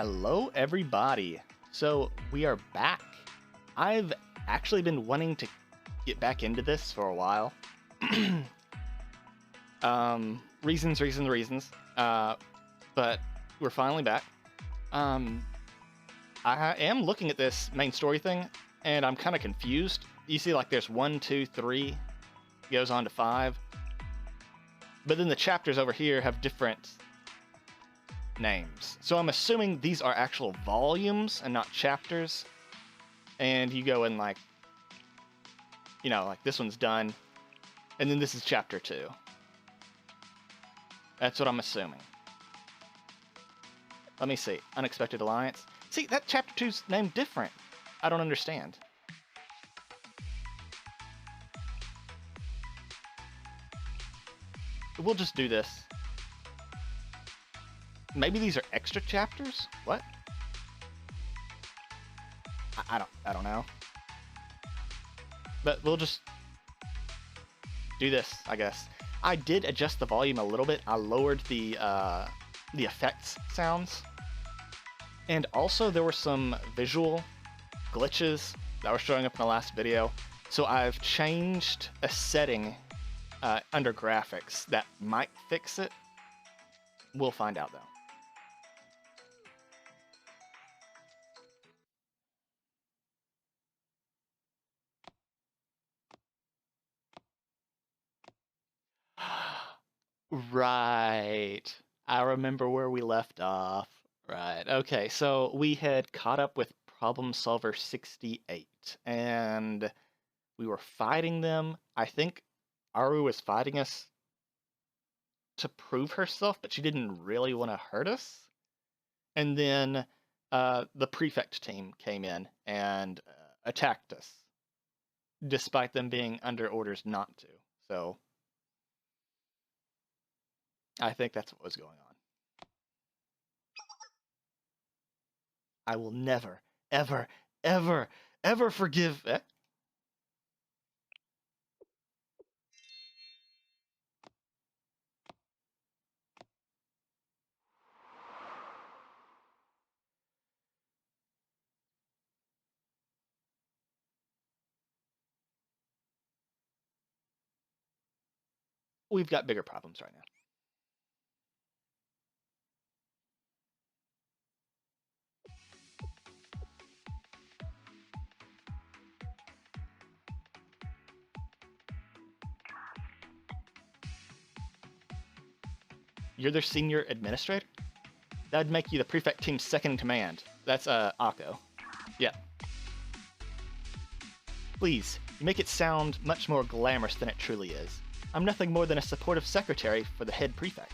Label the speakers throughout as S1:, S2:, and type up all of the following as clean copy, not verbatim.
S1: Hello, everybody. So we are back. I've actually been wanting to get back into this for a while. Reasons. But we're finally back. I am looking at this main story thing, and I'm kind of confused. You see, like, there's 1, 2, 3, goes on to 5. But then the chapters over here have different names. So I'm assuming these are actual volumes and not chapters. And you go in like, like this one's done. And then this is chapter 2. That's what I'm assuming. Let me see. Unexpected Alliance. See, that chapter 2's named different. I don't understand. We'll just do this. Maybe these are extra chapters? What? I don't know. But we'll just do this, I guess. I did adjust the volume a little bit. I lowered the effects sounds. And also there were some visual glitches that were showing up in the last video. So I've changed a setting under graphics that might fix it. We'll find out though. Right. I remember where we left off. Right. Okay, so we had caught up with Problem Solver 68, and we were fighting them. I think Aru was fighting us to prove herself, but she didn't really want to hurt us. And then the prefect team came in and attacked us, despite them being under orders not to. So I think that's what was going on. I will never, ever, ever, ever forgive. We've got bigger problems right now. You're their senior administrator? That'd make you the prefect team's second in command. That's Akko. Yeah. Please, you make it sound much more glamorous than it truly is. I'm nothing more than a supportive secretary for the head prefect.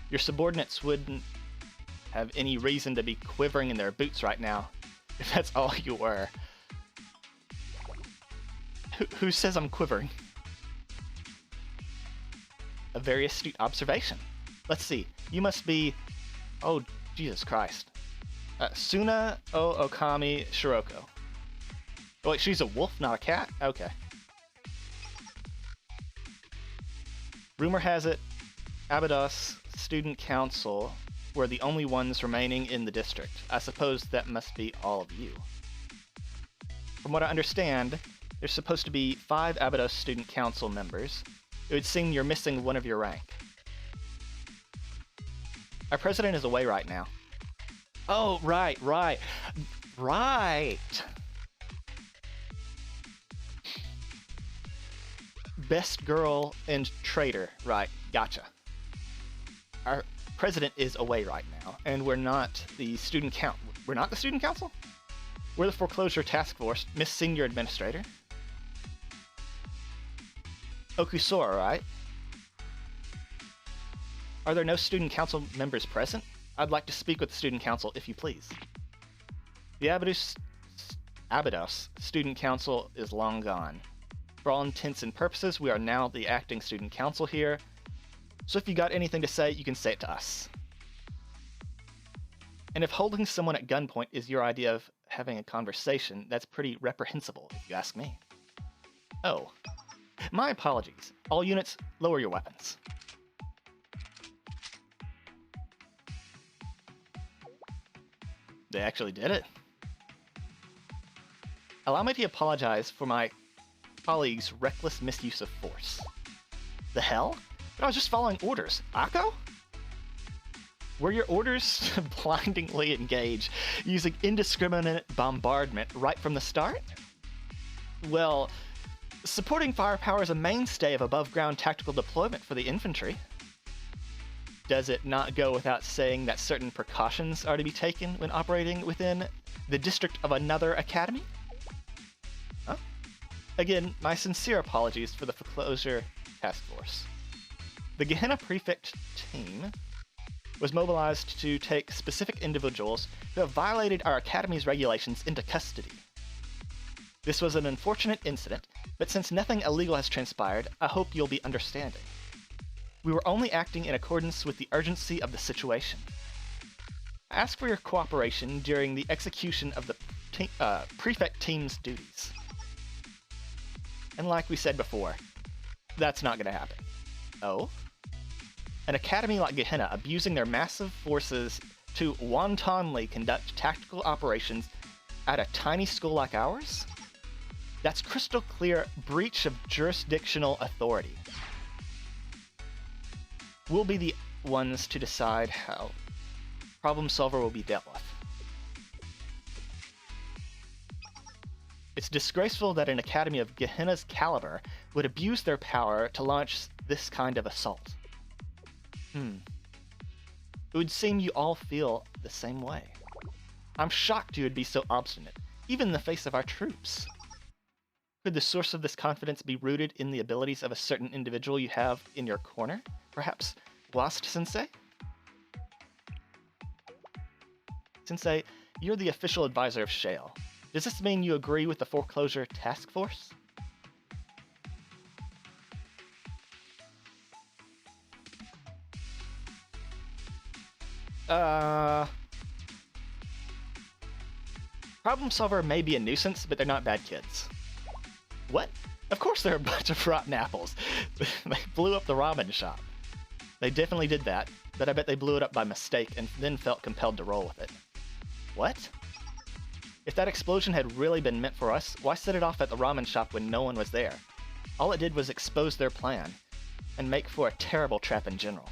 S1: Your subordinates wouldn't have any reason to be quivering in their boots right now, if that's all you were. Who says I'm quivering? A very astute observation. Let's see. You must be... Oh, Jesus Christ. Suna o Okami Shiroko. Oh, wait, she's a wolf, not a cat? Okay. Rumor has it, Abydos Student Council were the only ones remaining in the district. I suppose that must be all of you. From what I understand, there's supposed to be 5 Abydos Student Council members. It would seem you're missing one of your rank. Our president is away right now. Oh, right. Best girl and traitor. Right, gotcha. Our president is away right now, and we're not the student council. We're not the student council? We're the foreclosure task force, Miss Senior Administrator. Okusora, right? Are there no student council members present? I'd like to speak with the student council, if you please. The Abydos student council is long gone. For all intents and purposes, we are now the acting student council here. So if you got anything to say, you can say it to us. And if holding someone at gunpoint is your idea of having a conversation, that's pretty reprehensible, if you ask me. Oh. My apologies. All units, lower your weapons. They actually did it. Allow me to apologize for my colleague's reckless misuse of force. The hell? I was just following orders. Akko? Were your orders to blindingly engage using indiscriminate bombardment right from the start? Well, supporting firepower is a mainstay of above-ground tactical deployment for the infantry. Does it not go without saying that certain precautions are to be taken when operating within the district of another academy? Huh? Again, my sincere apologies for the foreclosure task force. The Gehenna Prefect team was mobilized to take specific individuals who have violated our academy's regulations into custody. This was an unfortunate incident, but since nothing illegal has transpired, I hope you'll be understanding. We were only acting in accordance with the urgency of the situation. I ask for your cooperation during the execution of the prefect team's duties. And like we said before, that's not going to happen. Oh? An academy like Gehenna abusing their massive forces to wantonly conduct tactical operations at a tiny school like ours? That's crystal clear breach of jurisdictional authority. We'll be the ones to decide how Problem Solver will be dealt with. It's disgraceful that an academy of Gehenna's caliber would abuse their power to launch this kind of assault. It would seem you all feel the same way. I'm shocked you would be so obstinate, even in the face of our troops. Could the source of this confidence be rooted in the abilities of a certain individual you have in your corner? Perhaps Blast Sensei? Sensei, you're the official advisor of Shale. Does this mean you agree with the foreclosure task force? Problem Solver may be a nuisance, but they're not bad kids. What? Of course they're a bunch of rotten apples. They blew up the ramen shop. They definitely did that, but I bet they blew it up by mistake and then felt compelled to roll with it. What? If that explosion had really been meant for us, why set it off at the ramen shop when no one was there? All it did was expose their plan, and make for a terrible trap in general.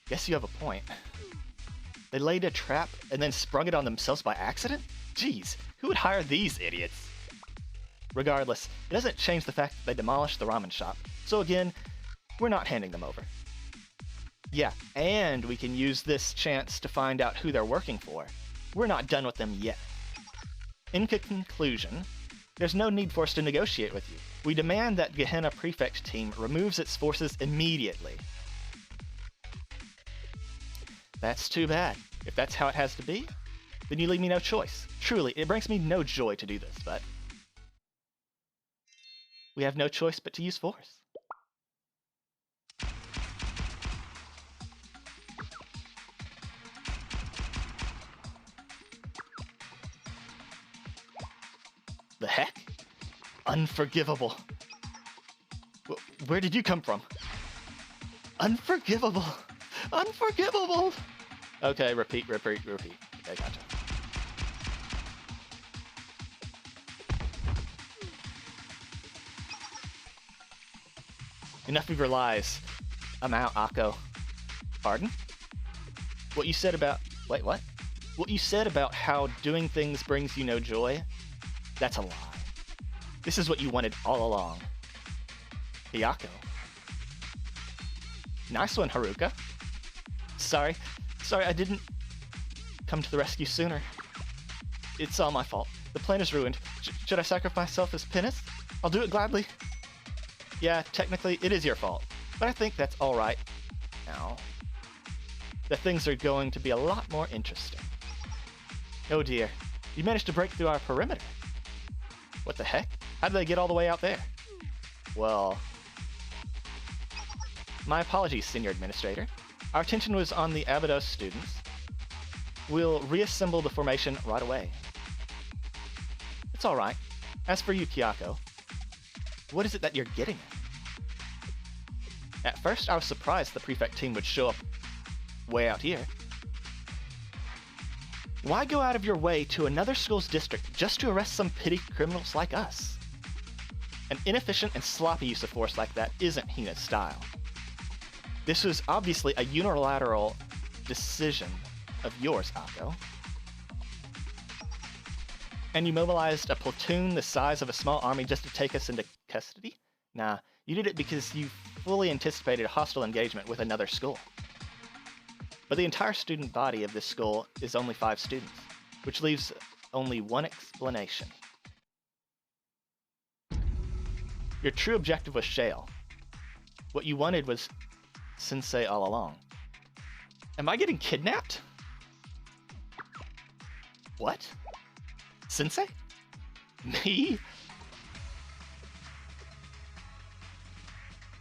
S1: Guess you have a point. They laid a trap and then sprung it on themselves by accident? Jeez, who would hire these idiots? Regardless, it doesn't change the fact that they demolished the ramen shop, so again, we're not handing them over. Yeah, and we can use this chance to find out who they're working for. We're not done with them yet. In conclusion, there's no need for us to negotiate with you. We demand that Gehenna Prefect team removes its forces immediately. That's too bad. If that's how it has to be, then you leave me no choice. Truly, it brings me no joy to do this, but we have no choice but to use force. The heck? Unforgivable. Where did you come from? Unforgivable. Unforgivable. Okay, repeat. Okay, gotcha. Enough of your lies. I'm out, Akko. Pardon? What you said about... Wait, what? What you said about how doing things brings you no joy? That's a lie. This is what you wanted all along. Hiyako. Nice one, Haruka. Sorry I didn't come to the rescue sooner. It's all my fault. The plan is ruined. Should I sacrifice myself as penance? I'll do it gladly. Yeah, technically it is your fault, but I think that's alright now. That things are going to be a lot more interesting. Oh dear, you managed to break through our perimeter. What the heck? How did they get all the way out there? Well, my apologies, Senior Administrator. Our attention was on the Abydos students. We'll reassemble the formation right away. It's alright. As for you, Kyako, what is it that you're getting at? At first, I was surprised the prefect team would show up way out here. Why go out of your way to another school's district just to arrest some petty criminals like us? An inefficient and sloppy use of force like that isn't Hina's style. This was obviously a unilateral decision of yours, Akko. And you mobilized a platoon the size of a small army just to take us into custody? Nah, you did it because you fully anticipated a hostile engagement with another school. But the entire student body of this school is only 5 students, which leaves only one explanation. Your true objective was Shale. What you wanted was Sensei all along. Am I getting kidnapped? What? Sensei? Me?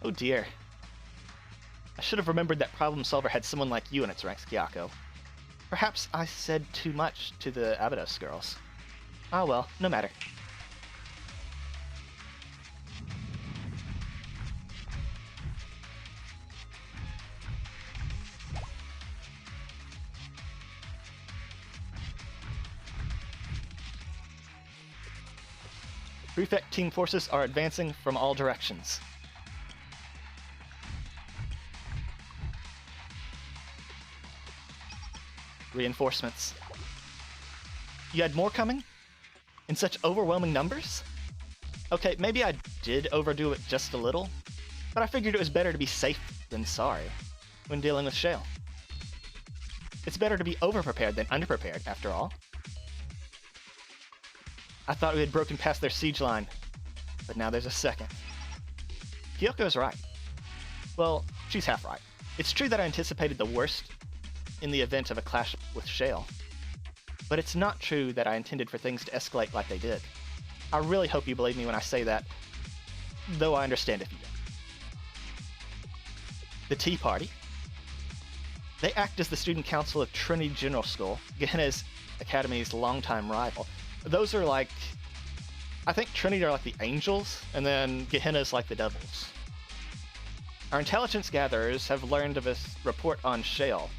S1: Oh dear. I should have remembered that Problem Solver had someone like you in its ranks, Kyako. Perhaps I said too much to the Abydos girls. Ah well, no matter. Prefect team forces are advancing from all directions. Reinforcements. You had more coming? In such overwhelming numbers? Okay, maybe I did overdo it just a little, but I figured it was better to be safe than sorry when dealing with Shale. It's better to be overprepared than underprepared, after all. I thought we had broken past their siege line, but now there's a second. Kyoko's right. Well, she's half right. It's true that I anticipated the worst in the event of a clash with Shale, but it's not true that I intended for things to escalate like they did. I really hope you believe me when I say that, though I understand if you don't. The Tea Party. They act as the student council of Trinity General School, Gehenna's Academy's longtime rival. Those are like, I think Trinity are like the angels, and then Gehenna's like the devils. Our intelligence gatherers have learned of a report on Shale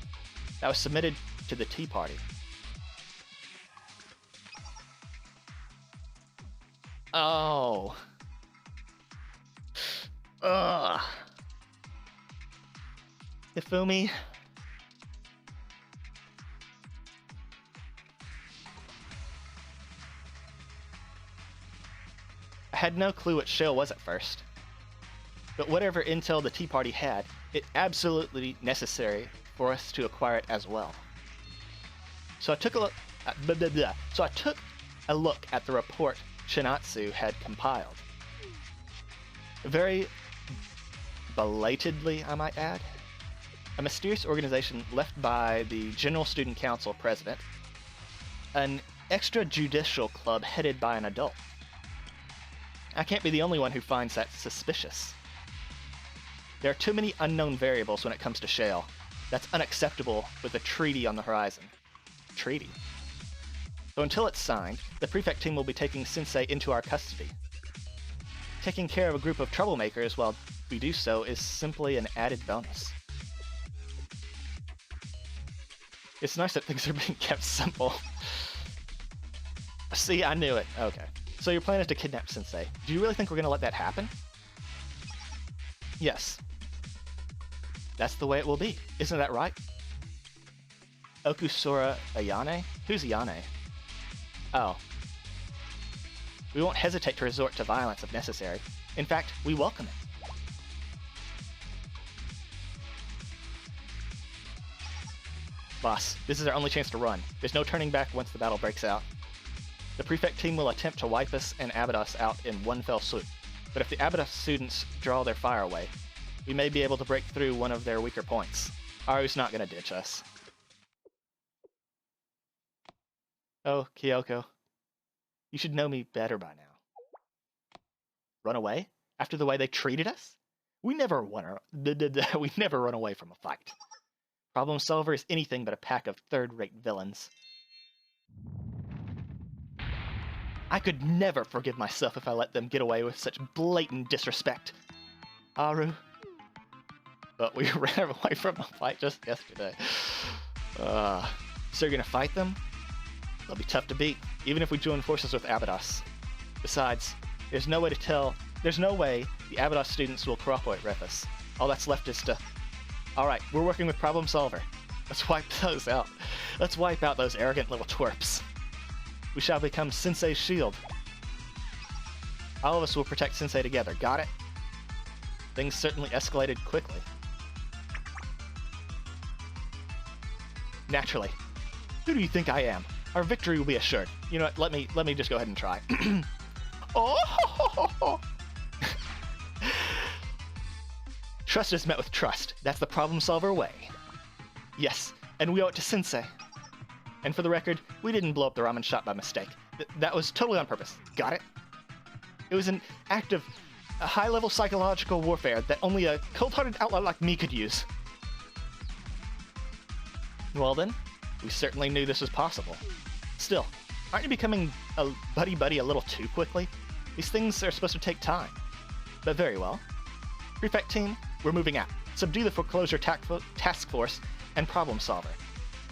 S1: that was submitted to the Tea Party. Oh. Ugh. Hifumi. I had no clue what Shale was at first. But whatever intel the Tea Party had, it absolutely necessary for us to acquire it as well. So I took a look at the report Shinatsu had compiled. Very belatedly, I might add. A mysterious organization left by the General Student Council president, an extrajudicial club headed by an adult. I can't be the only one who finds that suspicious. There are too many unknown variables when it comes to Shale. That's unacceptable with a treaty on the horizon. Treaty? So until it's signed, the Prefect team will be taking Sensei into our custody. Taking care of a group of troublemakers while we do so is simply an added bonus. It's nice that things are being kept simple. See, I knew it. Okay. So your plan is to kidnap Sensei. Do you really think we're going to let that happen? Yes. That's the way it will be. Isn't that right? Okusora Ayane? Who's Ayane? Oh. We won't hesitate to resort to violence if necessary. In fact, we welcome it. Boss, this is our only chance to run. There's no turning back once the battle breaks out. The Prefect team will attempt to wipe us and Abydos out in one fell swoop, but if the Abydos students draw their fire away, we may be able to break through one of their weaker points. Aru's not gonna ditch us. Oh, Kyoko. You should know me better by now. Run away? After the way they treated us? We never run away from a fight. Problem Solver is anything but a pack of third-rate villains. I could never forgive myself if I let them get away with such blatant disrespect. Aru. But we ran away from a fight just yesterday. So you're gonna fight them? They'll be tough to beat, even if we join forces with Abydos. Besides, there's no way the Abydos students will cooperate with us. All that's left is to... Alright, we're working with Problem Solver. Let's wipe those out. Let's wipe out those arrogant little twerps. We shall become Sensei's shield. All of us will protect Sensei together, got it? Things certainly escalated quickly. Naturally. Who do you think I am? Our victory will be assured. You know what, let me just go ahead and try. Oh! Trust is met with trust. That's the Problem Solver way. Yes, and we owe it to Sensei. And for the record, we didn't blow up the ramen shop by mistake. That was totally on purpose. Got it? It was an act of a high-level psychological warfare that only a cold-hearted outlaw like me could use. Well then, we certainly knew this was possible. Still, aren't you becoming a buddy-buddy a little too quickly? These things are supposed to take time. But very well. Prefect team, we're moving out. Subdue the foreclosure task force and Problem Solver.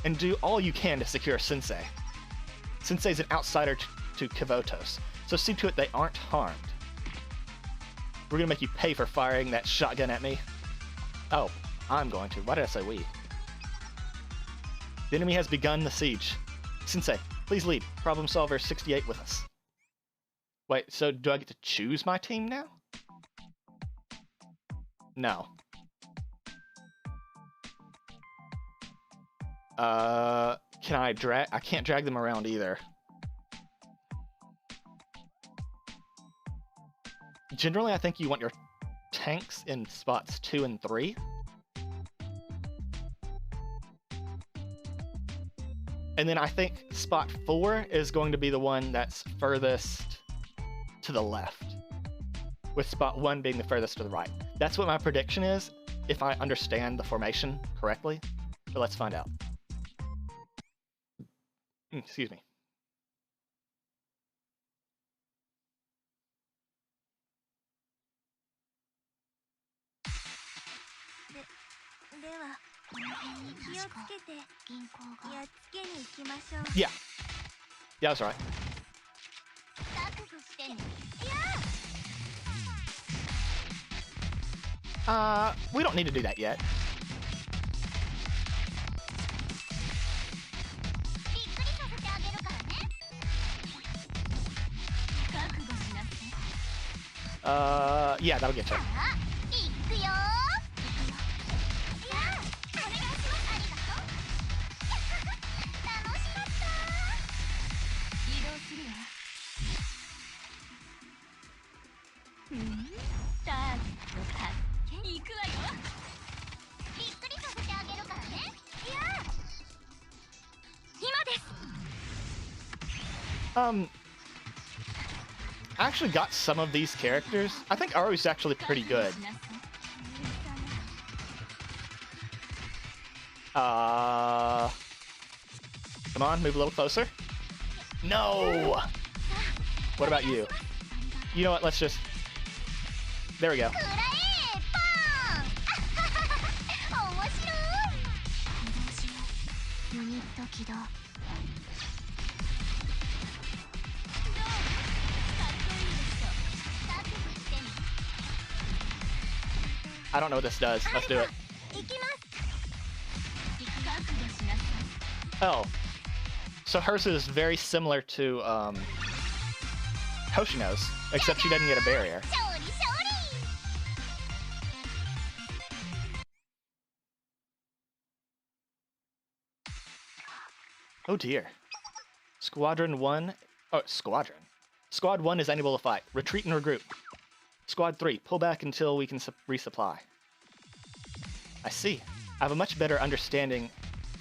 S1: And do all you can to secure Sensei. Sensei's an outsider to Kavotos, so see to it they aren't harmed. We're gonna make you pay for firing that shotgun at me. Oh, I'm going to. Why did I say we? The enemy has begun the siege. Sensei, please lead Problem Solver 68 with us. Wait, so do I get to choose my team now? No. Can I drag? I can't drag them around either. Generally, I think you want your tanks in spots 2 and 3. And then I think spot 4 is going to be the one that's furthest to the left, with spot 1 being the furthest to the right. That's what my prediction is, if I understand the formation correctly. But let's find out. Excuse me. Yeah. Yeah, that's right. We don't need to do that yet. Yeah, that'll get you. I actually got some of these characters. I think Aru's actually pretty good. Come on, move a little closer. No! What about you? You know what, let's just... There we go. I don't know what this does. Let's do it. Oh. So hers is very similar to Hoshino's, except she doesn't get a barrier. Oh dear. Squadron 1... Oh, Squadron. Squad 1 is unable to fight. Retreat and regroup. Squad 3, pull back until we can resupply. I see. I have a much better understanding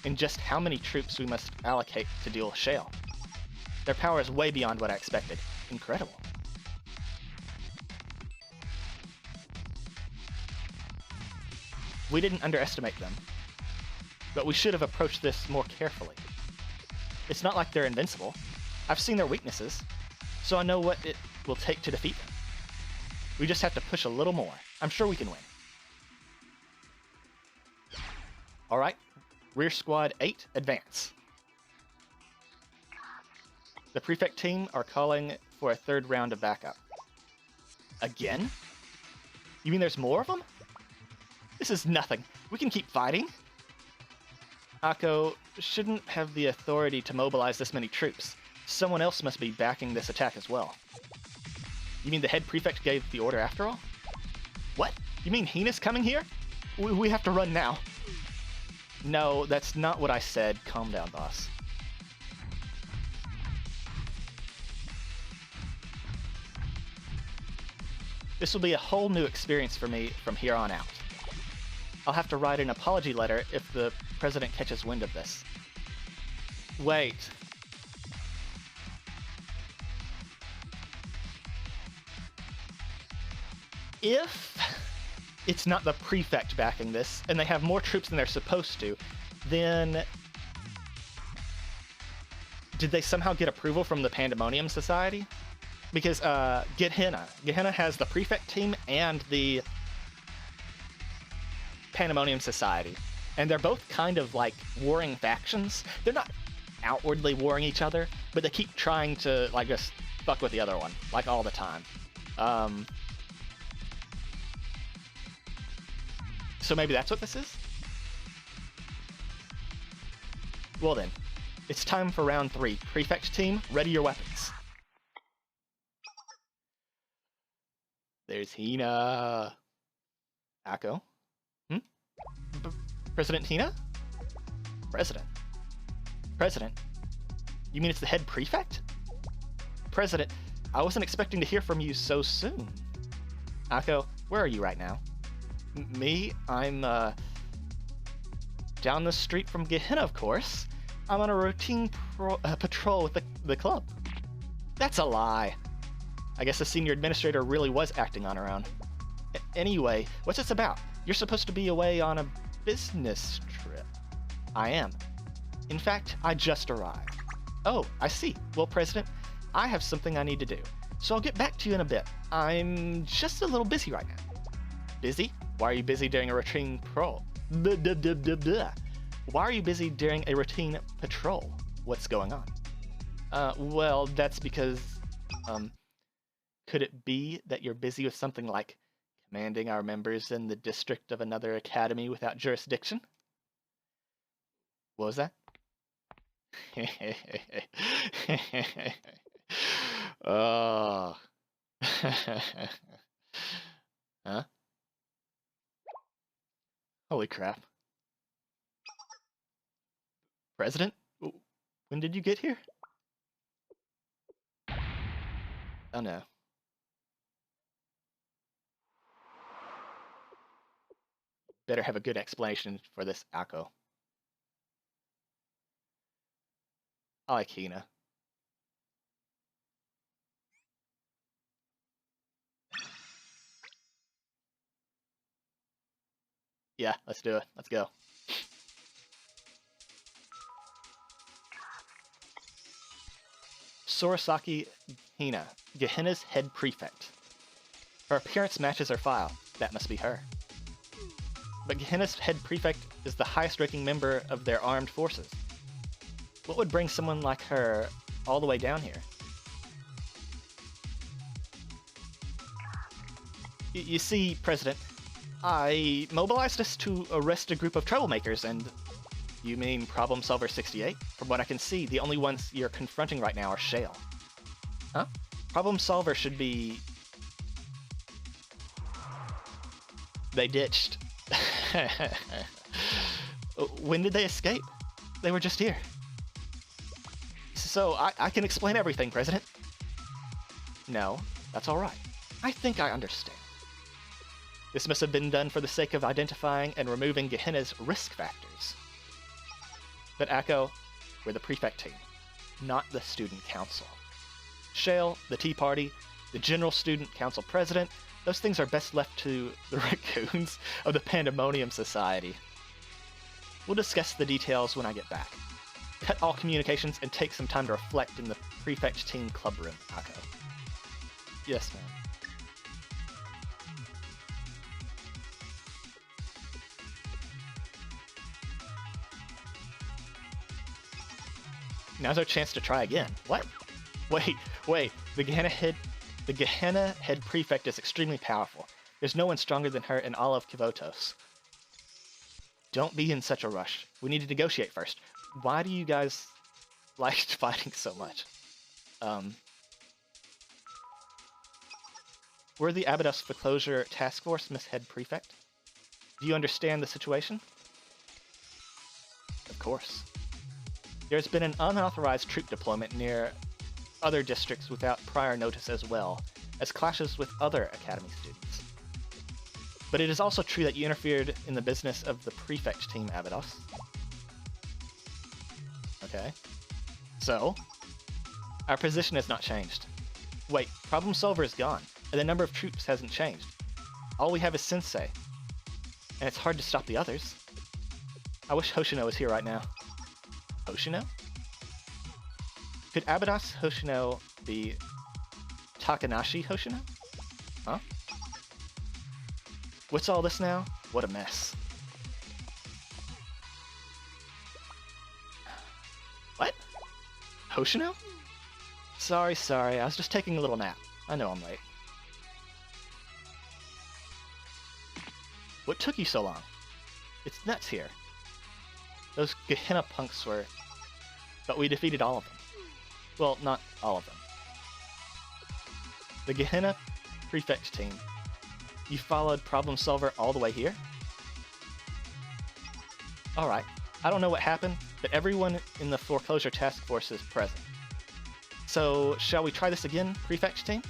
S1: in just how many troops we must allocate to deal with Shale. Their power is way beyond what I expected. Incredible. We didn't underestimate them, but we should have approached this more carefully. It's not like they're invincible. I've seen their weaknesses, so I know what it will take to defeat them. We just have to push a little more. I'm sure we can win. Alright, Rear Squad 8, advance. The prefect team are calling for a third round of backup. Again? You mean there's more of them? This is nothing. We can keep fighting. Akko shouldn't have the authority to mobilize this many troops. Someone else must be backing this attack as well. You mean the head prefect gave the order after all? What? You mean Hina's coming here? We have to run now. No, that's not what I said. Calm down, boss. This will be a whole new experience for me from here on out. I'll have to write an apology letter if the president catches wind of this. Wait. If it's not the prefect backing this, and they have more troops than they're supposed to, then did they somehow get approval from the Pandemonium Society? Because Gehenna has the prefect team and the Pandemonium Society, and they're both kind of like warring factions. They're not outwardly warring each other, but they keep trying to like just fuck with the other one like all the time. So maybe that's what this is? Well then, it's time for round 3. Prefect team, ready your weapons. There's Hina. Akko? President Hina? President? President? You mean it's the head prefect? President, I wasn't expecting to hear from you so soon. Akko, where are you right now? Me? I'm, down the street from Gehenna, of course. I'm on a routine patrol with the club. That's a lie. I guess the senior administrator really was acting on her own. Anyway, what's this about? You're supposed to be away on a business trip. I am. In fact, I just arrived. Oh, I see. Well, President, I have something I need to do, so I'll get back to you in a bit. I'm just a little busy right now. Busy? Why are you busy during a routine patrol? Why are you busy during a routine patrol? What's going on? Well, that's because, could it be that you're busy with something like commanding our members in the district of another academy without jurisdiction? What was that? Oh. Huh? Holy crap. President? When did you get here? Oh no. Better have a good explanation for this, Akko. I like Hina. Yeah, let's do it. Let's go. Sorosaki Hina, Gehenna's head prefect. Her appearance matches her file. That must be her. But Gehenna's head prefect is the highest-ranking member of their armed forces. What would bring someone like her all the way down here? You see, President, I mobilized us to arrest a group of troublemakers, and you mean Problem Solver 68? From what I can see, the only ones you're confronting right now are Shale. Huh? Problem Solver should be... They ditched. When did they escape? They were just here. So, I can explain everything, President. No, that's alright. I think I understand. This must have been done for the sake of identifying and removing Gehenna's risk factors. But Akko, we're the prefect team, not the student council. Shale, the Tea Party, the general student council president, those things are best left to the raccoons of the Pandemonium Society. We'll discuss the details when I get back. Cut all communications and take some time to reflect in the prefect team club room, Akko. Yes, ma'am. Now's our chance to try again. What? Wait, wait. The Gehenna head prefect is extremely powerful. There's no one stronger than her in all of Kivotos. Don't be in such a rush. We need to negotiate first. Why do you guys like fighting so much? We're the Abydos Foreclosure Task Force, Miss Head Prefect. Do you understand the situation? Of course. There's been an unauthorized troop deployment near other districts without prior notice as well, as clashes with other Academy students. But it is also true that you interfered in the business of the Prefect team, Abydos. Okay. So, our position has not changed. Wait, Problem Solver is gone, and the number of troops hasn't changed. All we have is Sensei, and it's hard to stop the others. I wish Hoshino was here right now. Hoshino? Could Abydos Hoshino be Takanashi Hoshino? Huh? What's all this now? What a mess. What? Hoshino? Sorry, I was just taking a little nap. I know I'm late. What took you so long? It's nuts here. Those Gehenna punks were... But we defeated all of them. Well, not all of them. The Gehenna Prefect team. You followed Problem Solver all the way here? Alright, I don't know what happened, but everyone in the Foreclosure Task Force is present. So, shall we try this again, Prefect team?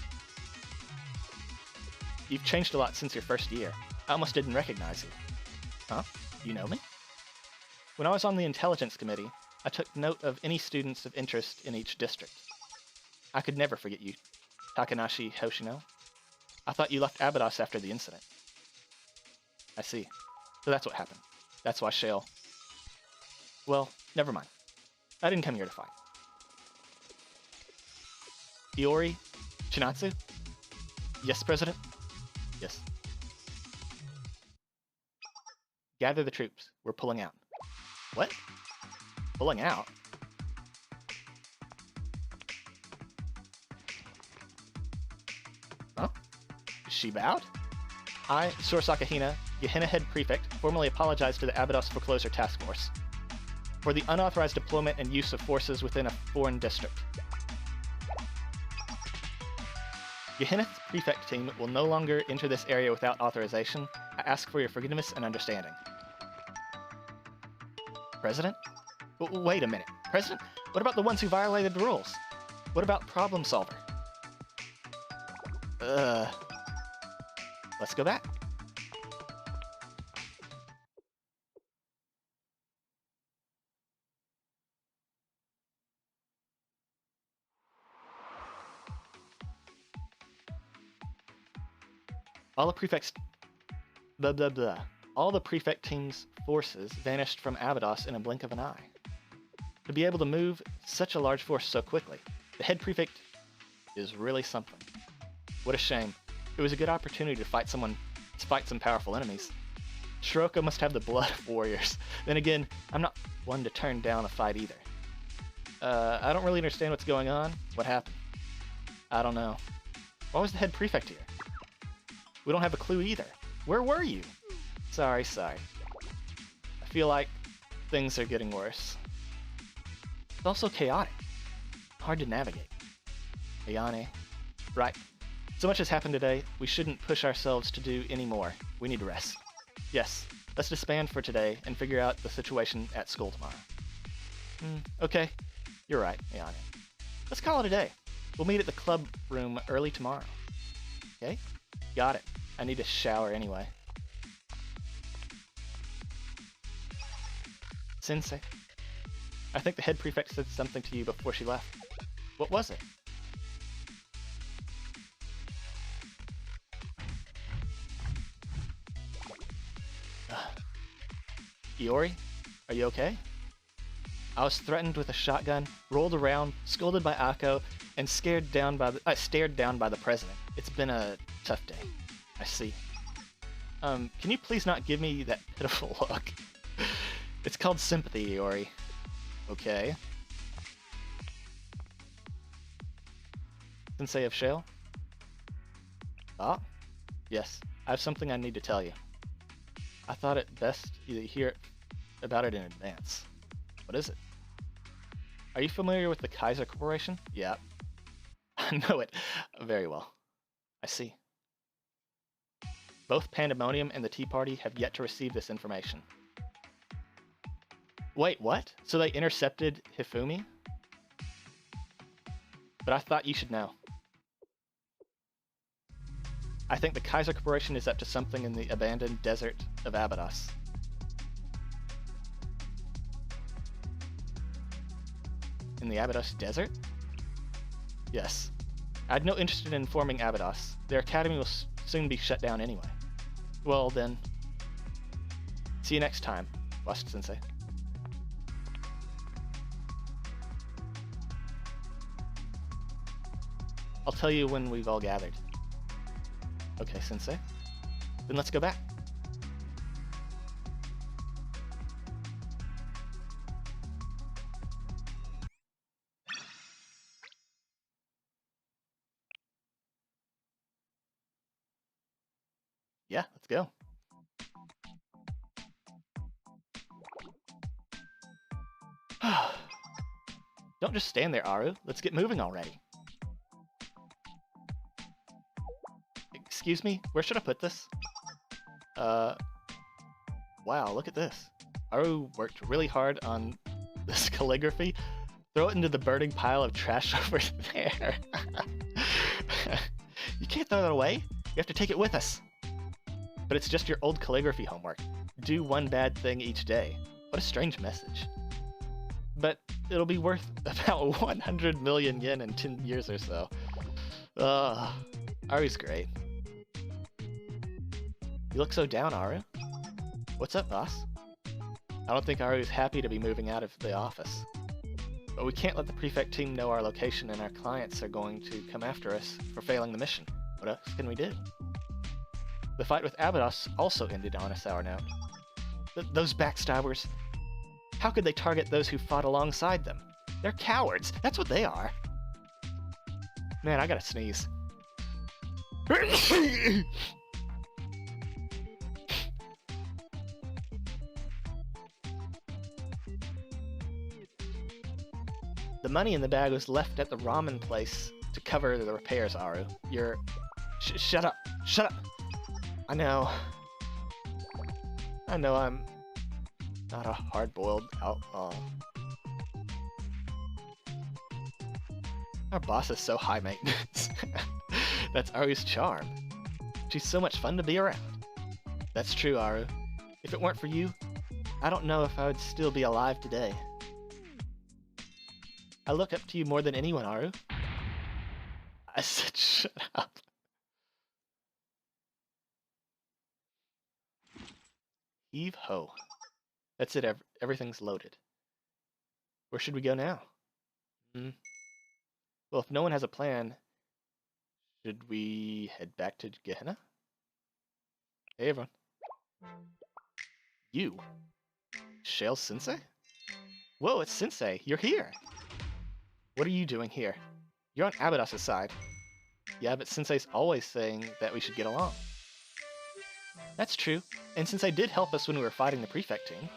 S1: You've changed a lot since your first year. I almost didn't recognize you. Huh? You know me? When I was on the Intelligence Committee, I took note of any students of interest in each district. I could never forget you, Takanashi Hoshino. I thought you left Abydos after the incident. I see. So that's what happened. That's why Shale... Well, never mind. I didn't come here to fight. Iori? Chinatsu? Yes, President? Yes. Gather the troops. We're pulling out. What? Pulling out? Huh? Is she bowed? I, Surasaka Hina, Gehenna Head Prefect, formally apologize to the Abydos Foreclosure Task Force for the unauthorized deployment and use of forces within a foreign district. Gehenna's Prefect team will no longer enter this area without authorization. I ask for your forgiveness and understanding. President? Wait a minute. President? What about the ones who violated the rules? What about Problem Solver? Let's go back. All the prefects... Blah, blah, blah. All the prefect team's forces vanished from Abydos in a blink of an eye. To be able to move such a large force so quickly, the head prefect is really something. What a shame. It was a good opportunity to fight some powerful enemies. Shiroko must have the blood of warriors. Then again, I'm not one to turn down a fight either. I don't really understand what's going on. What happened? I don't know. Why was the head prefect here? We don't have a clue either. Where were you? Sorry. I feel like things are getting worse. It's also chaotic. Hard to navigate. Ayane. Right. So much has happened today, we shouldn't push ourselves to do any more. We need to rest. Yes, let's disband for today and figure out the situation at school tomorrow. Okay. You're right, Ayane. Let's call it a day. We'll meet at the club room early tomorrow. Okay? Got it. I need a shower anyway. Sensei. I think the head prefect said something to you before she left. What was it? Iori? Are you okay? I was threatened with a shotgun, rolled around, scolded by Akko, and stared down by the president. It's been a tough day. I see. Can you please not give me that pitiful look? It's called sympathy, Iori. Okay. Sensei of Shale? Ah? Yes, I have something I need to tell you. I thought it best you hear about it in advance. What is it? Are you familiar with the Kaiser Corporation? Yeah. I know it very well. I see. Both Pandemonium and the Tea Party have yet to receive this information. Wait, what? So they intercepted Hifumi? But I thought you should know. I think the Kaiser Corporation is up to something in the abandoned desert of Abydos. In the Abydos desert? Yes. I had no interest in informing Abydos. Their academy will soon be shut down anyway. Well then, see you next time, Wasp Sensei. I'll tell you when we've all gathered. Okay, Sensei. Then let's go back. Yeah, let's go. Don't just stand there, Aru. Let's get moving already. Excuse me? Where should I put this? Wow, look at this. Aru worked really hard on this calligraphy. Throw it into the burning pile of trash over there. You can't throw that away. You have to take it with us. But it's just your old calligraphy homework. Do one bad thing each day. What a strange message. But it'll be worth about 100 million yen in 10 years or so. Aru's great. You look so down, Aru. What's up, boss? I don't think Aru's happy to be moving out of the office. But we can't let the prefect team know our location, and our clients are going to come after us for failing the mission. What else can we do? The fight with Abydos also ended on a sour note. Those backstabbers. How could they target those who fought alongside them? They're cowards. That's what they are. Man, I gotta sneeze. The money in the bag was left at the ramen place to cover the repairs, Aru. You're... Shut up. Shut up. I know I'm not a hard-boiled outlaw. Our boss is so high maintenance. That's Aru's charm. She's so much fun to be around. That's true, Aru. If it weren't for you, I don't know if I would still be alive today. I look up to you more than anyone, Aru. I said shut up. Heave ho. That's it, everything's loaded. Where should we go now? Well, if no one has a plan, should we head back to Gehenna? Hey everyone. You? Shale Sensei? Whoa, it's Sensei, you're here! What are you doing here? You're on Abydos' side. Yeah, but Sensei's always saying that we should get along. That's true, and Sensei did help us when we were fighting the prefect team.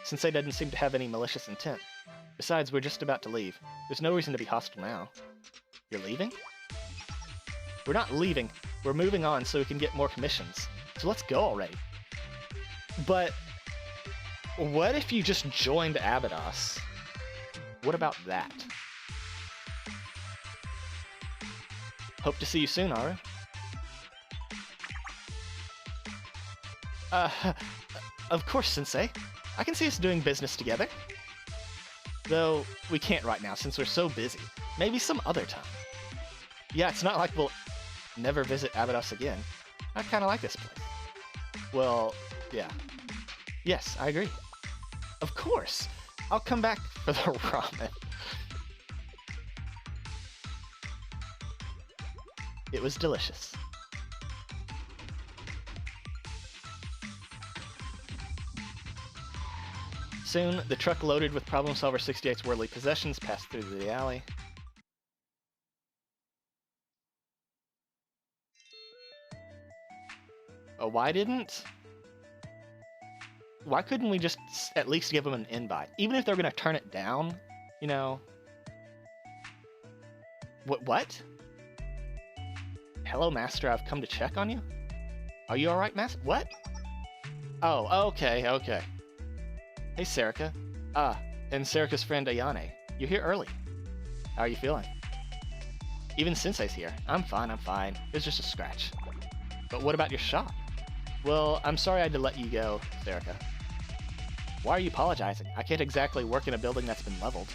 S1: Sensei doesn't seem to have any malicious intent. Besides, we're just about to leave. There's no reason to be hostile now. You're leaving? We're not leaving. We're moving on so we can get more commissions. So let's go already. But what if you just joined Abydos? What about that? Hope to see you soon, Aru. Of course, Sensei. I can see us doing business together. Though, we can't right now since we're so busy. Maybe some other time. Yeah, it's not like we'll never visit Abydos again. I kinda like this place. Well, yeah. Yes, I agree. Of course! I'll come back for the ramen. It was delicious. Soon, the truck loaded with Problem Solver 68's worldly possessions passed through the alley. Why couldn't we just at least give them an invite? Even if they're gonna turn it down, you know. What? Hello, Master, I've come to check on you? Are you alright, Master? What? Oh, okay. Hey, Serica. And Serica's friend Ayane. You're here early. How are you feeling? Even Sensei's here. I'm fine. It's just a scratch. But what about your shop? Well, I'm sorry I had to let you go, Serica. Why are you apologizing? I can't exactly work in a building that's been leveled.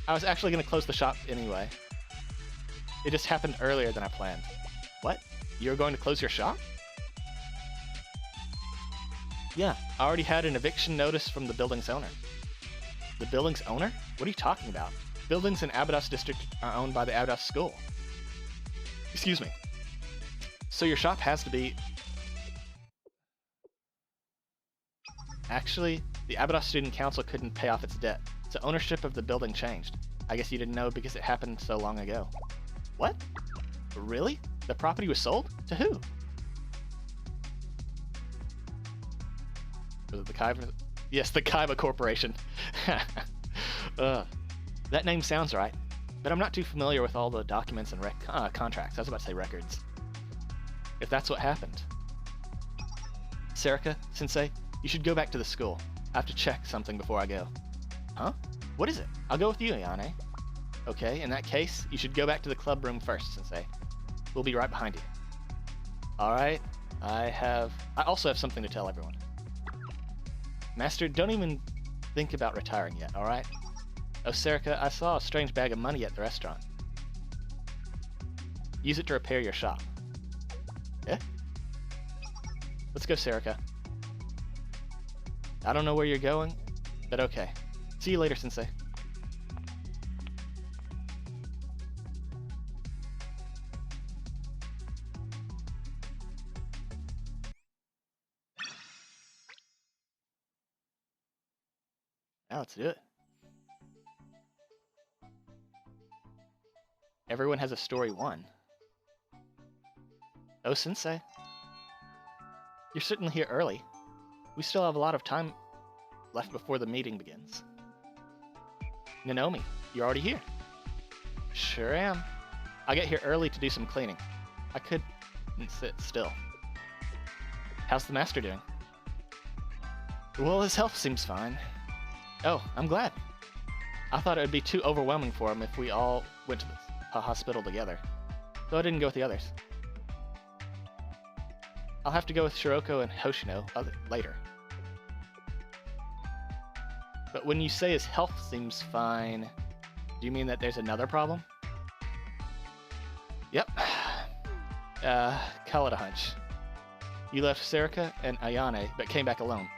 S1: I was actually going to close the shop anyway. It just happened earlier than I planned. What? You're going to close your shop? Yeah, I already had an eviction notice from the building's owner. The building's owner? What are you talking about? Buildings in Abydos District are owned by the Abydos School. Excuse me. So your shop has to be... Actually, the Abydos Student Council couldn't pay off its debt, so ownership of the building changed. I guess you didn't know because it happened so long ago. What? Really? The property was sold? To who? Was it the Kaiba? Yes, the Kaiba Corporation. That name sounds right, but I'm not too familiar with all the documents and contracts. I was about to say records. If that's what happened. Serica, Sensei, you should go back to the school. I have to check something before I go. Huh? What is it? I'll go with you, Ayane. Okay, in that case, you should go back to the club room first, Sensei. We'll be right behind you. Alright, I also have something to tell everyone. Master, don't even think about retiring yet, alright? Oh, Serica, I saw a strange bag of money at the restaurant. Use it to repair your shop. Yeah? Let's go, Serica. I don't know where you're going, but okay. See you later, Sensei. Now let's do it. Everyone has a story 1. Oh, Sensei. You're certainly here early. We still have a lot of time left before the meeting begins. Nanomi, you're already here. Sure am. I'll get here early to do some cleaning. I couldn't sit still. How's the master doing? Well, his health seems fine. Oh, I'm glad. I thought it would be too overwhelming for him if we all went to the hospital together, so I didn't go with the others. I'll have to go with Shiroko and Hoshino later. But when you say his health seems fine, do you mean that there's another problem? Yep. Call it a hunch. You left Serica and Ayane, but came back alone,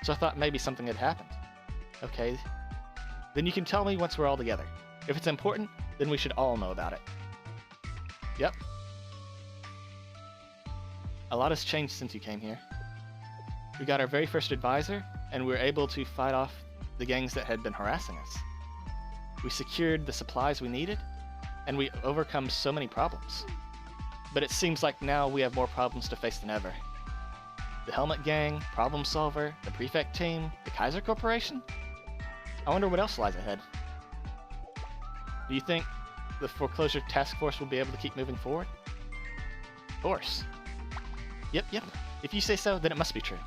S1: so I thought maybe something had happened. Okay, then you can tell me once we're all together. If it's important, then we should all know about it. Yep. A lot has changed since you came here. We got our very first advisor, and we were able to fight off the gangs that had been harassing us. We secured the supplies we needed, and we overcome so many problems. But it seems like now we have more problems to face than ever. The Helmet Gang, Problem Solver, the Prefect Team, the Kaiser Corporation? I wonder what else lies ahead. Do you think the Foreclosure Task Force will be able to keep moving forward? Of course. Yep. If you say so, then it must be true.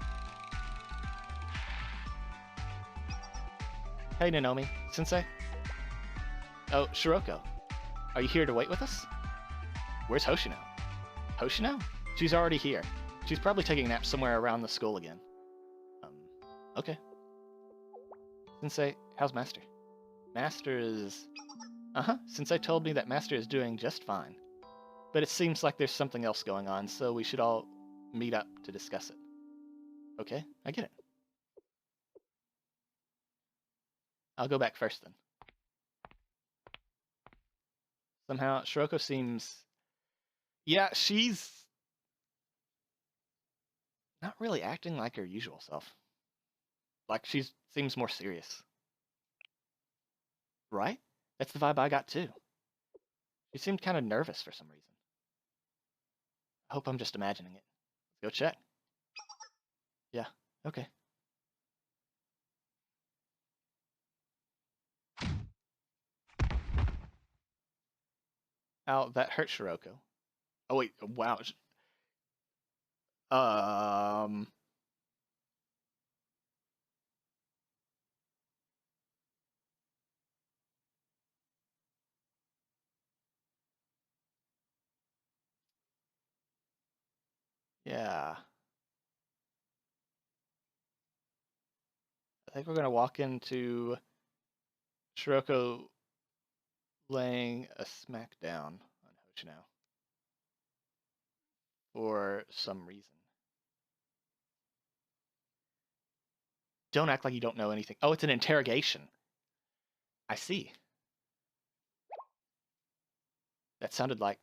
S1: Hey, Nanomi. Sensei? Oh, Shiroko. Are you here to wait with us? Where's Hoshino? Hoshino? She's already here. She's probably taking a nap somewhere around the school again. Okay. Sensei, how's Master? Master is... Sensei told me that Master is doing just fine. But it seems like there's something else going on, so we should all meet up to discuss it. Okay, I get it. I'll go back first then. Somehow, Shiroko seems... Yeah, she's... not really acting like her usual self. Like, she seems more serious. Right? That's the vibe I got too. She seemed kind of nervous for some reason. I hope I'm just imagining it. Go check. Yeah, okay. Ow, that hurt Shiroko. Oh wait, wow. Um, yeah. I think we're gonna walk into Shiroko laying a smackdown on Hoshino for some reason. Don't act like you don't know anything. Oh, it's an interrogation. I see. That sounded like...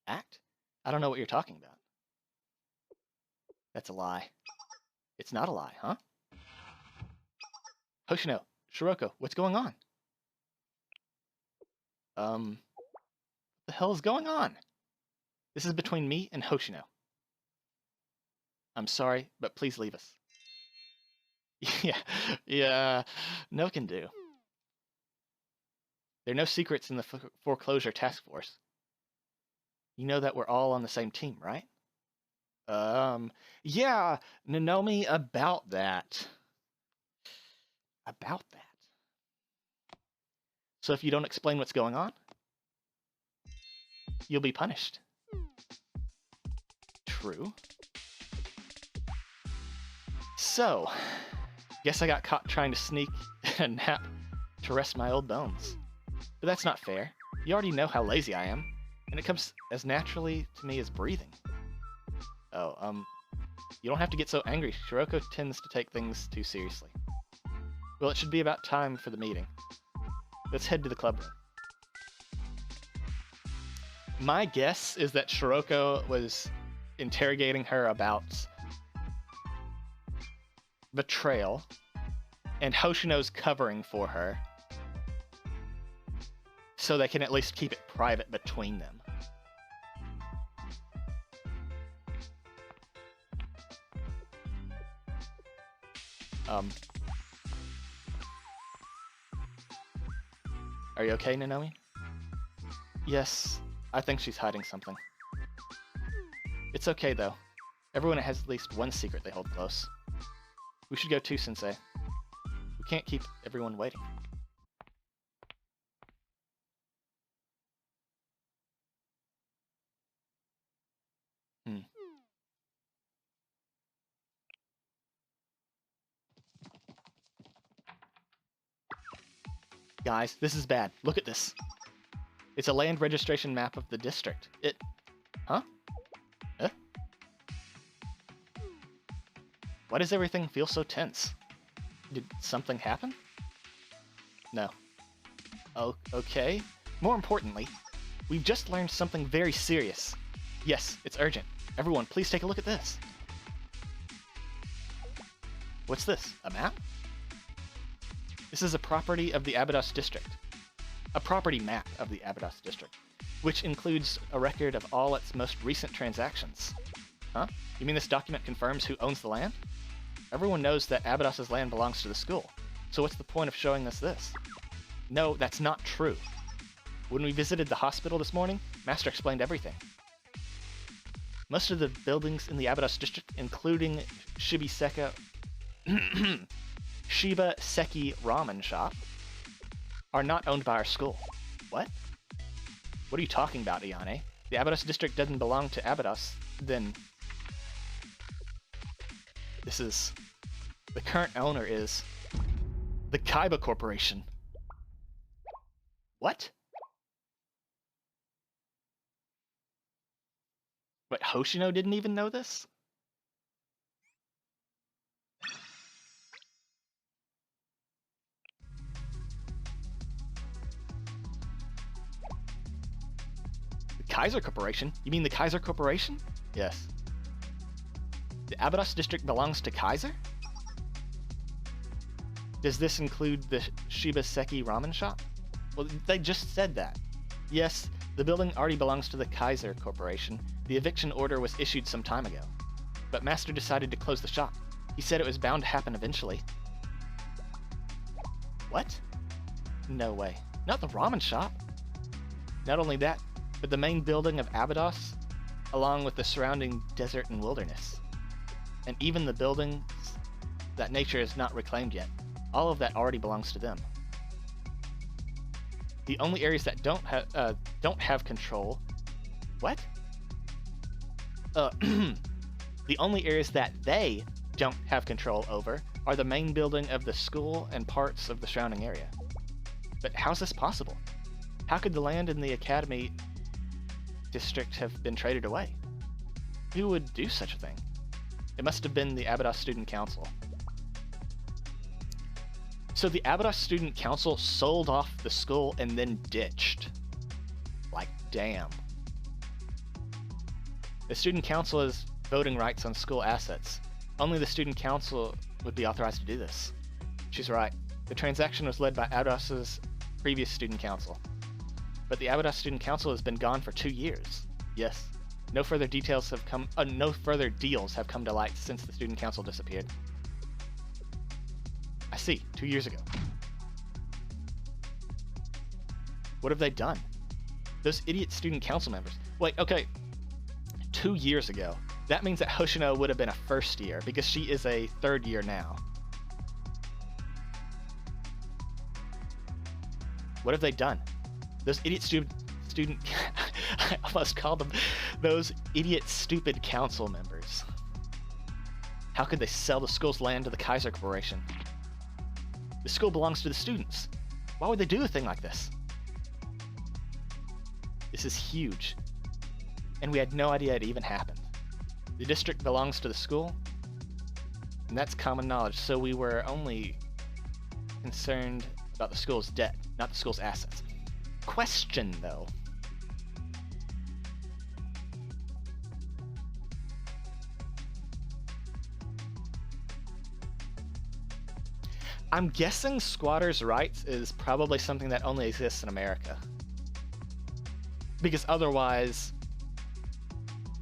S1: Act? I don't know what you're talking about. That's a lie. It's not a lie, huh? Hoshino, Shiroko, what's going on? What the hell is going on? This is between me and Hoshino. I'm sorry, but please leave us. yeah, no can do. There are no secrets in the foreclosure task force. You know that we're all on the same team, right? Yeah, Nanomi, about that. About that. So if you don't explain what's going on, you'll be punished. True. So, guess I got caught trying to sneak a nap to rest my old bones. But that's not fair. You already know how lazy I am, and it comes as naturally to me as breathing. Oh, you don't have to get so angry. Shiroko tends to take things too seriously. Well, it should be about time for the meeting. Let's head to the club room. My guess is that Shiroko was interrogating her about betrayal, and Hoshino's covering for her, so they can at least keep it private between them. Are you okay, Nanomi? Yes, I think she's hiding something. It's okay, though. Everyone has at least one secret they hold close. We should go too, Sensei. We can't keep everyone waiting. Guys, this is bad. Look at this. It's a land registration map of the district. Huh? Why does everything feel so tense? Did something happen? No. Oh, okay. More importantly, we've just learned something very serious. Yes, it's urgent. Everyone, please take a look at this. What's this? A map? This is a property of the Abydos district. A property map of the Abydos district, which includes a record of all its most recent transactions. Huh? You mean this document confirms who owns the land? Everyone knows that Abydos' land belongs to the school, so what's the point of showing us this? No, that's not true. When we visited the hospital this morning, Master explained everything. Most of the buildings in the Abydos district, including Shiba Seki Ramen Shop, are not owned by our school. What? What are you talking about, Ayane? The Abydos district doesn't belong to Abydos, then... The current owner is... the Kaiba Corporation. What? Wait, Hoshino didn't even know this? The Kaiser Corporation? You mean the Kaiser Corporation? Yes. The Abydos district belongs to Kaiser? Does this include the Shiba Seki Ramen Shop? Well, they just said that. Yes, the building already belongs to the Kaiser Corporation. The eviction order was issued some time ago. But Master decided to close the shop. He said it was bound to happen eventually. What? No way. Not the ramen shop. Not only that, but the main building of Abydos, along with the surrounding desert and wilderness. And even the buildings that nature has not reclaimed yet. All of that already belongs to them. The only areas that don't have control. What? The only areas that they don't have control over are the main building of the school and parts of the surrounding area. But how's this possible? How could the land in the Academy district have been traded away? Who would do such a thing? It must have been the Abydos Student Council. So the Abydos Student Council sold off the school and then ditched. Like, damn. The Student Council has voting rights on school assets. Only the Student Council would be authorized to do this. She's right. The transaction was led by Abydos's previous Student Council. But the Abydos Student Council has been gone for 2 years. Yes. No further deals have come to light since the Student Council disappeared. I see, 2 years ago. What have they done? Those idiot Student Council members. Wait, okay. 2 years ago. That means that Hoshino would have been a first year, because she is a third year now. What have they done? Those idiot student I almost called them those idiot stupid council members. How could they sell the school's land to the Kaiser Corporation? The school belongs to the students. Why would they do a thing like this? This is huge. And we had no idea it even happened. The district belongs to the school, and that's common knowledge, so we were only concerned about the school's debt, not the school's assets. Question, though. I'm guessing squatters' rights is probably something that only exists in America. Because otherwise,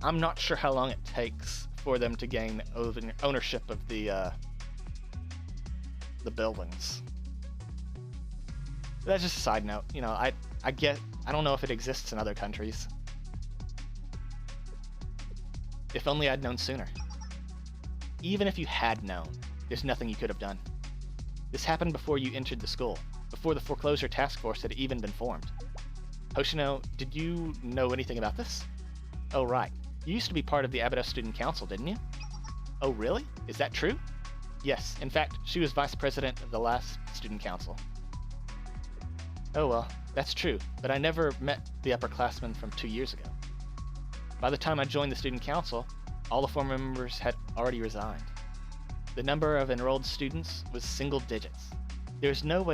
S1: I'm not sure how long it takes for them to gain ownership of the buildings. That's just a side note. You know, I don't know if it exists in other countries. If only I'd known sooner. Even if you had known, there's nothing you could have done. This happened before you entered the school, before the foreclosure task force had even been formed. Hoshino, did you know anything about this? Oh, right. You used to be part of the Abydos Student Council, didn't you? Oh, really? Is that true? Yes. In fact, she was vice president of the last student council. Oh, well, that's true, but I never met the upperclassmen from 2 years ago. By the time I joined the student council, all the former members had already resigned. The number of enrolled students was single digits. There's no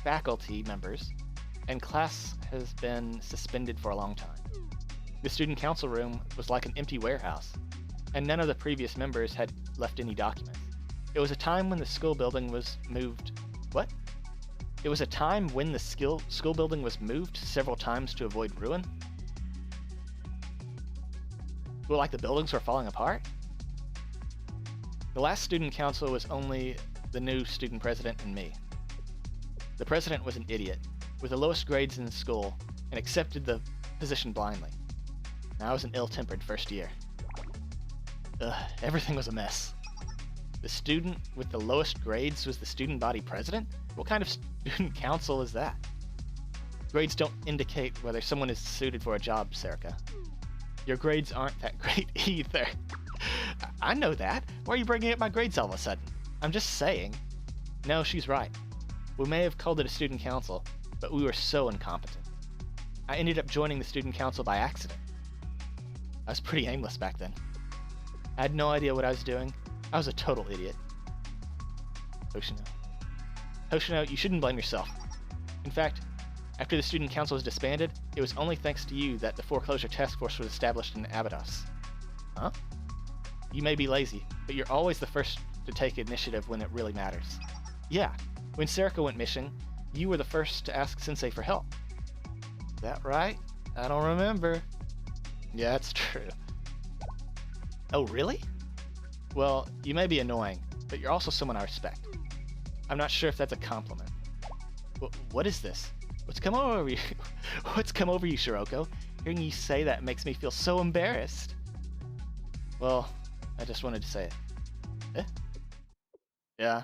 S1: faculty members, and class has been suspended for a long time. The student council room was like an empty warehouse, and none of the previous members had left any documents. It was a time when the school building was moved. What? It was a time when the school building was moved several times to avoid ruin? Well, like the buildings were falling apart? The last student council was only the new student president and me. The president was an idiot, with the lowest grades in the school, and accepted the position blindly. And I was an ill-tempered first year. Everything was a mess. The student with the lowest grades was the student body president? What kind of student council is that? Grades don't indicate whether someone is suited for a job, Serica. Your grades aren't that great either. I know that. Why are you bringing up my grades all of a sudden? I'm just saying. No, she's right. We may have called it a student council, but we were so incompetent. I ended up joining the student council by accident. I was pretty aimless back then. I had no idea what I was doing. I was a total idiot. Hoshino. Hoshino, you shouldn't blame yourself. In fact, after the student council was disbanded, it was only thanks to you that the foreclosure task force was established in Abydos. Huh? You may be lazy, but you're always the first to take initiative when it really matters. Yeah, when Serica went missing, You were the first to ask Sensei for help. Is that right? I don't remember. Yeah, that's true. Oh, really? Well, you may be annoying, but you're also someone I respect. I'm not sure if that's a compliment. What is this? What's come over you? What's come over you, Shiroko? Hearing you say that makes me feel so embarrassed. Well, I just wanted to say it. Eh? Yeah.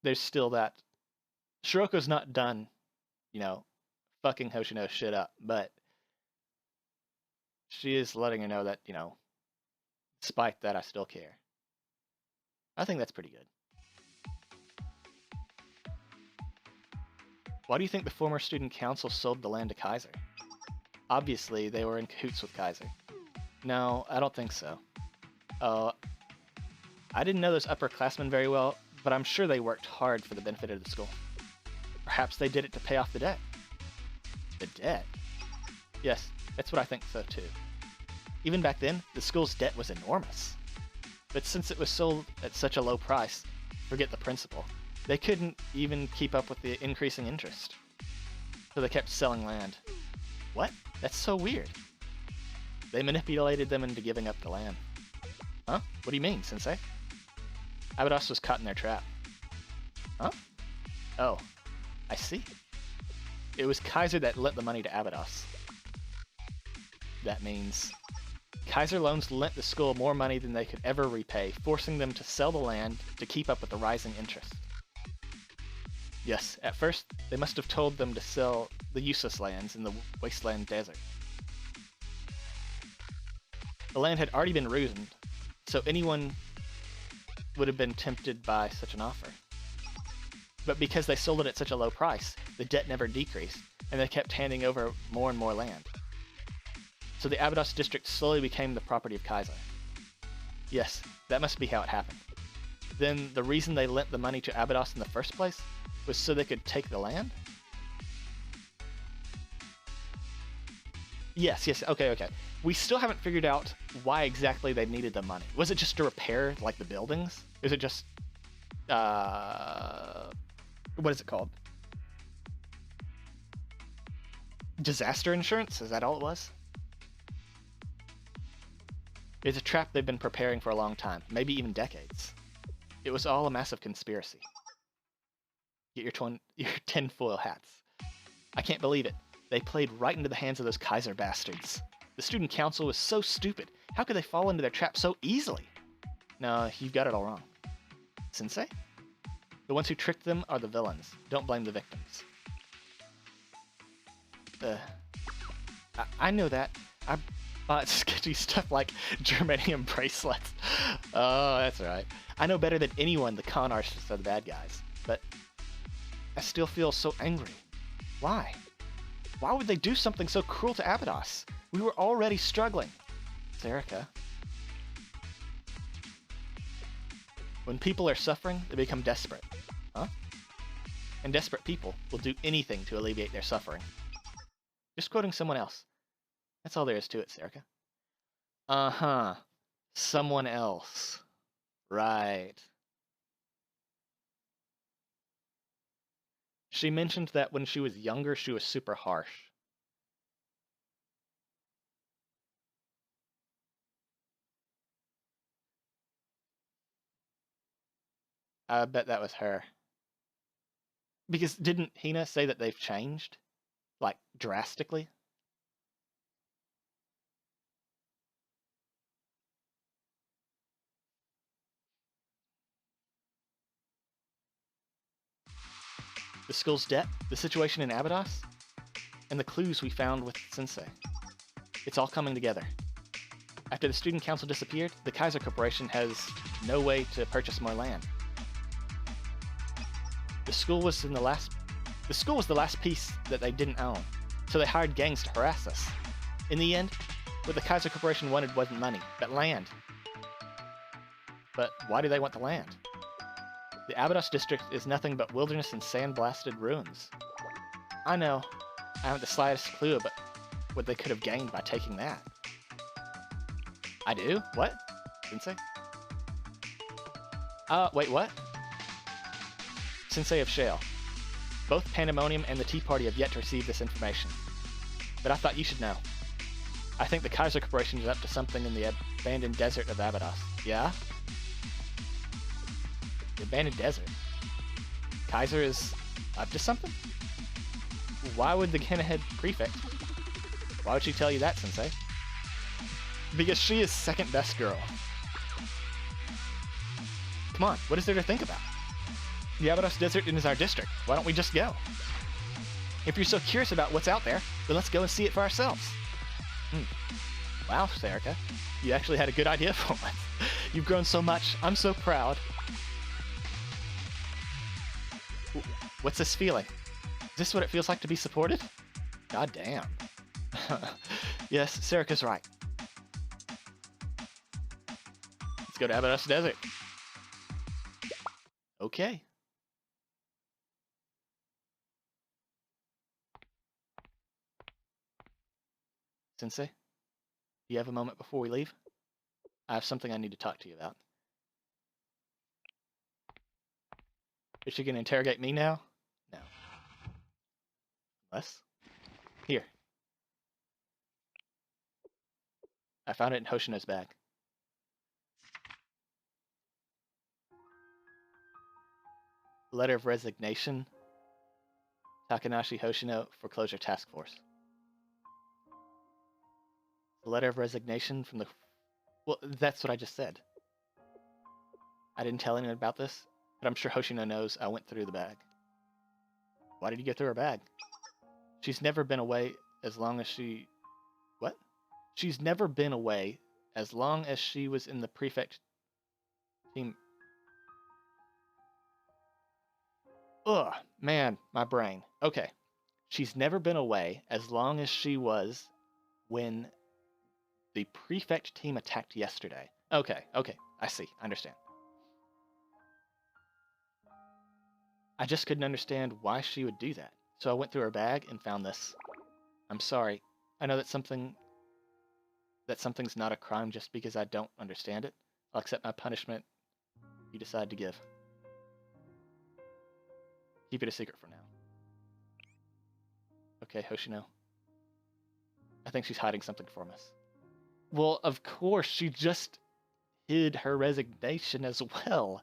S1: There's still that. Shiroko's not done, you know, fucking Hoshino's shit up, but she is letting her know that, despite that, I still care. I think that's pretty good. Why do you think the former student council sold the land to Kaiser? Obviously, they were in cahoots with Kaiser. No, I don't think so. I didn't know those upperclassmen very well, but I'm sure they worked hard for the benefit of the school. Perhaps they did it to pay off the debt. The debt? Yes, that's what I think so too. Even back then, the school's debt was enormous. But since it was sold at such a low price, forget the principal, they couldn't even keep up with the increasing interest. So they kept selling land. What? That's so weird. They manipulated them into giving up the land. Huh? What do you mean, Sensei? Abydos was caught in their trap. Huh? Oh, I see. It was Kaiser that lent the money to Abydos. That means Kaiser loans lent the school more money than they could ever repay, forcing them to sell the land to keep up with the rising interest. Yes, at first, they must have told them to sell the useless lands in the wasteland desert. The land had already been ruined, so anyone would have been tempted by such an offer. But because they sold it at such a low price, the debt never decreased, and they kept handing over more and more land. So the Abydos district slowly became the property of Kaiser. Yes, that must be how it happened. Then the reason they lent the money to Abydos in the first place was so they could take the land? Yes, okay. We still haven't figured out why exactly they needed the money. Was it just to repair, like, the buildings? Is it just, what is it called? Disaster insurance? Is that all it was? It's a trap they've been preparing for a long time, maybe even decades. It was all a massive conspiracy. Get your tinfoil hats. I can't believe it. They played right into the hands of those Kaiser bastards. The student council was so stupid. How could they fall into their trap so easily? No, you've got it all wrong. Sensei? The ones who tricked them are the villains. Don't blame the victims. I know that. I bought sketchy stuff like germanium bracelets. Oh, that's right. I know better than anyone the con artists are the bad guys. But I still feel so angry. Why? Why would they do something so cruel to Abydos? We were already struggling. Serica. When people are suffering, they become desperate. Huh? And desperate people will do anything to alleviate their suffering. Just quoting someone else. That's all there is to it, Serica. Uh-huh. Someone else. Right. She mentioned that when she was younger, she was super harsh. I bet that was her. Because didn't Hina say that they've changed? Like, drastically? The school's debt, the situation in Abydos, and the clues we found with Sensei. It's all coming together. After the student council disappeared, the Kaiser Corporation has no way to purchase more land. The school was the last piece that they didn't own, so they hired gangs to harass us. In the end, what the Kaiser Corporation wanted wasn't money, but land. But why do they want the land? The Abydos district is nothing but wilderness and sand-blasted ruins. I know, I haven't the slightest clue about what they could have gained by taking that. I do? What? Sensei? Wait, what? Sensei of Shale. Both Pandemonium and the Tea Party have yet to receive this information. But I thought you should know. I think the Kaiser Corporation is up to something in the abandoned desert of Abydos. Yeah? The abandoned desert? Kaiser is up to something? Why would the Kennehead prefect? Why would she tell you that, Sensei? Because she is second best girl. Come on, what is there to think about? The Abydos Desert is our district. Why don't we just go? If you're so curious about what's out there, then let's go and see it for ourselves. Wow, Serica, you actually had a good idea for once. You've grown so much. I'm so proud. What's this feeling? Is this what it feels like to be supported? God damn. Yes, Serica's right. Let's go to Abydos Desert. Okay. Sensei, do you have a moment before we leave? I have something I need to talk to you about. Is she going to interrogate me now? No. Unless? Here. I found it in Hoshino's bag. Letter of resignation. Takanashi Hoshino Foreclosure Task Force. The letter of resignation from the... Well, that's what I just said. I didn't tell anyone about this, but I'm sure Hoshino knows I went through the bag. Why did you go through her bag? She's never been away as long as she... What? She's never been away as long as she was in the prefect team... Ugh, man, my brain. Okay. She's never been away as long as she was when the prefect team attacked yesterday. Okay, I see, I understand. I just couldn't understand why she would do that. So I went through her bag and found this. I'm sorry. I know that something's not a crime just because I don't understand it. I'll accept my punishment you decide to give. Keep it a secret for now. Okay, Hoshino. I think she's hiding something from us. Well, of course, she just hid her resignation as well.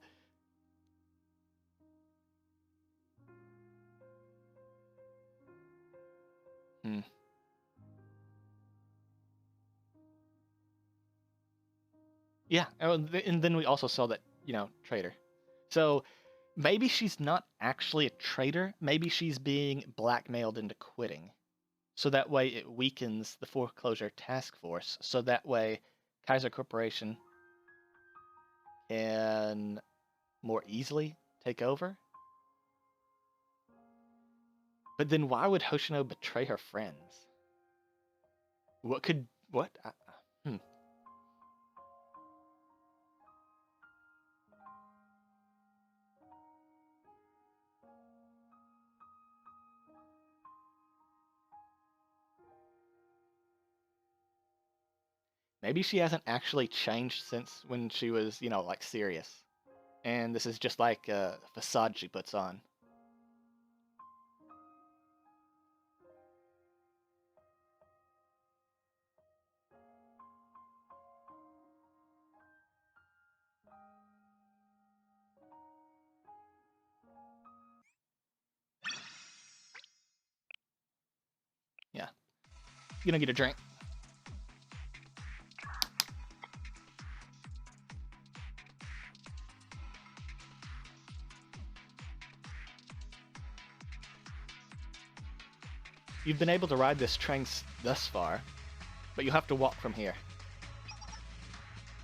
S1: Yeah, and then we also saw that, traitor. So maybe she's not actually a traitor. Maybe she's being blackmailed into quitting. So that way it weakens the Foreclosure Task Force. So that way Kaiser Corporation can more easily take over. But then why would Hoshino betray her friends? What? Maybe she hasn't actually changed since when she was, like serious. And this is just like a facade she puts on. Yeah. You gonna get a drink. You've been able to ride this train thus far, but you'll have to walk from here.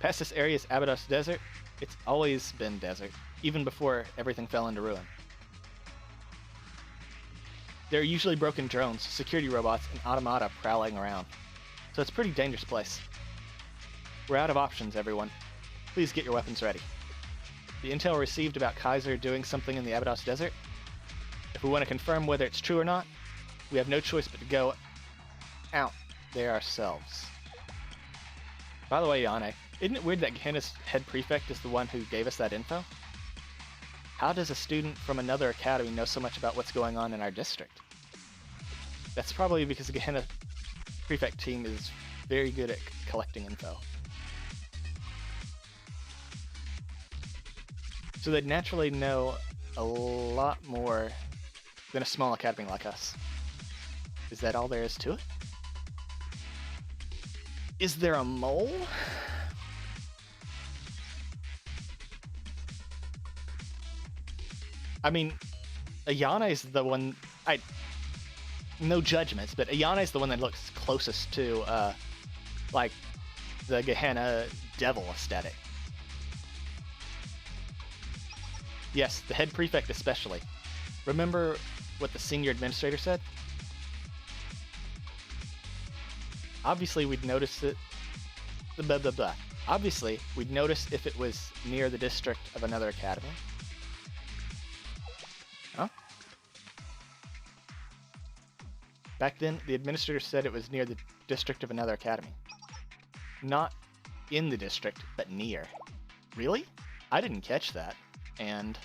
S1: Past this area is Abydos Desert. It's always been desert, even before everything fell into ruin. There are usually broken drones, security robots, and automata prowling around, so it's a pretty dangerous place. We're out of options, everyone. Please get your weapons ready. The intel received about Kaiser doing something in the Abydos Desert, if we want to confirm whether it's true or not, we have no choice but to go out there ourselves. By the way, Yane, isn't it weird that Gehenna's head prefect is the one who gave us that info? How does a student from another academy know so much about what's going on in our district? That's probably because the Gehenna prefect team is very good at collecting info. So they'd naturally know a lot more than a small academy like us. Is that all there is to it? Is there a mole? I mean, Ayana is the one. No judgments, but Ayana is the one that looks closest to, like, the Gehenna devil aesthetic. Yes, the head prefect especially. Remember what the senior administrator said? Obviously, we'd notice it. Blah blah blah. Obviously, we'd notice if it was near the district of another academy. Huh? Back then, the administrator said it was near the district of another academy. Not in the district, but near. Really? I didn't catch that. And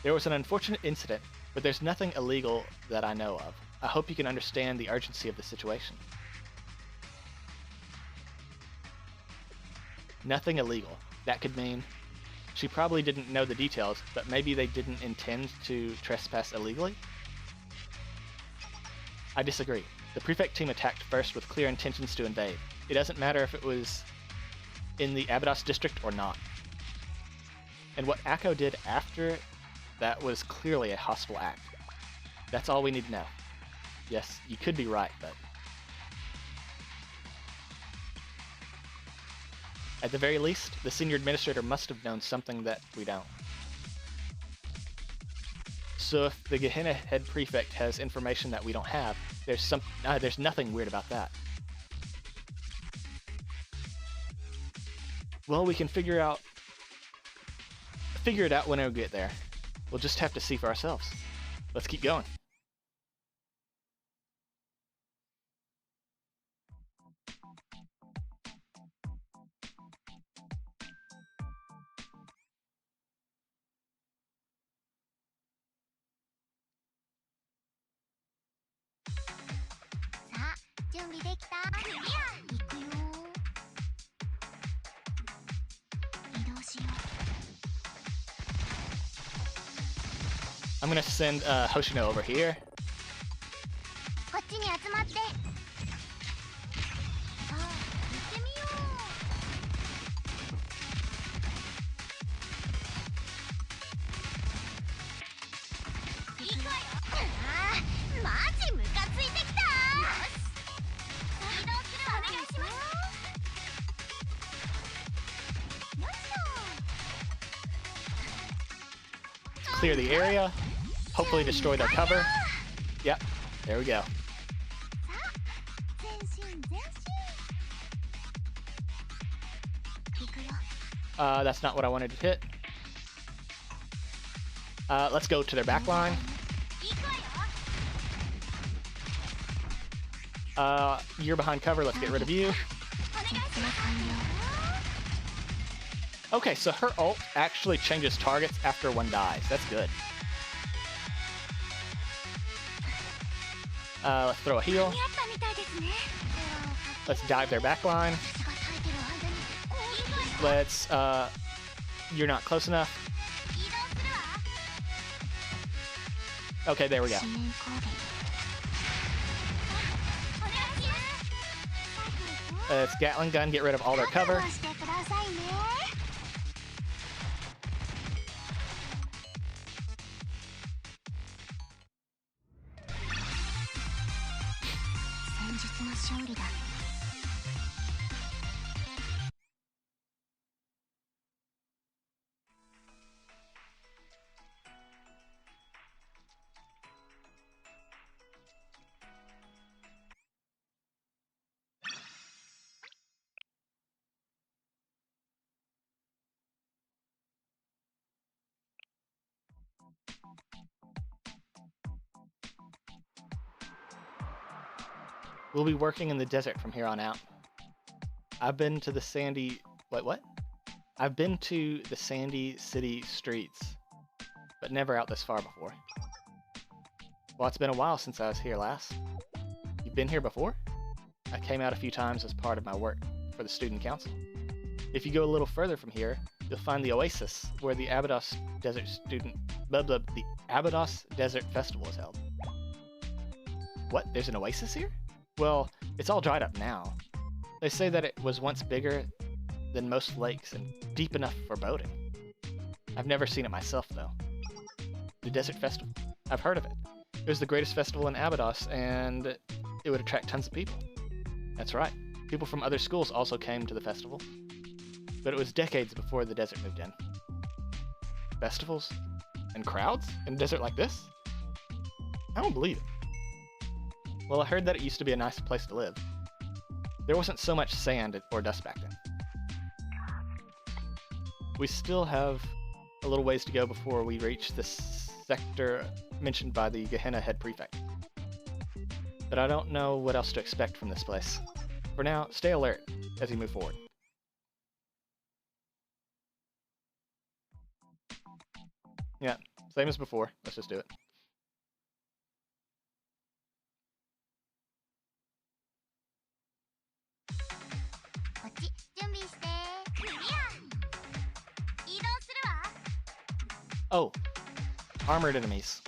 S1: there was an unfortunate incident, but there's nothing illegal that I know of. I hope you can understand the urgency of the situation. Nothing illegal. That could mean she probably didn't know the details, but maybe they didn't intend to trespass illegally? I disagree. The prefect team attacked first with clear intentions to invade. It doesn't matter if it was in the Abydos district or not. And what Akko did after that was clearly a hostile act. That's all we need to know. Yes, you could be right, but at the very least, the senior administrator must have known something that we don't. So if the Gehenna head prefect has information that we don't have, there's nothing weird about that. Well, we can figure it out when we get there. We'll just have to see for ourselves. Let's keep going. I'm gonna send Hoshino over here. Clear the area. Hopefully destroy their cover. Yep, there we go. That's not what I wanted to hit. Let's go to their back line. You're behind cover, let's get rid of you. Okay, so her ult actually changes targets after one dies. That's good. Let's throw a heal. Let's dive their back line. Let's, you're not close enough. Okay, there we go. Let's Gatling gun, get rid of all their cover. We'll be working in the desert from here on out. I've been to the sandy... Wait, what? I've been to the Sandy City streets, but never out this far before. Well, it's been a while since I was here last. You've been here before? I came out a few times as part of my work for the student council. If you go a little further from here, you'll find the oasis where the Abydos the Abydos Desert Festival is held. What? There's an oasis here? Well, it's all dried up now. They say that it was once bigger than most lakes and deep enough for boating. I've never seen it myself, though. The Desert Festival. I've heard of it. It was the greatest festival in Abydos, and it would attract tons of people. That's right. People from other schools also came to the festival. But it was decades before the desert moved in. Festivals? And crowds? In a desert like this? I don't believe it. Well, I heard that it used to be a nice place to live. There wasn't so much sand or dust back then. We still have a little ways to go before we reach the sector mentioned by the Gehenna head prefect. But I don't know what else to expect from this place. For now, stay alert as we move forward. Yeah, same as before. Let's just do it. Oh, armored enemies.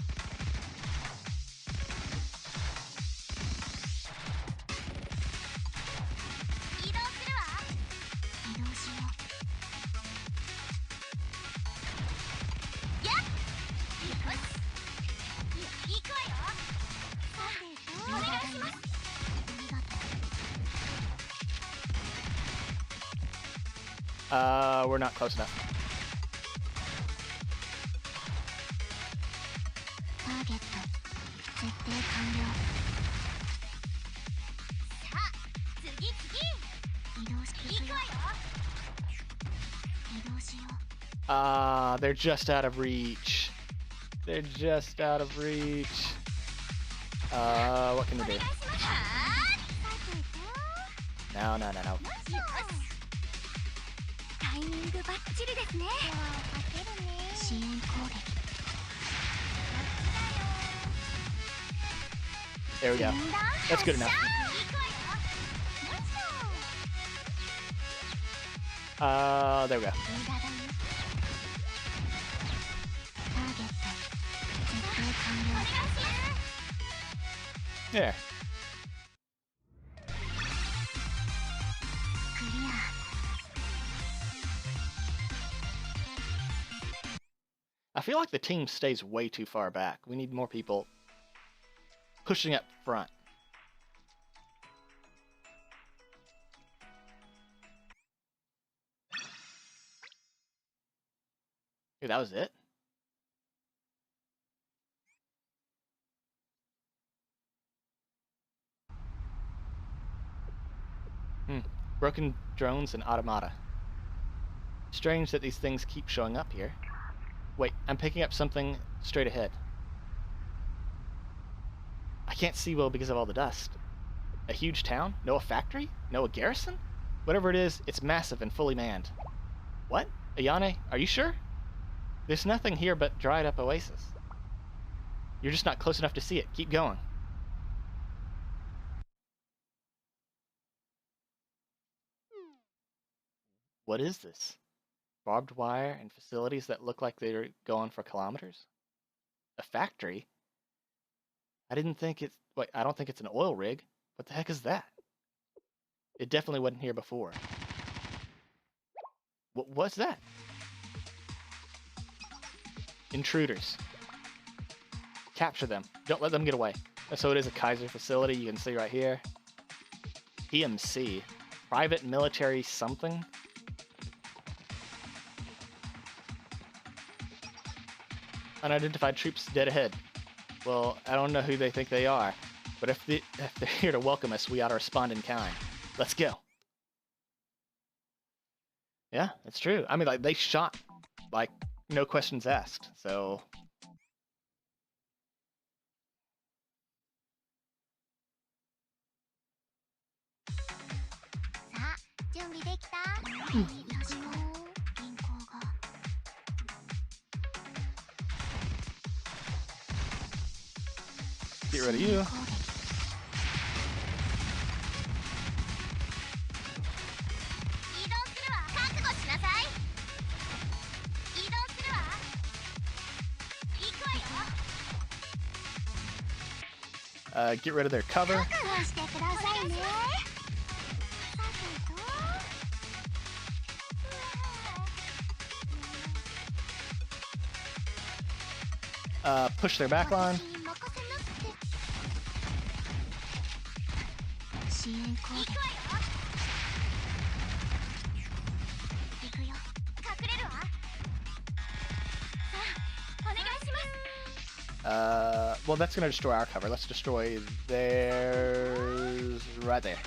S1: We're not close enough. They're just out of reach. They're just out of reach. What can we do? No. There we go. That's good enough. There we go. There. I feel like the team stays way too far back. We need more people pushing up front. Hey, that was it? Broken drones and automata. Strange that these things keep showing up here. Wait, I'm picking up something straight ahead. I can't see well because of all the dust. A huge town? No a factory? No a garrison? Whatever it is, it's massive and fully manned. What? Ayane, are you sure? There's nothing here but dried up oasis. You're just not close enough to see it. Keep going. What is this? Barbed wire and facilities that look like they're going for kilometers? A factory? I don't think it's an oil rig. What the heck is that? It definitely wasn't here before. What's that? Intruders. Capture them. Don't let them get away. So it is a Kaiser facility, you can see right here. PMC. Private military something? Unidentified troops dead ahead. Well, I don't know who they think they are, but if they're here to welcome us, we ought to respond in kind. Let's go. Yeah, it's true. I mean, like, they shot, like, no questions asked, so... get rid of you. Get rid of their cover. Push their back line. Well, that's gonna destroy our cover. Let's destroy theirs right there.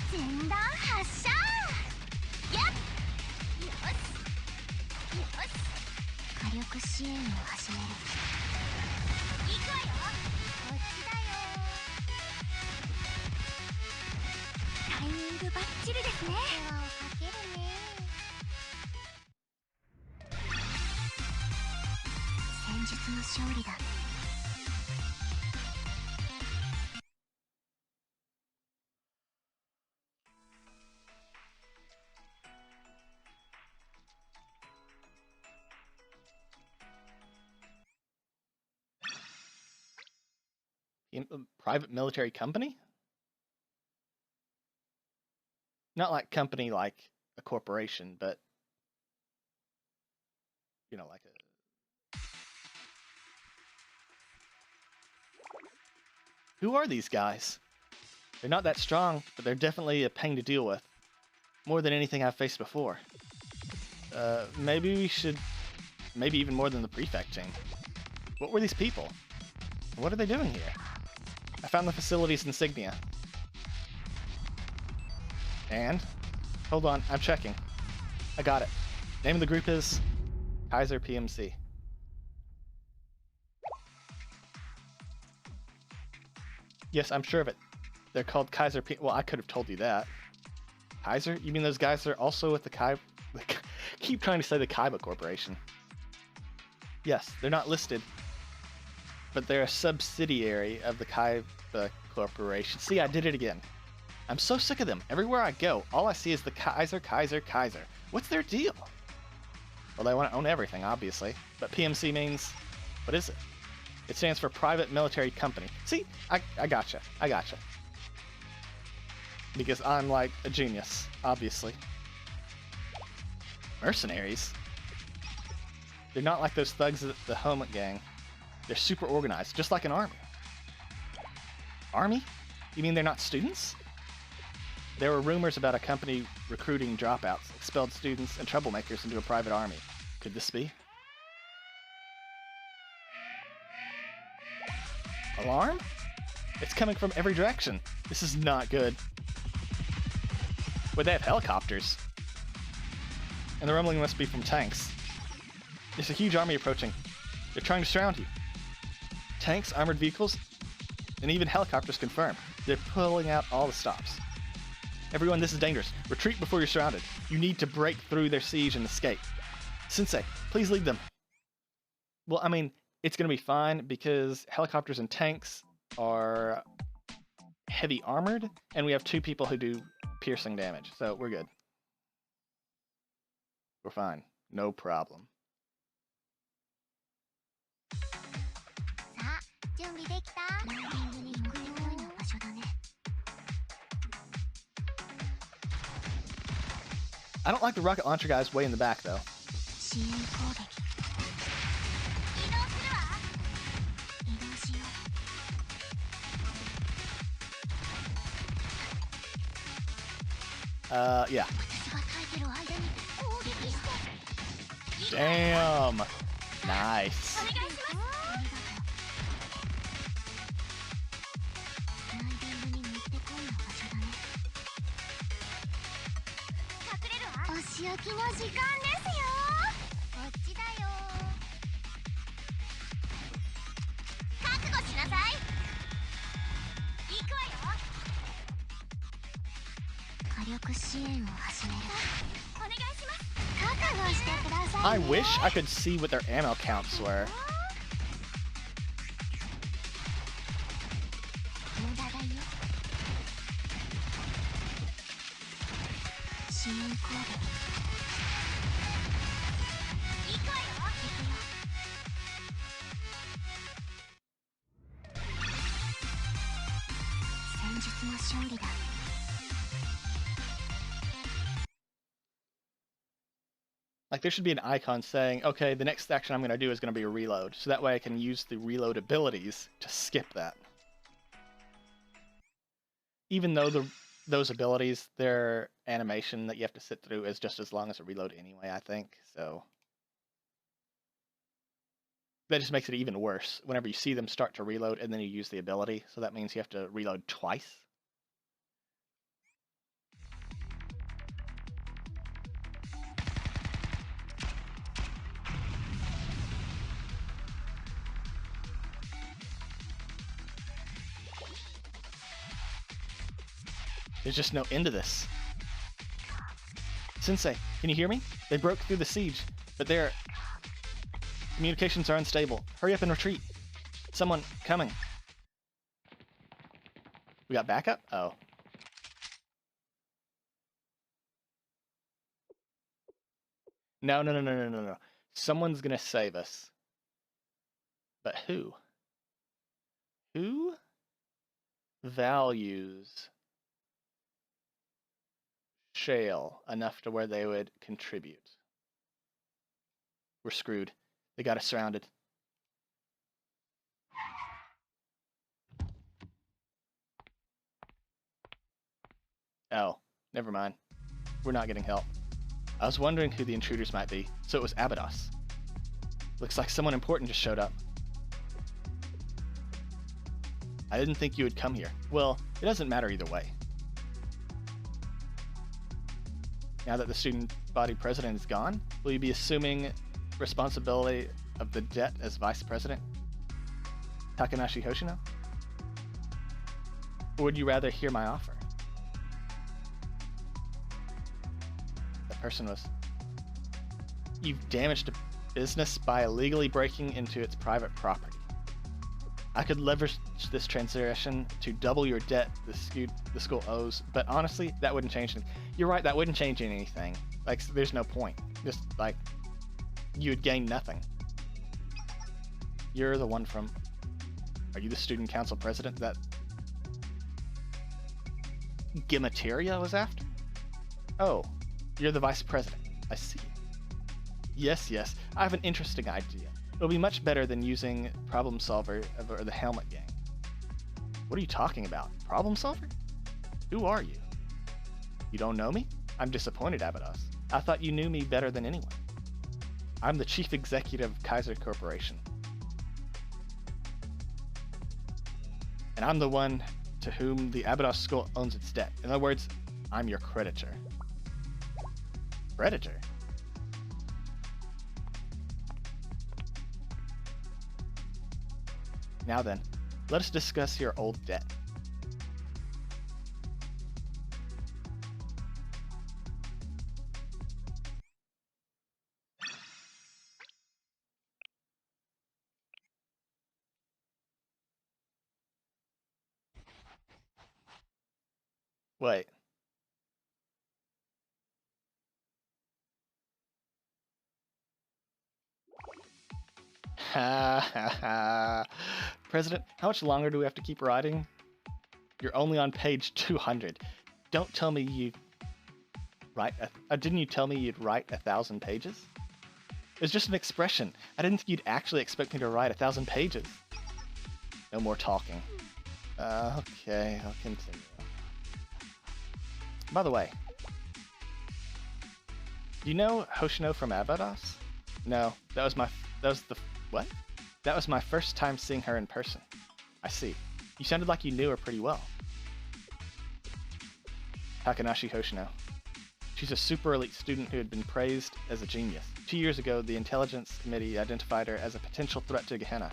S1: Private military company? Not like company like a corporation, but you know, like a... Who are these guys? They're not that strong, but they're definitely a pain to deal with. More than anything I've faced before. Maybe we should... Maybe even more than the prefect team. What were these people? What are they doing here? I found the facility's insignia. And? Hold on, I'm checking. I got it. Name of the group is Kaiser PMC. Yes, I'm sure of it. They're called Kaiser P... Well, I could have told you that. Kaiser? You mean those guys are also with the Kai... keep trying to say the Kaiba Corporation. Yes, they're not listed. But they're a subsidiary of the Kaiba Corporation. See, I did it again. I'm so sick of them. Everywhere I go, all I see is the Kaiser, Kaiser, Kaiser. What's their deal? Well, they want to own everything, obviously. But PMC means... What is it? It stands for Private Military Company. See, I gotcha. I gotcha. Because I'm like a genius, obviously. Mercenaries? They're not like those thugs at the Helmet Gang. They're super organized, just like an army. Army? You mean they're not students? There were rumors about a company recruiting dropouts, expelled students, and troublemakers into a private army. Could this be? Alarm? It's coming from every direction. This is not good. Wait, they have helicopters. And the rumbling must be from tanks. There's a huge army approaching. They're trying to surround you. Tanks, armored vehicles, and even helicopters confirm. They're pulling out all the stops. Everyone, this is dangerous. Retreat before you're surrounded. You need to break through their siege and escape. Sensei, please lead them. Well, I mean, it's going to be fine because helicopters and tanks are heavy armored, and we have 2 people who do piercing damage, so we're good. We're fine. No problem. I don't like the rocket launcher guys way in the back, though. Yeah. Damn! Nice. I wish I could see what their ammo counts were. Like, there should be an icon saying, okay, the next action I'm going to do is going to be a reload, so that way I can use the reload abilities to skip that. Even though those abilities, their animation that you have to sit through is just as long as a reload anyway, I think, so... That just makes it even worse whenever you see them start to reload and then you use the ability, so that means you have to reload twice. There's just no end to this. Sensei, can you hear me? They broke through the siege, but their communications are unstable. Hurry up and retreat. Someone coming. We got backup? Oh. No. Someone's gonna save us. But who? Who values shale enough to where they would contribute? We're screwed. They got us surrounded. Oh, never mind. We're not getting help. I was wondering who the intruders might be, so it was Abydos. Looks like someone important just showed up. I didn't think you would come here. Well, it doesn't matter either way. Now that the student body president is gone, will you be assuming responsibility of the debt as vice president? Takanashi Hoshino? Or would you rather hear my offer? That person was... You've damaged a business by illegally breaking into its private property. I could leverage this transaction to double your debt the school owes, but honestly, that wouldn't change anything. You're right, that wouldn't change anything. Like, there's no point. Just, like, you would gain nothing. You're the one from... Are you the student council president that Gimateria was after? Oh, you're the vice president. I see. Yes, I have an interesting idea. It'll be much better than using Problem Solver or the Helmet Gang. What are you talking about? Problem Solver? Who are you? You don't know me? I'm disappointed, Abydos. I thought you knew me better than anyone. I'm the chief executive of Kaiser Corporation. And I'm the one to whom the Abydos School owns its debt. In other words, I'm your creditor. Creditor? Now then, let us discuss your old debt. Wait. Ha ha ha. President, how much longer do we have to keep writing? You're only on page 200. Don't tell me you write... didn't you tell me you'd write 1,000 pages? It's just an expression. I didn't think you'd actually expect me to write 1,000 pages. No more talking. Okay, I'll continue. By the way, do you know Hoshino from Abydos? No, that was the... What? That was my first time seeing her in person. I see. You sounded like you knew her pretty well. Takanashi Hoshino. She's a super elite student who had been praised as a genius. 2 years ago, the Intelligence Committee identified her as a potential threat to Gehenna.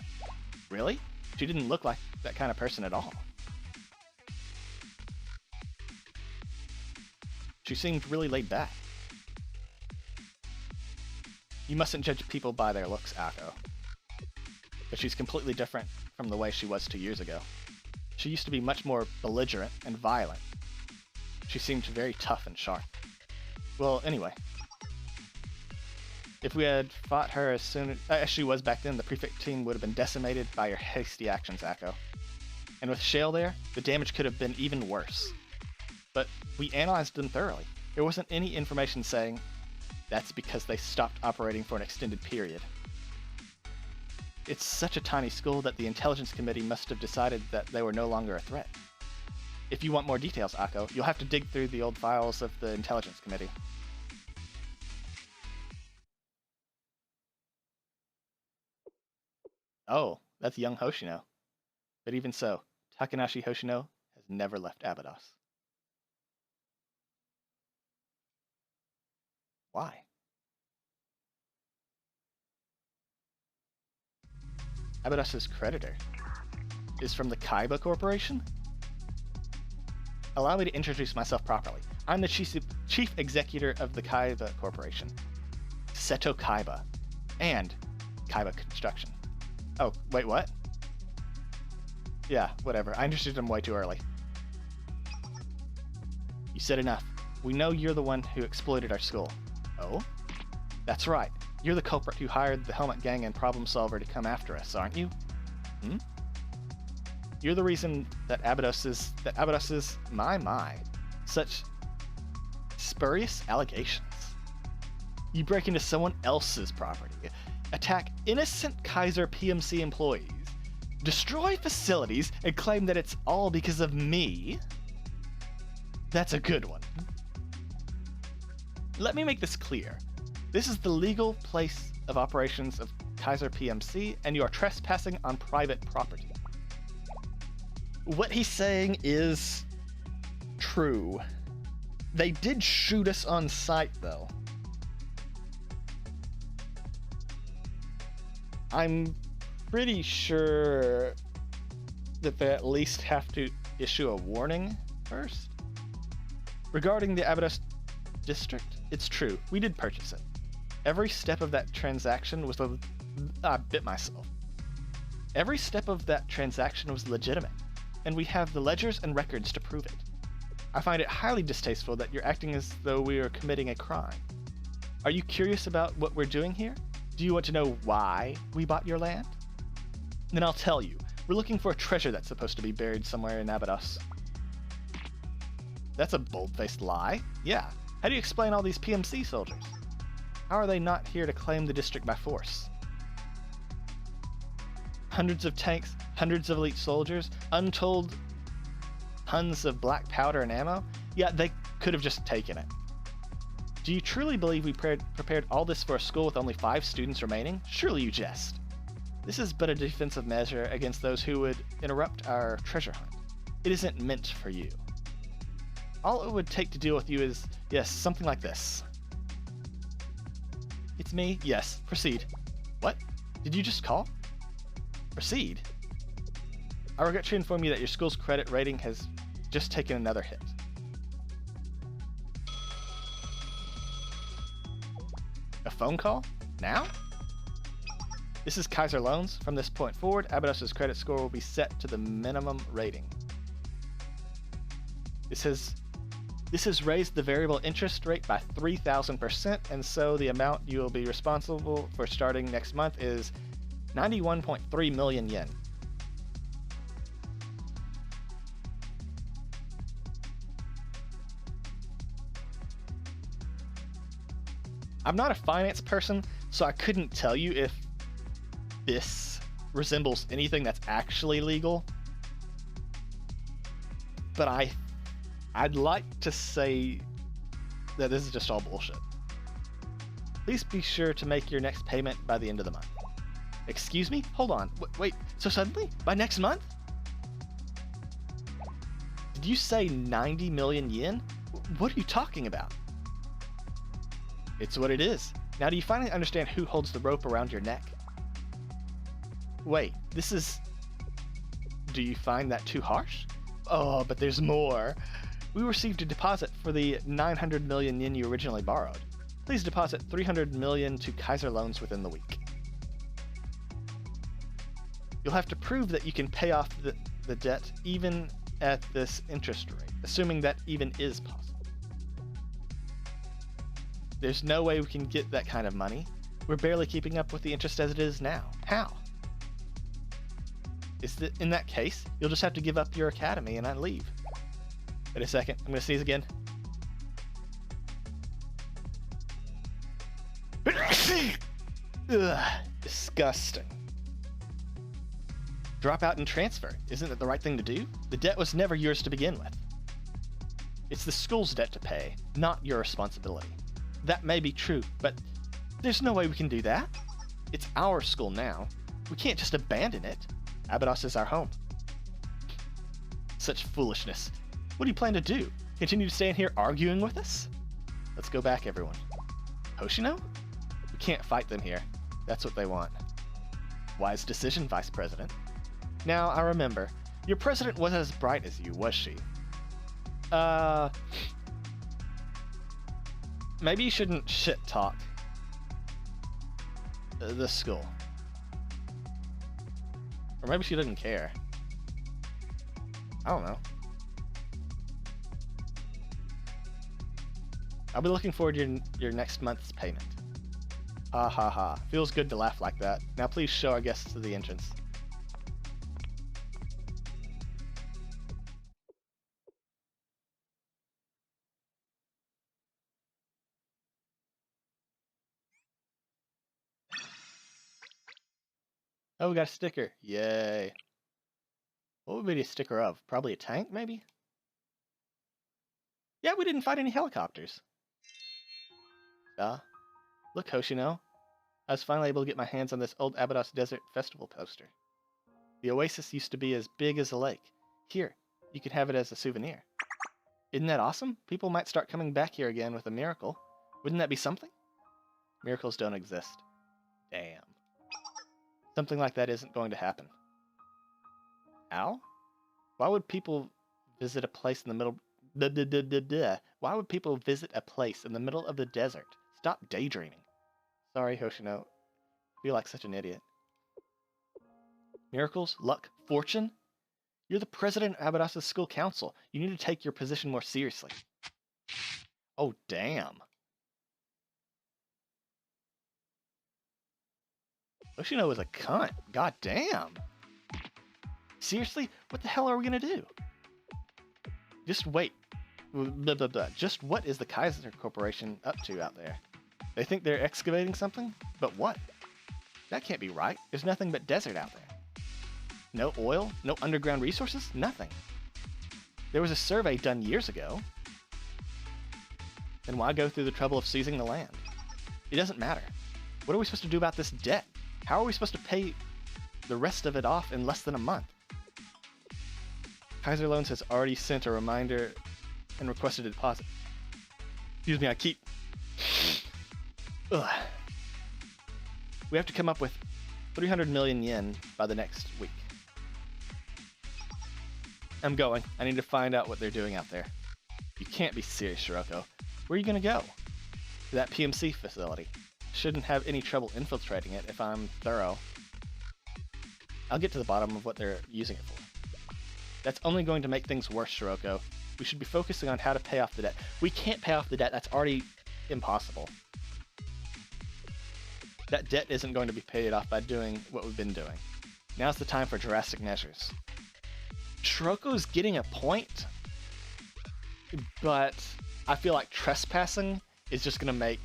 S1: Really? She didn't look like that kind of person at all. She seemed really laid back. You mustn't judge people by their looks, Ako. But she's completely different from the way she was 2 years ago. She used to be much more belligerent and violent. She seemed very tough and sharp. Well, anyway. If we had fought her as soon as she was back then, the prefect team would have been decimated by your hasty actions, Akko. And with Shale there, the damage could have been even worse. But we analyzed them thoroughly. There wasn't any information saying that's because they stopped operating for an extended period. It's such a tiny school that the Intelligence Committee must have decided that they were no longer a threat. If you want more details, Akko, you'll have to dig through the old files of the Intelligence Committee. Oh, that's young Hoshino. But even so, Takanashi Hoshino has never left Abydos. Why? Abydos' creditor is from the Kaiba Corporation? Allow me to introduce myself properly. I'm the chief executor of the Kaiba Corporation, Seto Kaiba, and Kaiba Construction. Oh, wait, what? Yeah, whatever. I understood him way too early. You said enough. We know you're the one who exploited our school. Oh? That's right. You're the culprit who hired the Helmet Gang and Problem Solver to come after us, aren't you? Hmm? You're the reason that Abydos is my, such spurious allegations. You break into someone else's property, attack innocent Kaiser PMC employees, destroy facilities, and claim that it's all because of me? That's a good one. Let me make this clear. This is the legal place of operations of Kaiser PMC, and you are trespassing on private property. What he's saying is true. They did shoot us on sight, though. I'm pretty sure that they at least have to issue a warning first. Regarding the Abydos district, it's true. We did purchase it. Every step of that transaction was I bit myself. Every step of that transaction was legitimate, and we have the ledgers and records to prove it. I find it highly distasteful that you're acting as though we are committing a crime. Are you curious about what we're doing here? Do you want to know why we bought your land? Then I'll tell you. We're looking for a treasure that's supposed to be buried somewhere in Abydos. That's a bold-faced lie. Yeah. How do you explain all these PMC soldiers? How are they not here to claim the district by force? Hundreds of tanks, hundreds of elite soldiers, untold tons of black powder and ammo? Yeah, they could have just taken it. Do you truly believe we prepared all this for a school with only 5 students remaining? Surely you jest. This is but a defensive measure against those who would interrupt our treasure hunt. It isn't meant for you. All it would take to deal with you is, yes, something like this. It's me? Yes. Proceed. What? Did you just call? Proceed? I regret to inform you that your school's credit rating has just taken another hit. A phone call? Now? This is Kaiser Loans. From this point forward, Abydos' credit score will be set to the minimum rating. This has raised the variable interest rate by 3,000%, and so the amount you will be responsible for starting next month is 91.3 million yen. I'm not a finance person, so I couldn't tell you if this resembles anything that's actually legal. But I'd like to say that this is just all bullshit. Please be sure to make your next payment by the end of the month. Excuse me? Hold on. Wait, so suddenly? By next month? Did you say 90 million yen? What are you talking about? It's what it is. Now do you finally understand who holds the rope around your neck? Wait, this is... Do you find that too harsh? Oh, but there's more. We received a deposit for the 900 million yen you originally borrowed. Please deposit 300 million to Kaiser Loans within the week. You'll have to prove that you can pay off the debt even at this interest rate, assuming that even is possible. There's no way we can get that kind of money. We're barely keeping up with the interest as it is now. How? In that case, you'll just have to give up your academy and I leave. Wait a second, I'm gonna sneeze again. Ugh, disgusting. Drop out and transfer. Isn't that the right thing to do? The debt was never yours to begin with. It's the school's debt to pay, not your responsibility. That may be true, but there's no way we can do that. It's our school now. We can't just abandon it. Abydos is our home. Such foolishness. What do you plan to do? Continue to stay in here arguing with us? Let's go back, everyone. Hoshino? We can't fight them here. That's what they want. Wise decision, Vice President. Now, I remember, your president wasn't as bright as you, was she? Maybe you shouldn't shit-talk the school. Or maybe she didn't care. I don't know. I'll be looking forward to your next month's payment. Ha ha ha. Feels good to laugh like that. Now please show our guests to the entrance. Oh, we got a sticker. Yay. What would be a sticker of? Probably a tank, maybe? Yeah, we didn't fight any helicopters. Look, Hoshino. I was finally able to get my hands on this old Abydos Desert Festival poster. The oasis used to be as big as a lake. Here, you can have it as a souvenir. Isn't that awesome? People might start coming back here again with a miracle. Wouldn't that be something? Miracles don't exist. Damn. Something like that isn't going to happen. Ow? Why would people visit a place in the middle... Why would people visit a place in the middle of the desert? Stop daydreaming. Sorry, Hoshino. I feel like such an idiot. Miracles? Luck? Fortune? You're the president of Abydos' school council. You need to take your position more seriously. Oh, damn. Hoshino is a cunt. God damn. Seriously? What the hell are we gonna do? Just wait. Blah, blah, blah. Just what is the Kaiser Corporation up to out there? They think they're excavating something? But what? That can't be right. There's nothing but desert out there. No oil? No underground resources? Nothing. There was a survey done years ago. Then why go through the trouble of seizing the land? It doesn't matter. What are we supposed to do about this debt? How are we supposed to pay the rest of it off in less than a month? Kaiser Loans has already sent a reminder and requested a deposit. Excuse me, I keep... Ugh. We have to come up with 300 million yen by the next week. I'm going. I need to find out what they're doing out there. You can't be serious, Shiroko. Where are you going to go? To that PMC facility. Shouldn't have any trouble infiltrating it if I'm thorough. I'll get to the bottom of what they're using it for. That's only going to make things worse, Shiroko. We should be focusing on how to pay off the debt. We can't pay off the debt. That's already impossible. That debt isn't going to be paid off by doing what we've been doing. Now's the time for drastic measures. Shiroko's getting a point, but I feel like trespassing is just going to make...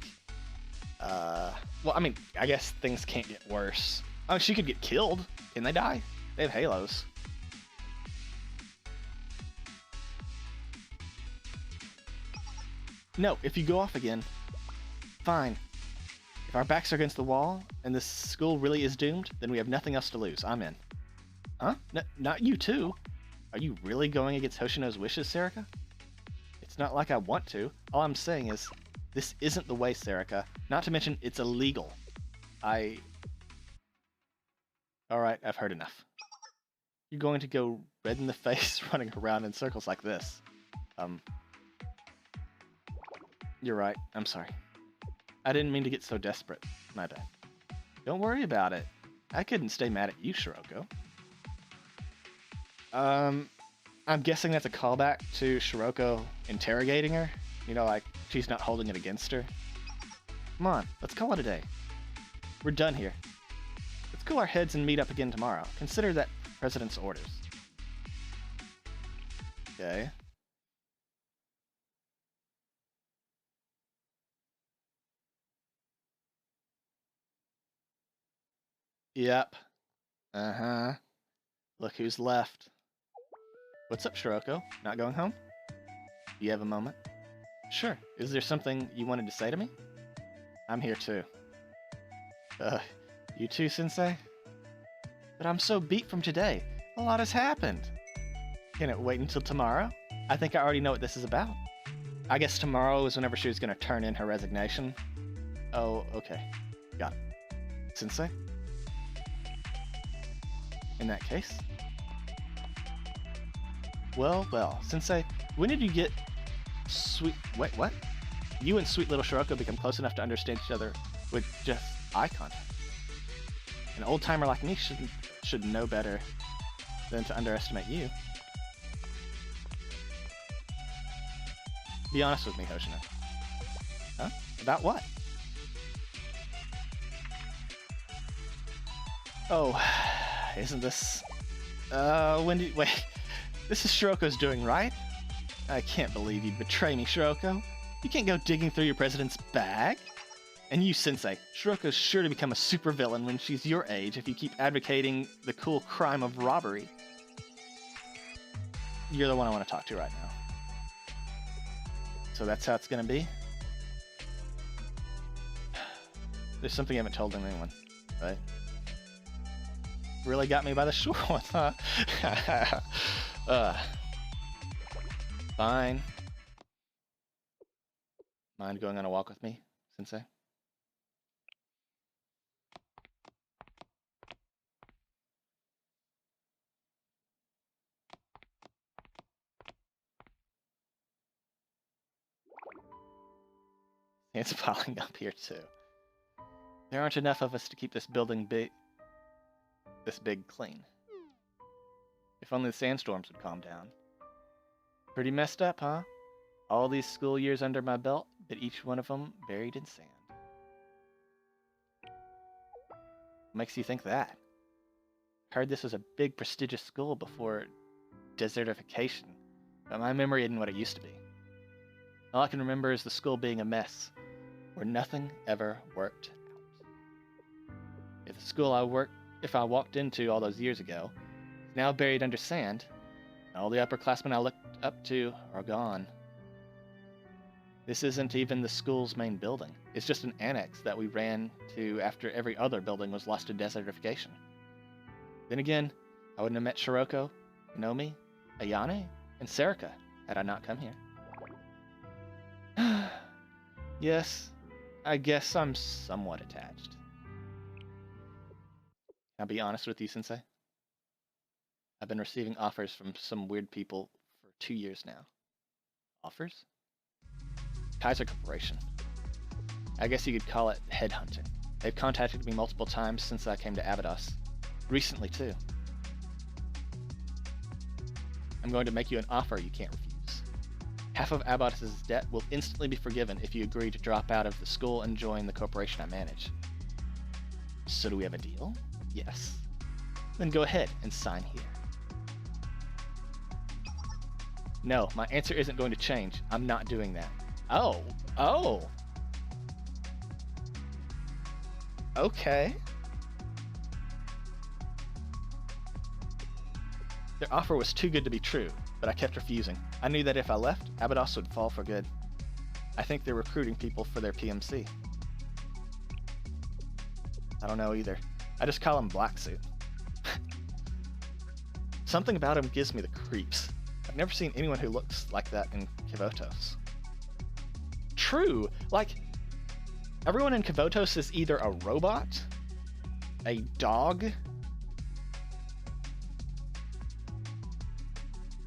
S1: well, I mean, I guess things can't get worse. Oh, she could get killed. Can they die? They have halos. No, if you go off again, fine. If our backs are against the wall and this school really is doomed, then we have nothing else to lose. I'm in. Huh? Not you too. Are you really going against Hoshino's wishes, Serika? It's not like I want to. All I'm saying is, this isn't the way, Serika. Not to mention, it's illegal. Alright, I've heard enough. You're going to go red in the face running around in circles like this. You're right. I'm sorry. I didn't mean to get so desperate. My bad. Don't worry about it. I couldn't stay mad at you, Shiroko. I'm guessing that's a callback to Shiroko interrogating her. You know, like, she's not holding it against her. Come on, let's call it a day. We're done here. Let's cool our heads and meet up again tomorrow. Consider that President's orders. Okay. Yep. Uh-huh. Look who's left. What's up, Shiroko? Not going home? Do you have a moment? Sure. Is there something you wanted to say to me? I'm here too. You too, Sensei? But I'm so beat from today. A lot has happened. Can it wait until tomorrow? I think I already know what this is about. I guess tomorrow is whenever she was going to turn in her resignation. Oh, okay. Got it. Sensei? In that case? Well, Sensei, when did you get Wait, what? You and sweet little Shiroko become close enough to understand each other with just eye contact. An old-timer like me should know better than to underestimate you. Be honest with me, Hoshino. Huh? About what? Oh, isn't this... wait, this is Shiroko's doing, right? I can't believe you'd betray me, Shiroko. You can't go digging through your president's bag. And you, Sensei, Shiroko's sure to become a supervillain when she's your age if you keep advocating the cool crime of robbery. You're the one I want to talk to right now. So that's how it's gonna be? There's something I haven't told anyone, right? Really got me by the short, huh? Fine. Mind going on a walk with me, Sensei? It's piling up here too. There aren't enough of us to keep this building this big clean. If only the sandstorms would calm down. Pretty messed up, huh? All these school years under my belt, but each one of them buried in sand. What makes you think that? Heard this was a big prestigious school before desertification, but my memory isn't what it used to be. All I can remember is the school being a mess, where nothing ever worked out. If the school I walked into all those years ago is now buried under sand, and all the upperclassmen I looked up to are gone. This isn't even the school's main building. It's just an annex that we ran to after every other building was lost to desertification. Then again, I wouldn't have met Shiroko, Nomi, Ayane, and Serika had I not come here. Yes, I guess I'm somewhat attached. Can I be honest with you, Sensei? I've been receiving offers from some weird people for 2 years now. Offers? Kaiser Corporation. I guess you could call it headhunting. They've contacted me multiple times since I came to Abydos. Recently, too. I'm going to make you an offer you can't refuse. Half of Abydos' debt will instantly be forgiven if you agree to drop out of the school and join the corporation I manage. So do we have a deal? Yes. Then go ahead and sign here. No, my answer isn't going to change. I'm not doing that. Oh. Okay. Their offer was too good to be true, but I kept refusing. I knew that if I left, Abydos would fall for good. I think they're recruiting people for their PMC. I don't know either. I just call him Black Suit. Something about him gives me the creeps. I've never seen anyone who looks like that in Kivotos. True! Like, everyone in Kivotos is either a robot, a dog,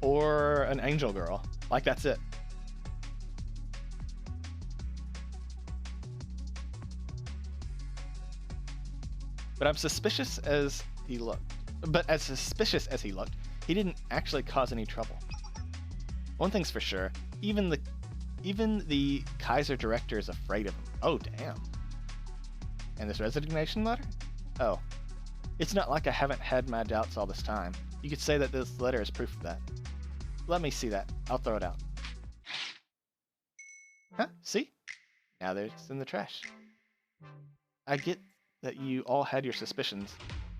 S1: or an angel girl. Like, that's it. But as suspicious as he looked, he didn't actually cause any trouble. One thing's for sure, even the Kaiser director is afraid of him. Oh, damn. And this resignation letter? Oh, it's not like I haven't had my doubts all this time. You could say that this letter is proof of that. Let me see that. I'll throw it out. Huh? See? Now it's in the trash. I get that you all had your suspicions.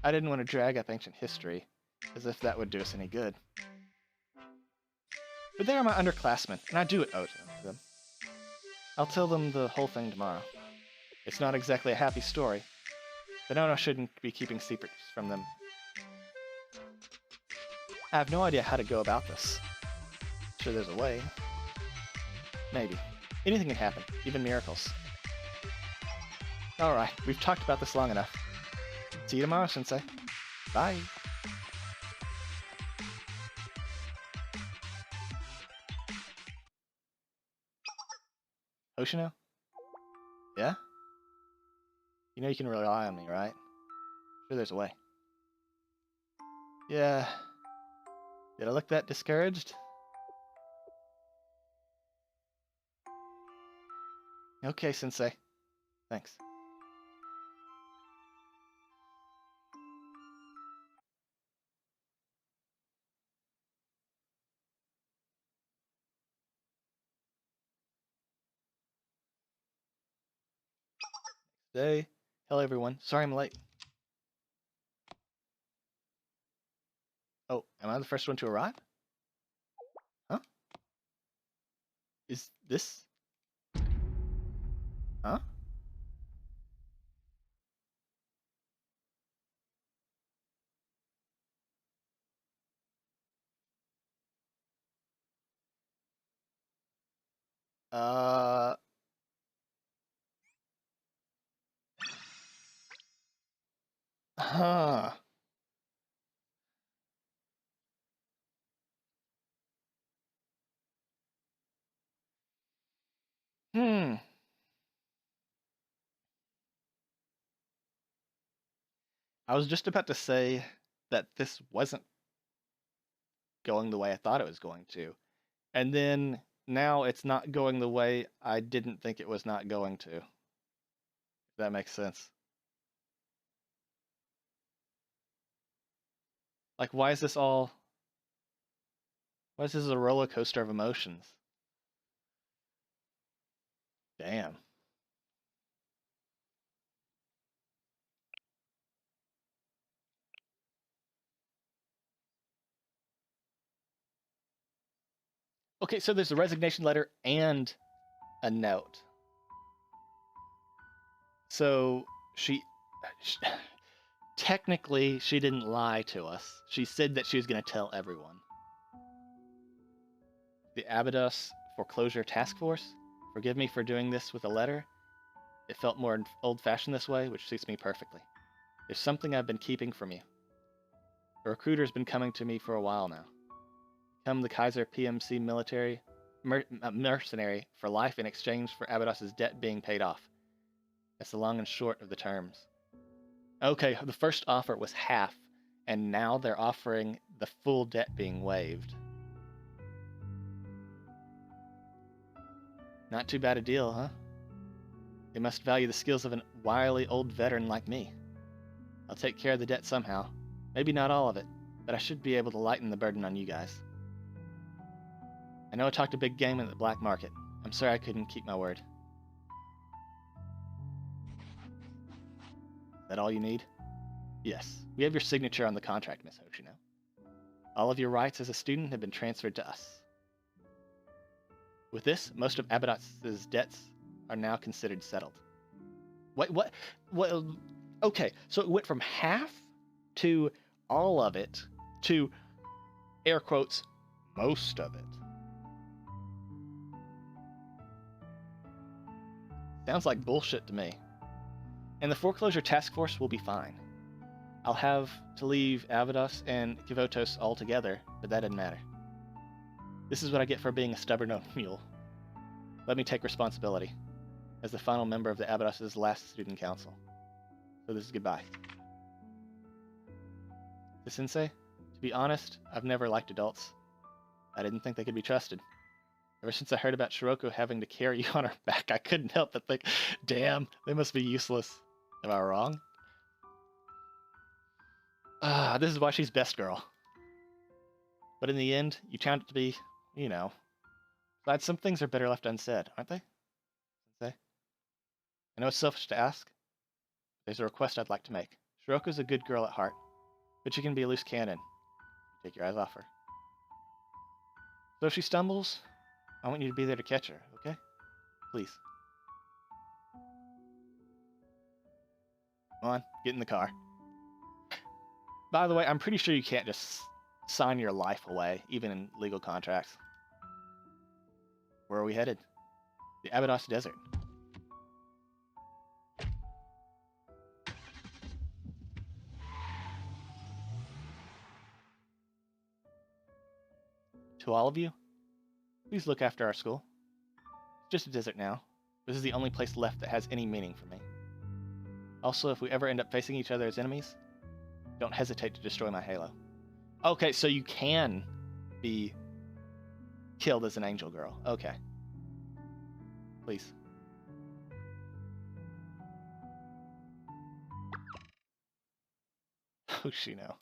S1: I didn't want to drag up ancient history, as if that would do us any good. But they are my underclassmen, and I do owe it to them. I'll tell them the whole thing tomorrow. It's not exactly a happy story, but I shouldn't be keeping secrets from them. I have no idea how to go about this. Sure there's a way. Maybe. Anything can happen, even miracles. Alright, we've talked about this long enough. See you tomorrow, Sensei. Bye. Hoshino? Yeah? You know you can rely on me, right? Sure there's a way. Yeah. Did I look that discouraged? Okay, Sensei. Thanks. Day. Hello, everyone. Sorry I'm late. Oh, am I the first one to arrive? Huh? Is this? Huh? Uh... Huh. Hmm. I was just about to say that this wasn't going the way I thought it was going to. And then now it's not going the way I didn't think it was not going to. If that makes sense. Like, why is this all... Why is this a roller coaster of emotions? Damn. Okay, so there's a resignation letter and a note. So she technically, she didn't lie to us. She said that she was going to tell everyone. The Abydos Foreclosure Task Force? Forgive me for doing this with a letter. It felt more old-fashioned this way, which suits me perfectly. There's something I've been keeping from you. A recruiter's been coming to me for a while now. Become the Kaiser PMC mercenary for life in exchange for Abydos's debt being paid off. That's the long and short of the terms. Okay, the first offer was half, and now they're offering the full debt being waived. Not too bad a deal, huh? They must value the skills of a wily old veteran like me. I'll take care of the debt somehow. Maybe not all of it, but I should be able to lighten the burden on you guys. I know I talked a big game in the black market. I'm sorry I couldn't keep my word. Is that all you need? Yes, we have your signature on the contract, Miss Hoshino. All of your rights as a student have been transferred to us. With this, most of Abydos's debts are now considered settled. What? Okay, so it went from half to all of it to, air quotes, most of it. Sounds like bullshit to me. And the foreclosure task force will be fine. I'll have to leave Abydos and Kivotos altogether, but that doesn't matter. This is what I get for being a stubborn old mule. Let me take responsibility as the final member of the Abydos' last student council. So this is goodbye. The sensei, to be honest, I've never liked adults. I didn't think they could be trusted. Ever since I heard about Shiroko having to carry you on her back, I couldn't help but think, damn, they must be useless. Am I wrong? This is why she's best girl. But in the end, you turned out to be, you know, glad some things are better left unsaid, aren't they? I know it's selfish to ask. There's a request I'd like to make. Shiroko's a good girl at heart, but she can be a loose cannon. Take your eyes off her. So if she stumbles, I want you to be there to catch her, okay? Please. Come on, get in the car. By the way, I'm pretty sure you can't just sign your life away, even in legal contracts. Where are we headed? The Abydos Desert. To all of you, please look after our school. It's just a desert now. This is the only place left that has any meaning for me. Also, if we ever end up facing each other as enemies, don't hesitate to destroy my halo. Okay, so you can be killed as an angel girl. Okay. Please. Hoshino.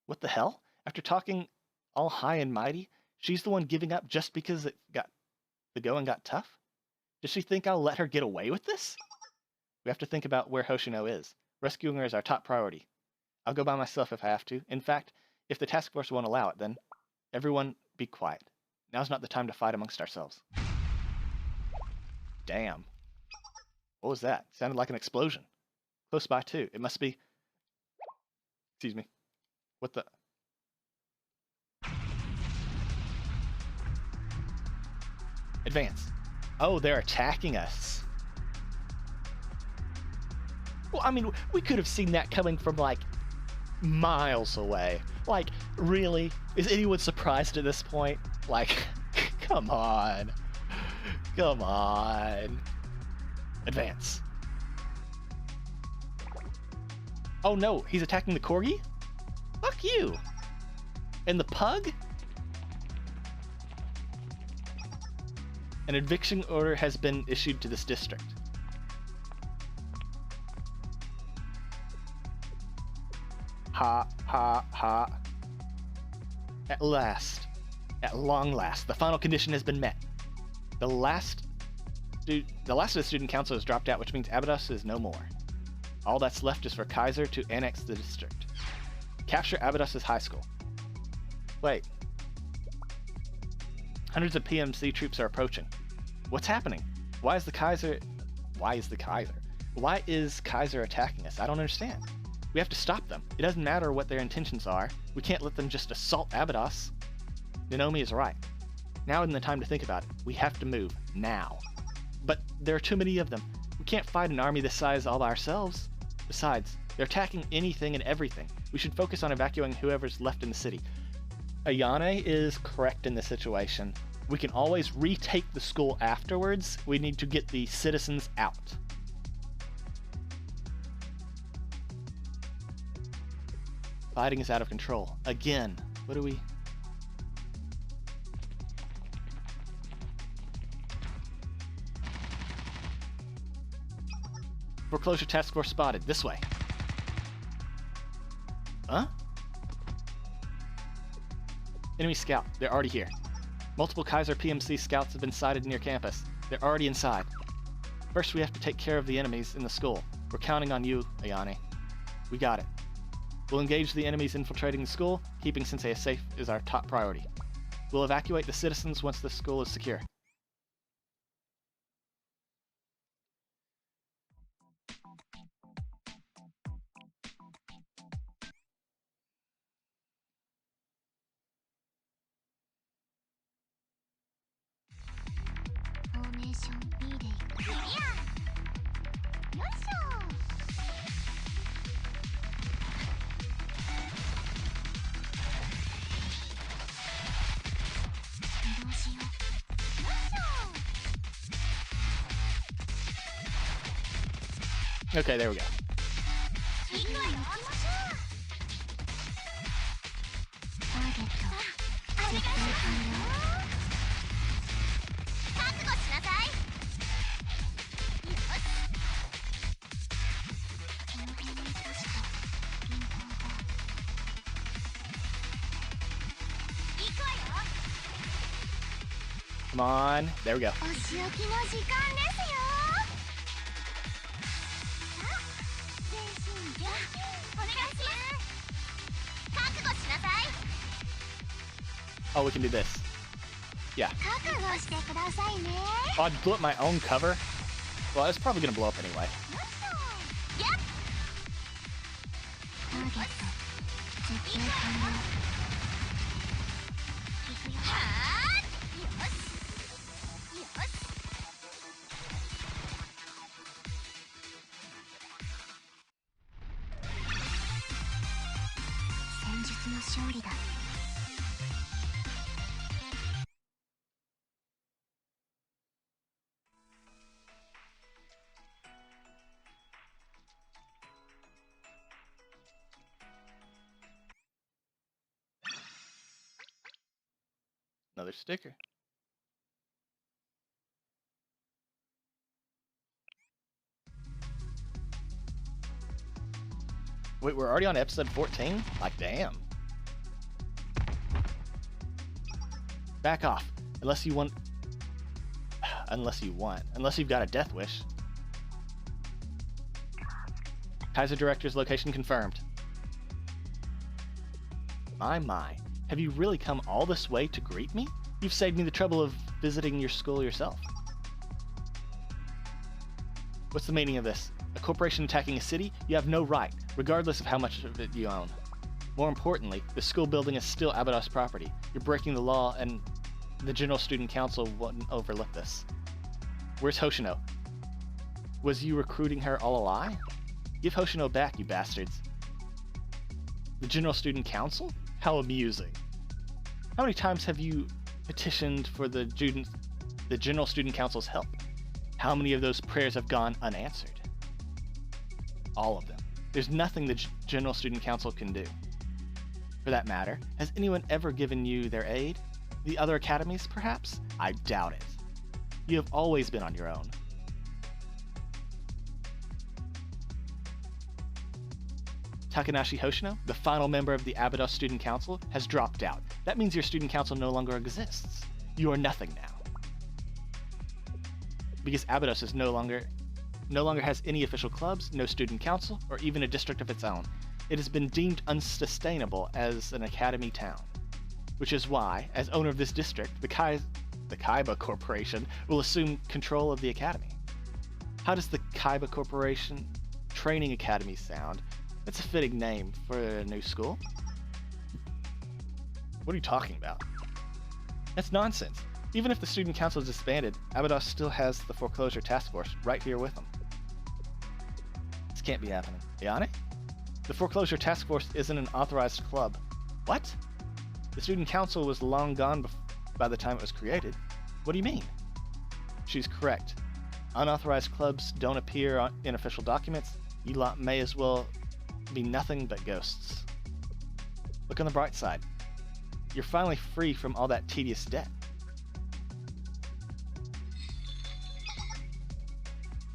S1: What the hell? After talking all high and mighty, she's the one giving up just because the going got tough? Does she think I'll let her get away with this? We have to think about where Hoshino is. Rescuing her is our top priority. I'll go by myself if I have to. In fact, if the task force won't allow it, then everyone be quiet. Now's not the time to fight amongst ourselves. Damn. What was that? It sounded like an explosion. Close by, too. It must be... Excuse me. What the... Advance. Oh, they're attacking us. Well, I mean, we could have seen that coming from, like, miles away. Like, really? Is anyone surprised at this point? Like, come on. Come on. Advance. Oh no, he's attacking the corgi? Fuck you. And the pug? An eviction order has been issued to this district. Ha, ha, ha. At last, at long last, the final condition has been met. The last of the student council has dropped out, which means Abydos is no more. All that's left is for Kaiser to annex the district. Capture Abydos' high school. Wait. Hundreds of PMC troops are approaching. What's happening? Why is Kaiser attacking us? I don't understand. We have to stop them. It doesn't matter what their intentions are. We can't let them just assault Abydos. Nanomi is right. Now isn't the time to think about it. We have to move. Now. But there are too many of them. We can't fight an army this size all by ourselves. Besides, they're attacking anything and everything. We should focus on evacuating whoever's left in the city. Ayane is correct in this situation. We can always retake the school afterwards. We need to get the citizens out. Fighting is out of control. Again. What do we... Foreclosure task force spotted. This way. Huh? Enemy scout. They're already here. Multiple Kaiser PMC scouts have been sighted near campus. They're already inside. First, we have to take care of the enemies in the school. We're counting on you, Ayane. We got it. We'll engage the enemies infiltrating the school. Keeping Sensei safe is our top priority. We'll evacuate the citizens once the school is secure. Okay, there we go. Come on. There we go.
S2: お仕置きの時間ですよ。さあ、全身元気お願いします。覚悟しなさい。
S1: Oh, we can do this. Yeah.
S2: 覚悟してくださいね。
S1: Oh, I blew up my own cover? Well, it's probably gonna blow up anyway.
S2: やっ。ターゲット設定完了。はあ、よしよし。戦術の勝利だ。
S1: Another sticker. Wait, we're already on episode 14? Like, damn. Back off. Unless you want... Unless you've got a death wish. Kaiser Director's location confirmed. My. Have you really come all this way to greet me? You've saved me the trouble of visiting your school yourself. What's the meaning of this? A corporation attacking a city? You have no right, regardless of how much of it you own. More importantly, the school building is still Abydos property. You're breaking the law, and the General Student Council wouldn't overlook this. Where's Hoshino? Was you recruiting her all a lie? Give Hoshino back, you bastards. The General Student Council? How amusing. How many times have you petitioned for the General Student Council's help? How many of those prayers have gone unanswered? All of them. There's nothing the General Student Council can do. For that matter, has anyone ever given you their aid? The other academies, perhaps? I doubt it. You have always been on your own. Takanashi Hoshino, the final member of the Abydos Student Council, has dropped out. That means your student council no longer exists. You are nothing now. Because Abydos is no longer has any official clubs, no student council, or even a district of its own. It has been deemed unsustainable as an academy town. Which is why, as owner of this district, the Kaiba Corporation will assume control of the academy. How does the Kaiba Corporation Training Academy sound? That's a fitting name for a new school. What are you talking about? That's nonsense. Even if the student council is disbanded, Abydos still has the foreclosure task force right here with them. This can't be happening. Ayane? The foreclosure task force isn't an authorized club. What? The student council was long gone by the time it was created. What do you mean? She's correct. Unauthorized clubs don't appear in official documents. You lot may as well be nothing but ghosts. Look on the bright side. You're finally free from all that tedious debt.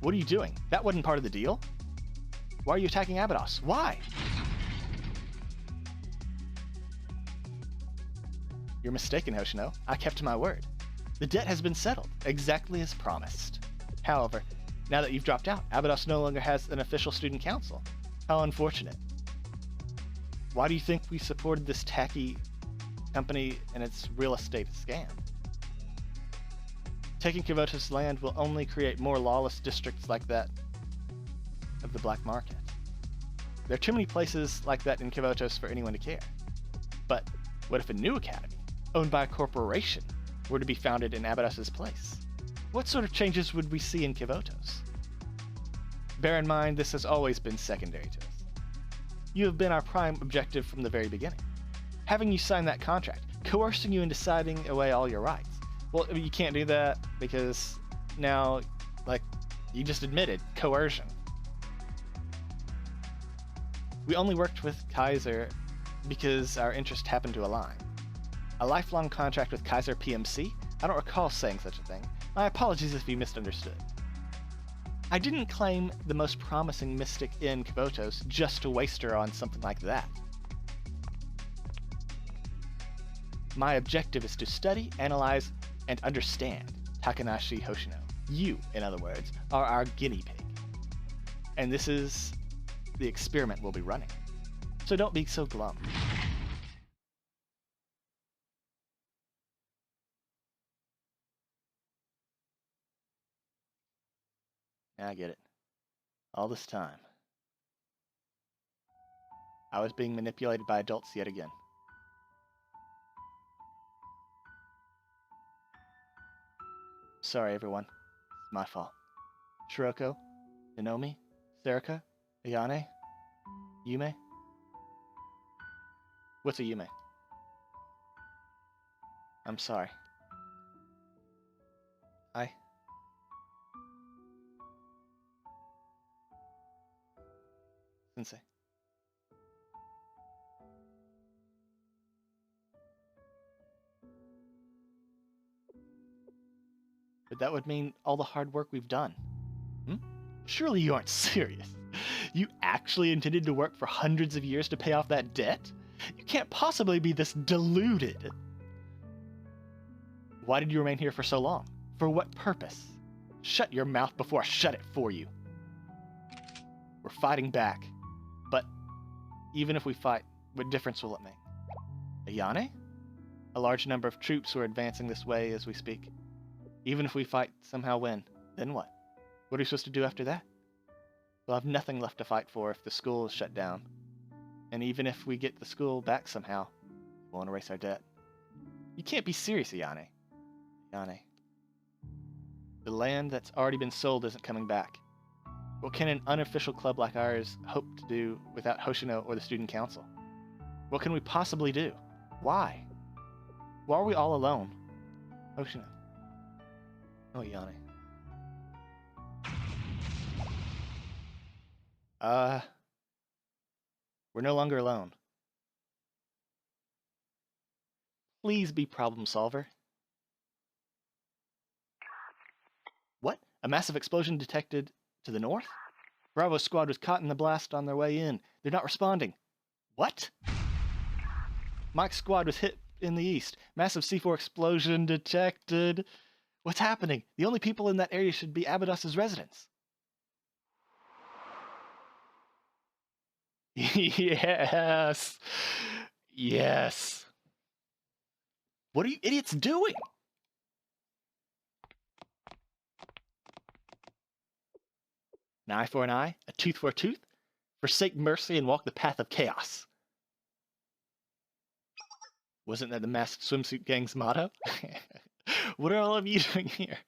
S1: What are you doing? That wasn't part of the deal. Why are you attacking Abydos? Why? You're mistaken, Hoshino. I kept my word. The debt has been settled, exactly as promised. However, now that you've dropped out, Abydos no longer has an official student council. How unfortunate. Why do you think we supported this tacky company and its real estate scam? Taking Kivotos' land will only create more lawless districts like that of the black market. There are too many places like that in Kivotos for anyone to care. But what if a new academy, owned by a corporation, were to be founded in Abydos' place? What sort of changes would we see in Kivotos? Bear in mind, this has always been secondary to us. You have been our prime objective from the very beginning. Having you sign that contract, coercing you into signing away all your rights. Well, you can't do that because now, like, you just admitted coercion. We only worked with Kaiser because our interests happened to align. A lifelong contract with Kaiser PMC? I don't recall saying such a thing. My apologies if you misunderstood. I didn't claim the most promising mystic in Kivotos just to waste her on something like that. My objective is to study, analyze, and understand Takanashi Hoshino. You, in other words, are our guinea pig. And this is the experiment we'll be running. So don't be so glum. I get it. All this time, I was being manipulated by adults yet again. Sorry, everyone. It's my fault. Shiroko, Nanomi, Serika, Ayane, Yume. What's a Yume? I'm sorry. Sensei. But that would mean all the hard work we've done. Surely you aren't serious. You actually intended to work for hundreds of years to pay off that debt? You can't possibly be this deluded. Why did you remain here for so long? For what purpose? Shut your mouth before I shut it for you. We're fighting back. But even if we fight, what difference will it make? Ayane? A large number of troops are advancing this way as we speak. Even if we fight, somehow win, then what? What are we supposed to do after that? We'll have nothing left to fight for if the school is shut down. And even if we get the school back somehow, we won't erase our debt. You can't be serious, Ayane. Ayane. The land that's already been sold isn't coming back. What can an unofficial club like ours hope to do without Hoshino or the student council? What can we possibly do? Why? Why are we all alone? Hoshino. Oh, Ayane. We're no longer alone. Please be problem solver. What? A massive explosion detected to the north? Bravo's squad was caught in the blast on their way in. They're not responding. What? Mike's squad was hit in the east. Massive C4 explosion detected. What's happening? The only people in that area should be Abados's residents. Yes. Yes. What are you idiots doing? An eye for an eye, a tooth for a tooth. Forsake mercy and walk the path of chaos. Wasn't that the masked swimsuit gang's motto? What are all of you doing here?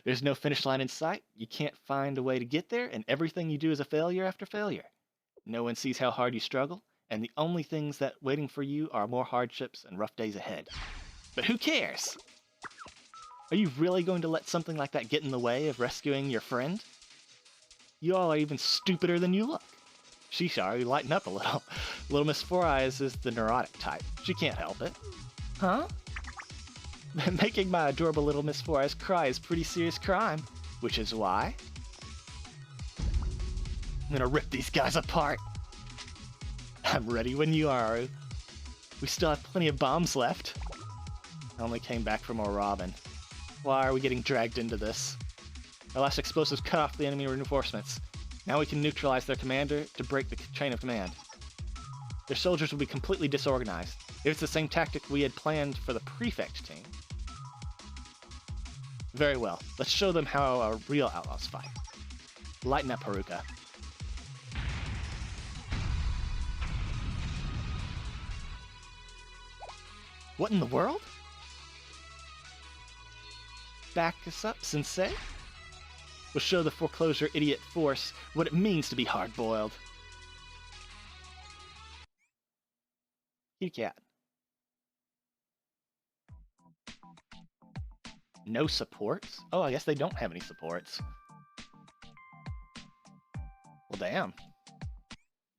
S1: There's no finish line in sight. You can't find a way to get there, and everything you do is a failure after failure. No one sees how hard you struggle, and the only things that waiting for you are more hardships and rough days ahead. But who cares? Are you really going to let something like that get in the way of rescuing your friend? You all are even stupider than you look. Shisha, you lighten up a little. Little Miss Four Eyes is the neurotic type. She can't help it. Huh? Making my adorable little Miss Four Eyes cry is pretty serious crime, which is why I'm gonna rip these guys apart. I'm ready when you are. We still have plenty of bombs left. I only came back for more Robin. Why are we getting dragged into this? Our last explosives cut off the enemy reinforcements. Now we can neutralize their commander to break the chain of command. Their soldiers will be completely disorganized. If it's the same tactic we had planned for the prefect team. Very well. Let's show them how our real outlaws fight. Lighten up, Haruka. What in the world? Back us up, Sensei. We'll show the foreclosure idiot force what it means to be hard-boiled. Kitty cat. No supports? Oh, I guess they don't have any supports. Well, damn.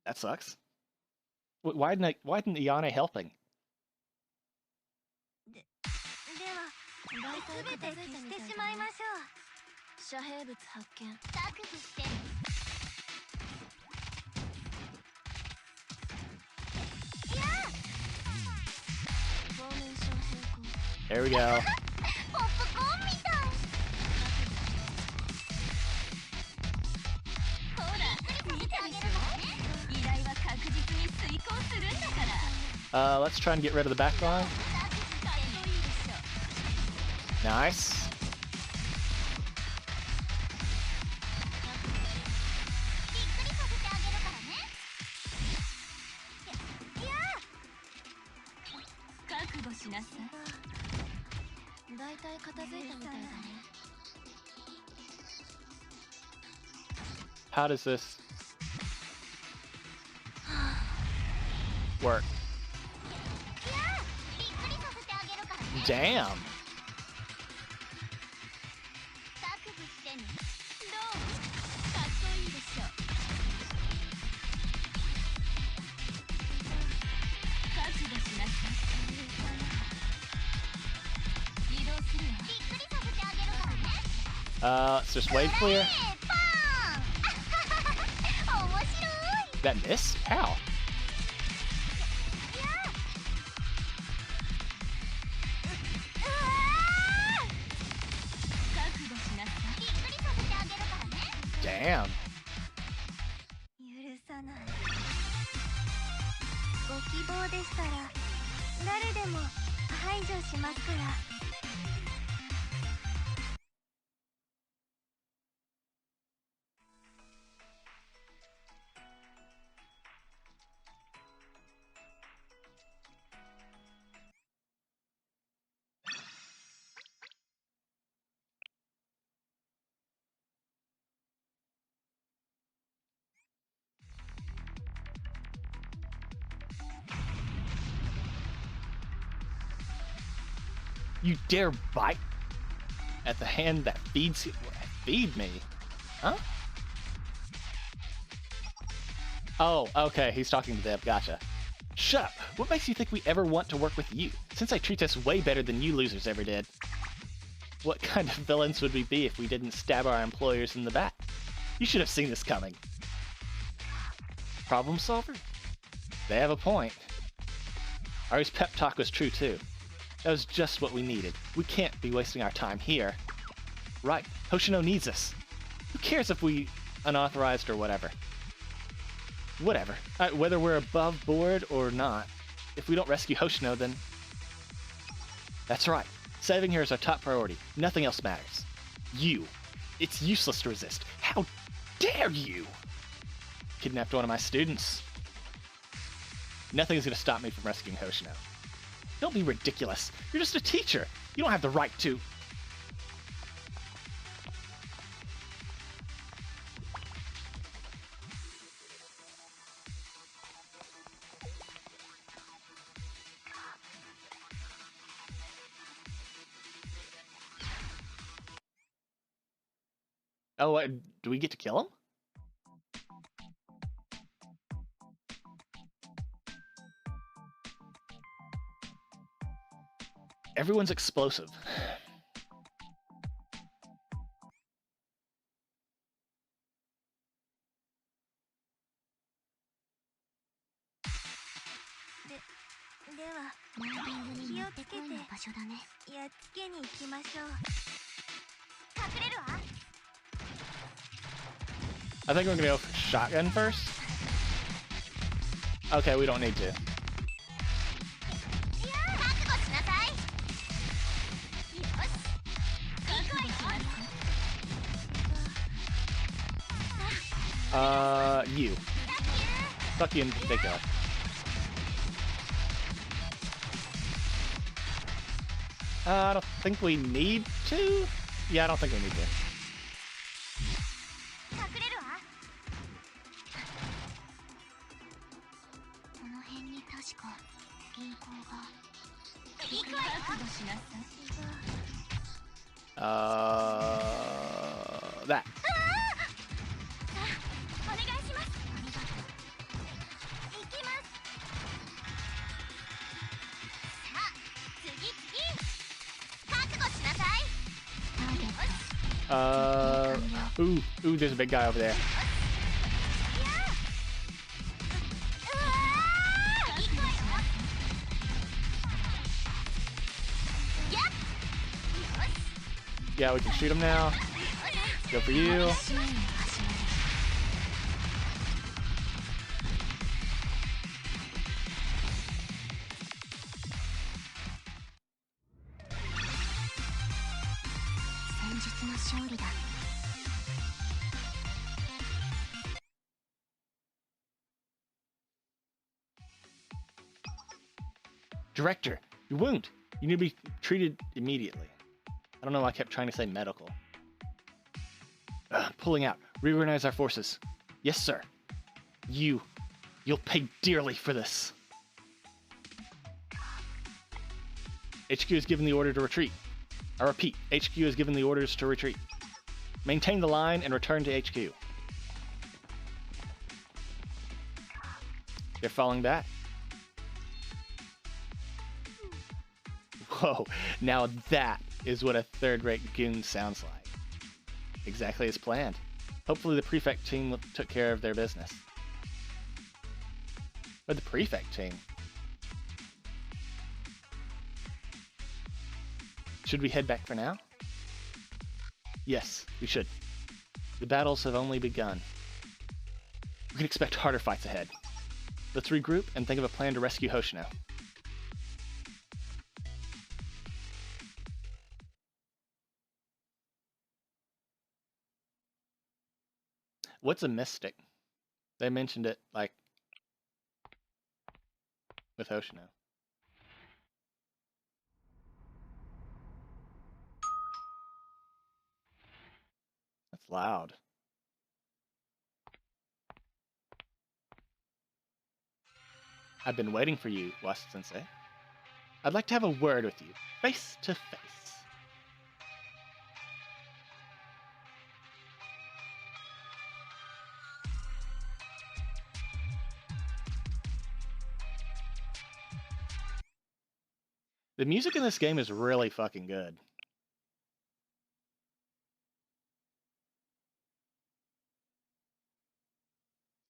S1: That sucks. Why didn't Ayane helping?
S2: では全て消してしまいましょう。遮蔽物発見。確保して。いや。フォーメーション変更。
S1: There we go.
S2: ポップコ
S1: Let's try and get rid of the back line. Nice. How does this work? Damn. Let's just wave clear. That missed? How? Damn.
S2: 許さない。ご希望でしたら誰でも排除しますから。
S1: You dare bite at the hand that feeds you? Feed me? Huh? Oh, okay, he's talking to them. Gotcha. Shut up! What makes you think we ever want to work with you? Since I treat us way better than you losers ever did. What kind of villains would we be if we didn't stab our employers in the back? You should have seen this coming. Problem solver? They have a point. Ari's pep talk was true too. That was just what we needed. We can't be wasting our time here. Right, Hoshino needs us. Who cares if we unauthorized or whatever? Whatever. Whether we're above board or not, if we don't rescue Hoshino, then... That's right. Saving her is our top priority. Nothing else matters. You. It's useless to resist. How dare you! Kidnapped one of my students. Nothing is going to stop me from rescuing Hoshino. Don't be ridiculous. You're just a teacher. You don't have the right to... Oh, do we get to kill him? Everyone's explosive. I think we're gonna go for shotgun first. Okay, we don't need to. You. Fuck you in particular. I don't think we need to. Yeah, I don't think we need to. That. Ooh, there's a big guy over there. Yeah, we can shoot him now. Go for you. Director, your wound. You need to be treated immediately. I don't know why I kept trying to say medical. Pulling out. Reorganize our forces. Yes, sir. You'll pay dearly for this. HQ has given the order to retreat. I repeat, HQ has given the orders to retreat. Maintain the line and return to HQ. They're falling back. Whoa, now that is what a third-rate goon sounds like. Exactly as planned. Hopefully the prefect team took care of their business. Or the prefect team. Should we head back for now? Yes, we should. The battles have only begun. We can expect harder fights ahead. Let's regroup and think of a plan to rescue Hoshino. What's a mystic? They mentioned it, like, with Hoshino. That's loud. I've been waiting for you, Wasa-sensei. I'd like to have a word with you, face to face. The music in this game is really fucking good.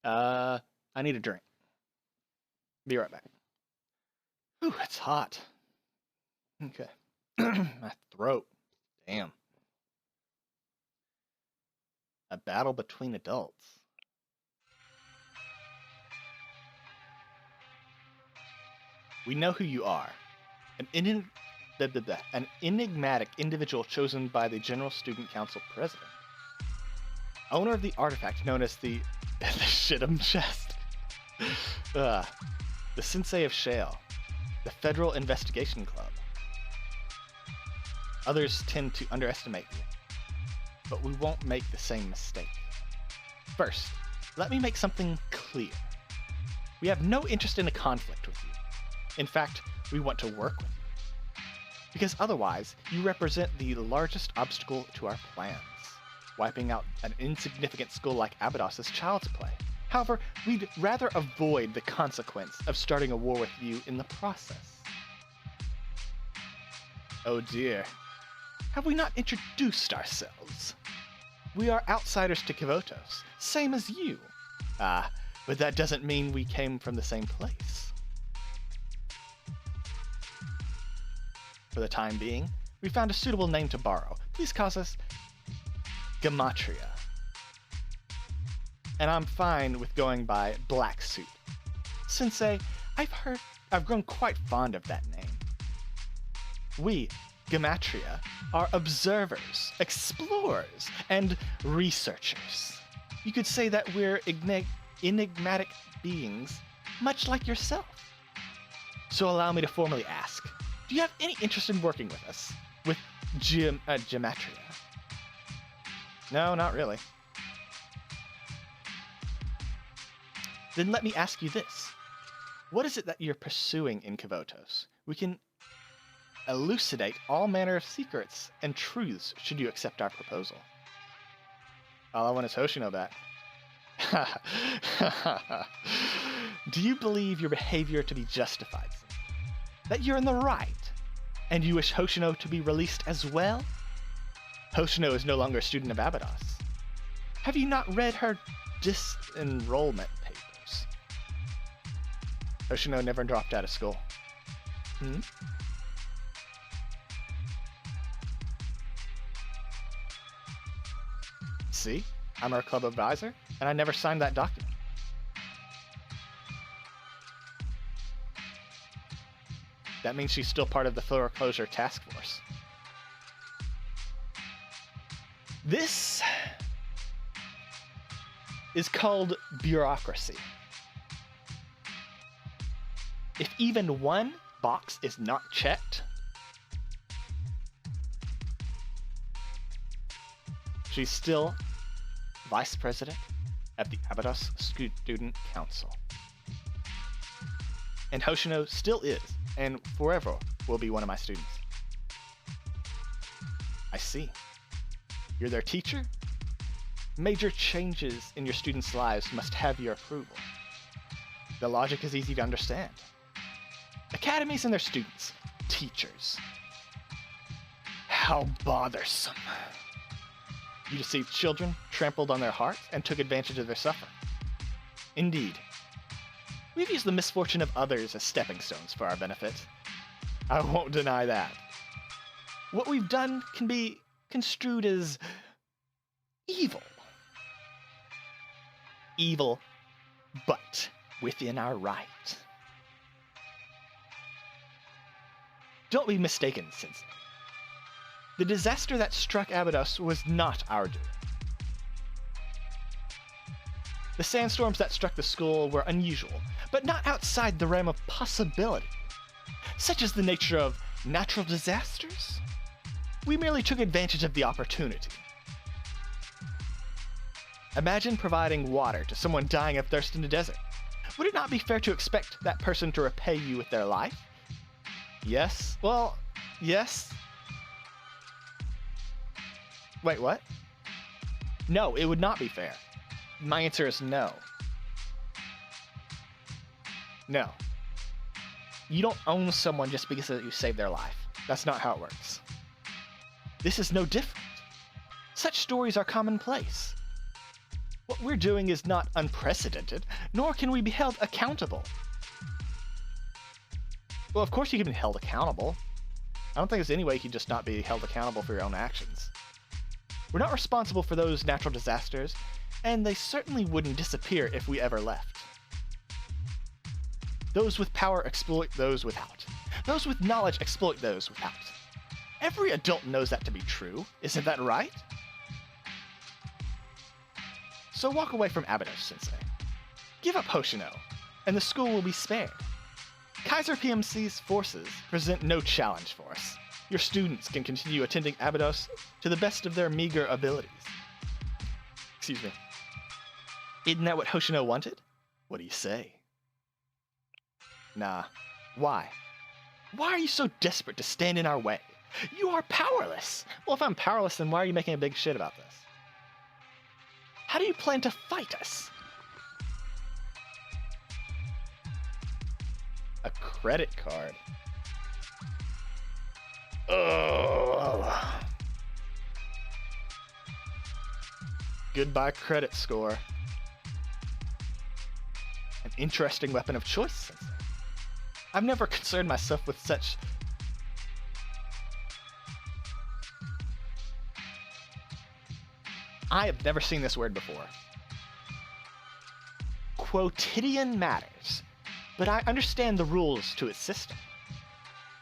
S1: I need a drink. Be right back. Ooh, it's hot. Okay. My throat. Damn. A battle between adults. We know who you are. An enigmatic individual chosen by the General Student Council President. Owner of the artifact known as the Shitum Chest. The Sensei of Shale. The Federal Investigation Club. Others tend to underestimate you, but we won't make the same mistake. First, let me make something clear. We have no interest in a conflict with you. In fact, we want to work with you. Because otherwise, you represent the largest obstacle to our plans. Wiping out an insignificant school like Abydos is child's play. However, we'd rather avoid the consequence of starting a war with you in the process. Oh dear. Have we not introduced ourselves? We are outsiders to Kivotos, same as you. But that doesn't mean we came from the same place. For the time being, we found a suitable name to borrow. Please call us Gematria. And I'm fine with going by Black Suit. Sensei, I've grown quite fond of that name. We, Gematria, are observers, explorers, and researchers. You could say that we're enigmatic beings, much like yourself. So allow me to formally ask, do you have any interest in working with us? With Gematria? No, not really. Then let me ask you this. What is it that you're pursuing in Kivotos? We can elucidate all manner of secrets and truths should you accept our proposal. All I want is Hoshino back. Do you believe your behavior to be justified? That you're in the right? And you wish Hoshino to be released as well? Hoshino is no longer a student of Abydos. Have you not read her disenrollment papers? Hoshino never dropped out of school. See? I'm her club advisor, and I never signed that document. That means she's still part of the foreclosure task force. This is called bureaucracy. If even one box is not checked, she's still vice president of the Abydos Student Council. And Hoshino still is, and forever will be one of my students. I see. You're their teacher? Major changes in your students' lives must have your approval. The logic is easy to understand. Academies and their students, teachers. How bothersome. You deceived children, trampled on their hearts, and took advantage of their suffering. Indeed. We've used the misfortune of others as stepping stones for our benefit. I won't deny that. What we've done can be construed as evil. Evil, but within our right. Don't be mistaken, Sensei. The disaster that struck Abydos was not our doing. The sandstorms that struck the school were unusual, but not outside the realm of possibility. Such is the nature of natural disasters. We merely took advantage of the opportunity. Imagine providing water to someone dying of thirst in the desert. Would it not be fair to expect that person to repay you with their life? Yes. Well, yes. Wait, what? No, it would not be fair. My answer is no. No. You don't own someone just because you saved their life. That's not how it works. This is no different. Such stories are commonplace. What we're doing is not unprecedented, nor can we be held accountable. Well, of course you can be held accountable. I don't think there's any way you can just not be held accountable for your own actions. We're not responsible for those natural disasters, and they certainly wouldn't disappear if we ever left. Those with power exploit those without. Those with knowledge exploit those without. Every adult knows that to be true, isn't that right? So walk away from Abydos, Sensei. Give up Hoshino, and the school will be spared. Kaiser PMC's forces present no challenge for us. Your students can continue attending Abydos to the best of their meager abilities. Excuse me. Isn't that what Hoshino wanted? What do you say? Nah. Why? Why are you so desperate to stand in our way? You are powerless! Well, if I'm powerless, then why are you making a big shit about this? How do you plan to fight us? A credit card. Ugh. Goodbye credit score. An interesting weapon of choice, Sensei. I've never concerned myself with such... I have never seen this word before. Quotidian matters, but I understand the rules to its system.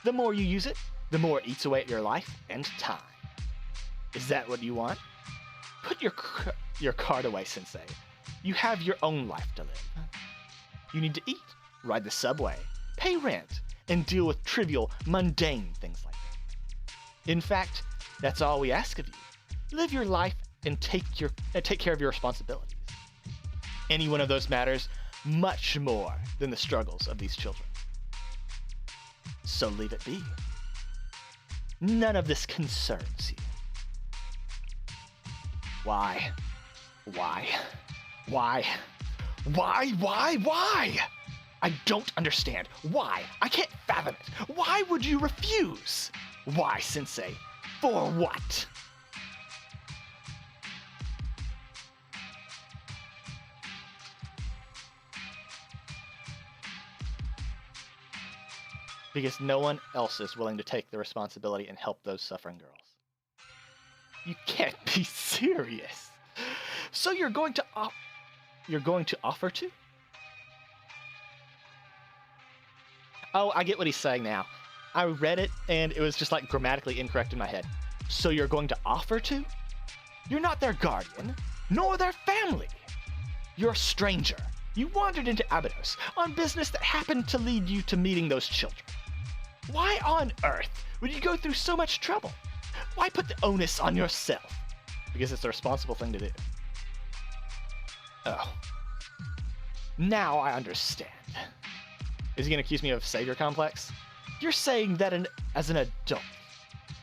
S1: The more you use it, the more it eats away at your life and time. Is that what you want? Put your card away, Sensei. You have your own life to live. You need to eat, ride the subway, pay rent, and deal with trivial, mundane things like that. In fact, that's all we ask of you. Live your life and take care of your responsibilities. Any one of those matters much more than the struggles of these children. So leave it be. None of this concerns you. Why? Why? Why? Why? Why? Why? I don't understand. Why? I can't fathom it. Why would you refuse? Why, Sensei? For what? Because no one else is willing to take the responsibility and help those suffering girls. You can't be serious. So you're going to offer to? Oh, I get what he's saying now. I read it and it was just like grammatically incorrect in my head. So you're going to offer to? You're not their guardian, nor their family. You're a stranger. You wandered into Abydos on business that happened to lead you to meeting those children. Why on earth would you go through so much trouble? Why put the onus on yourself? Because it's the responsible thing to do. Oh. Now I understand. Is he going to accuse me of savior complex? You're saying that as an adult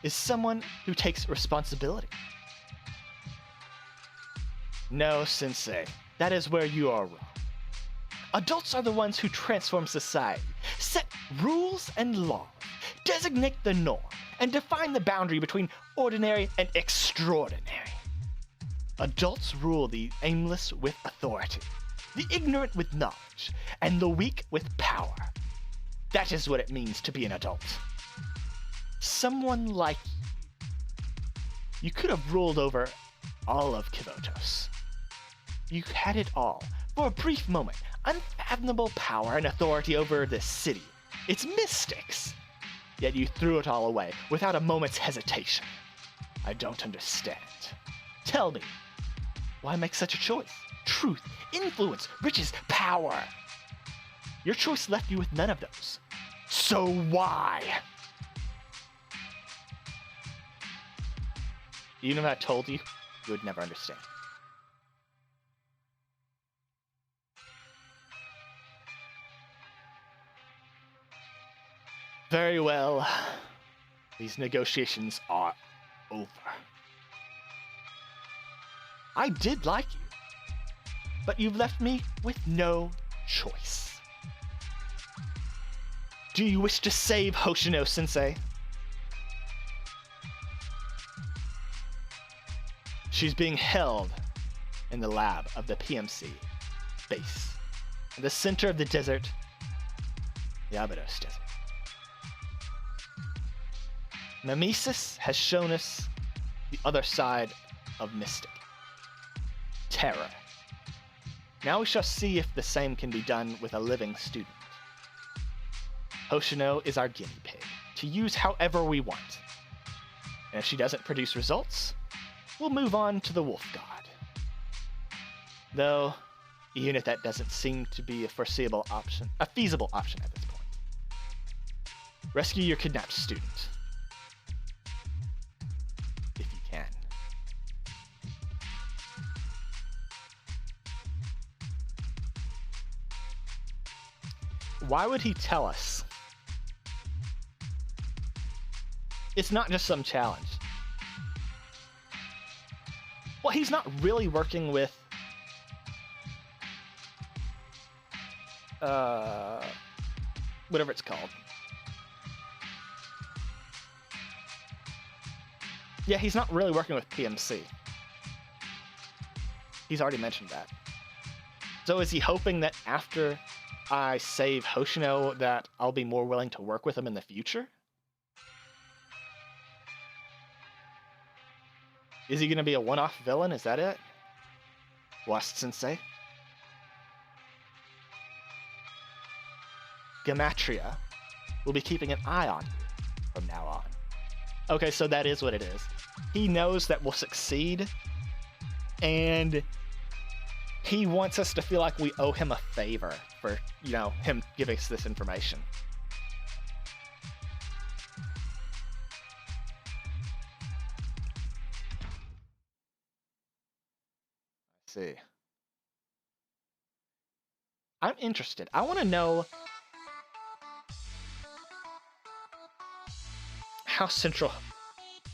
S1: is someone who takes responsibility. No, Sensei. That is where you are wrong. Adults are the ones who transform society, set rules and laws, designate the norm, and define the boundary between ordinary and extraordinary. Adults rule the aimless with authority, the ignorant with knowledge, and the weak with power. That is what it means to be an adult. Someone like you could have ruled over all of Kivotos. You had it all, for a brief moment, unfathomable power and authority over this city, its mystics. Yet you threw it all away without a moment's hesitation. I don't understand. Tell me, why make such a choice? Truth, influence, riches, power. Your choice left you with none of those. So why? Even if I told you, you would never understand. Very well. These negotiations are over. I did like you, but you've left me with no choice. Do you wish to save Hoshino-sensei? She's being held in the lab of the PMC base, in the center of the desert, the Abydos Desert. Nemesis has shown us the other side of Mystic. Terror. Now we shall see if the same can be done with a living student. Hoshino is our guinea pig, to use however we want. And if she doesn't produce results, we'll move on to the Wolf God. Though, even if that doesn't seem to be a feasible option at this point. Rescue your kidnapped student. If you can. Why would he tell us? It's not just some challenge. Well, he's not really working with whatever it's called. Yeah, he's not really working with PMC. He's already mentioned that. So is he hoping that after I save Hoshino that I'll be more willing to work with him in the future? Is he going to be a one-off villain? Is that it? Wast Sensei? Gematria will be keeping an eye on you from now on. Okay, so that is what it is. He knows that we'll succeed, and he wants us to feel like we owe him a favor for, him giving us this information. I see. I'm interested. I want to know how central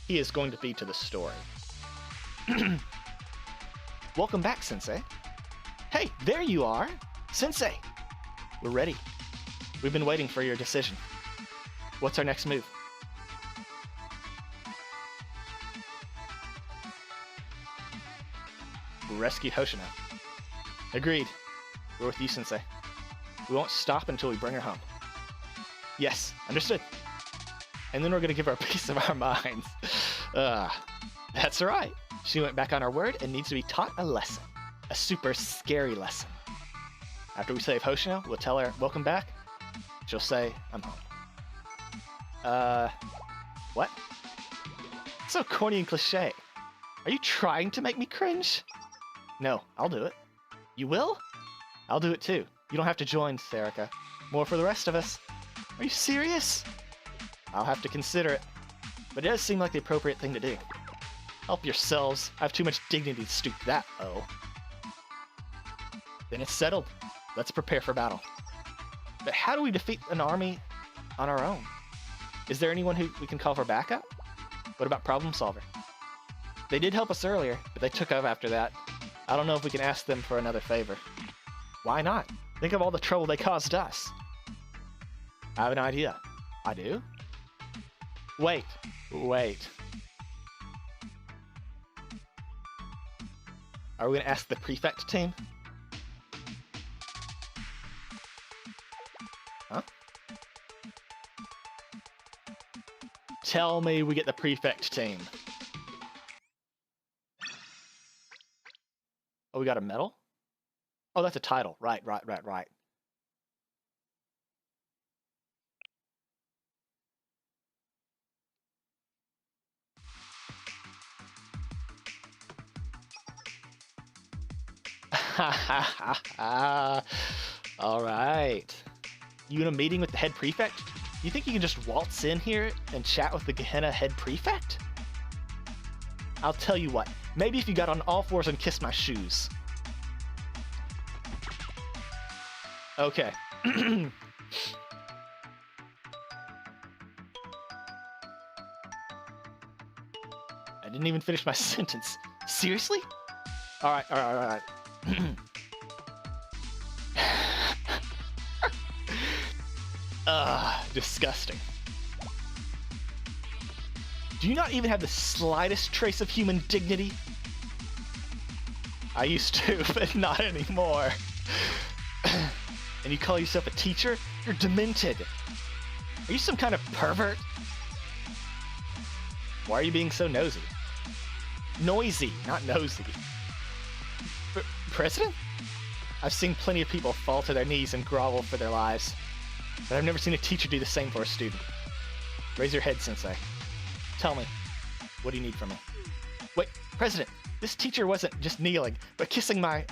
S1: he is going to be to the story. Welcome back, Sensei. Hey, there you are. Sensei, we're ready. We've been waiting for your decision. What's our next move? Rescue Hoshino. Agreed. We're with you, Sensei. We won't stop until we bring her home. Yes, understood. And then we're going to give her a piece of our minds. That's right. She went back on her word and needs to be taught a lesson. A super scary lesson. After we save Hoshino, we'll tell her, welcome back. She'll say, I'm home. What? So corny and cliche. Are you trying to make me cringe? No, I'll do it. You will? I'll do it too. You don't have to join, Serica. More for the rest of us. Are you serious? I'll have to consider it. But it does seem like the appropriate thing to do. Help yourselves. I have too much dignity to stoop that low. Then it's settled. Let's prepare for battle. But how do we defeat an army on our own? Is there anyone who we can call for backup? What about Problem Solver? They did help us earlier, but they took off after that. I don't know if we can ask them for another favor. Why not? Think of all the trouble they caused us. I have an idea. I do? Wait. Are we going to ask the prefect team? Huh? Tell me we get the prefect team. Oh, we got a medal? Oh, that's a title. Right. All right. You in a meeting with the head prefect? You think you can just waltz in here and chat with the Gehenna head prefect? I'll tell you what. Maybe if you got on all fours and kissed my shoes. Okay. I didn't even finish my sentence. Seriously? All right. Disgusting. Do you not even have the slightest trace of human dignity? I used to, but not anymore. And you call yourself a teacher? You're demented. Are you some kind of pervert? Why are you being so nosy? Noisy, not nosy. President? I've seen plenty of people fall to their knees and grovel for their lives, but I've never seen a teacher do the same for a student. Raise your head, Sensei. Tell me, what do you need from me? Wait, President, this teacher wasn't just kneeling, but kissing my...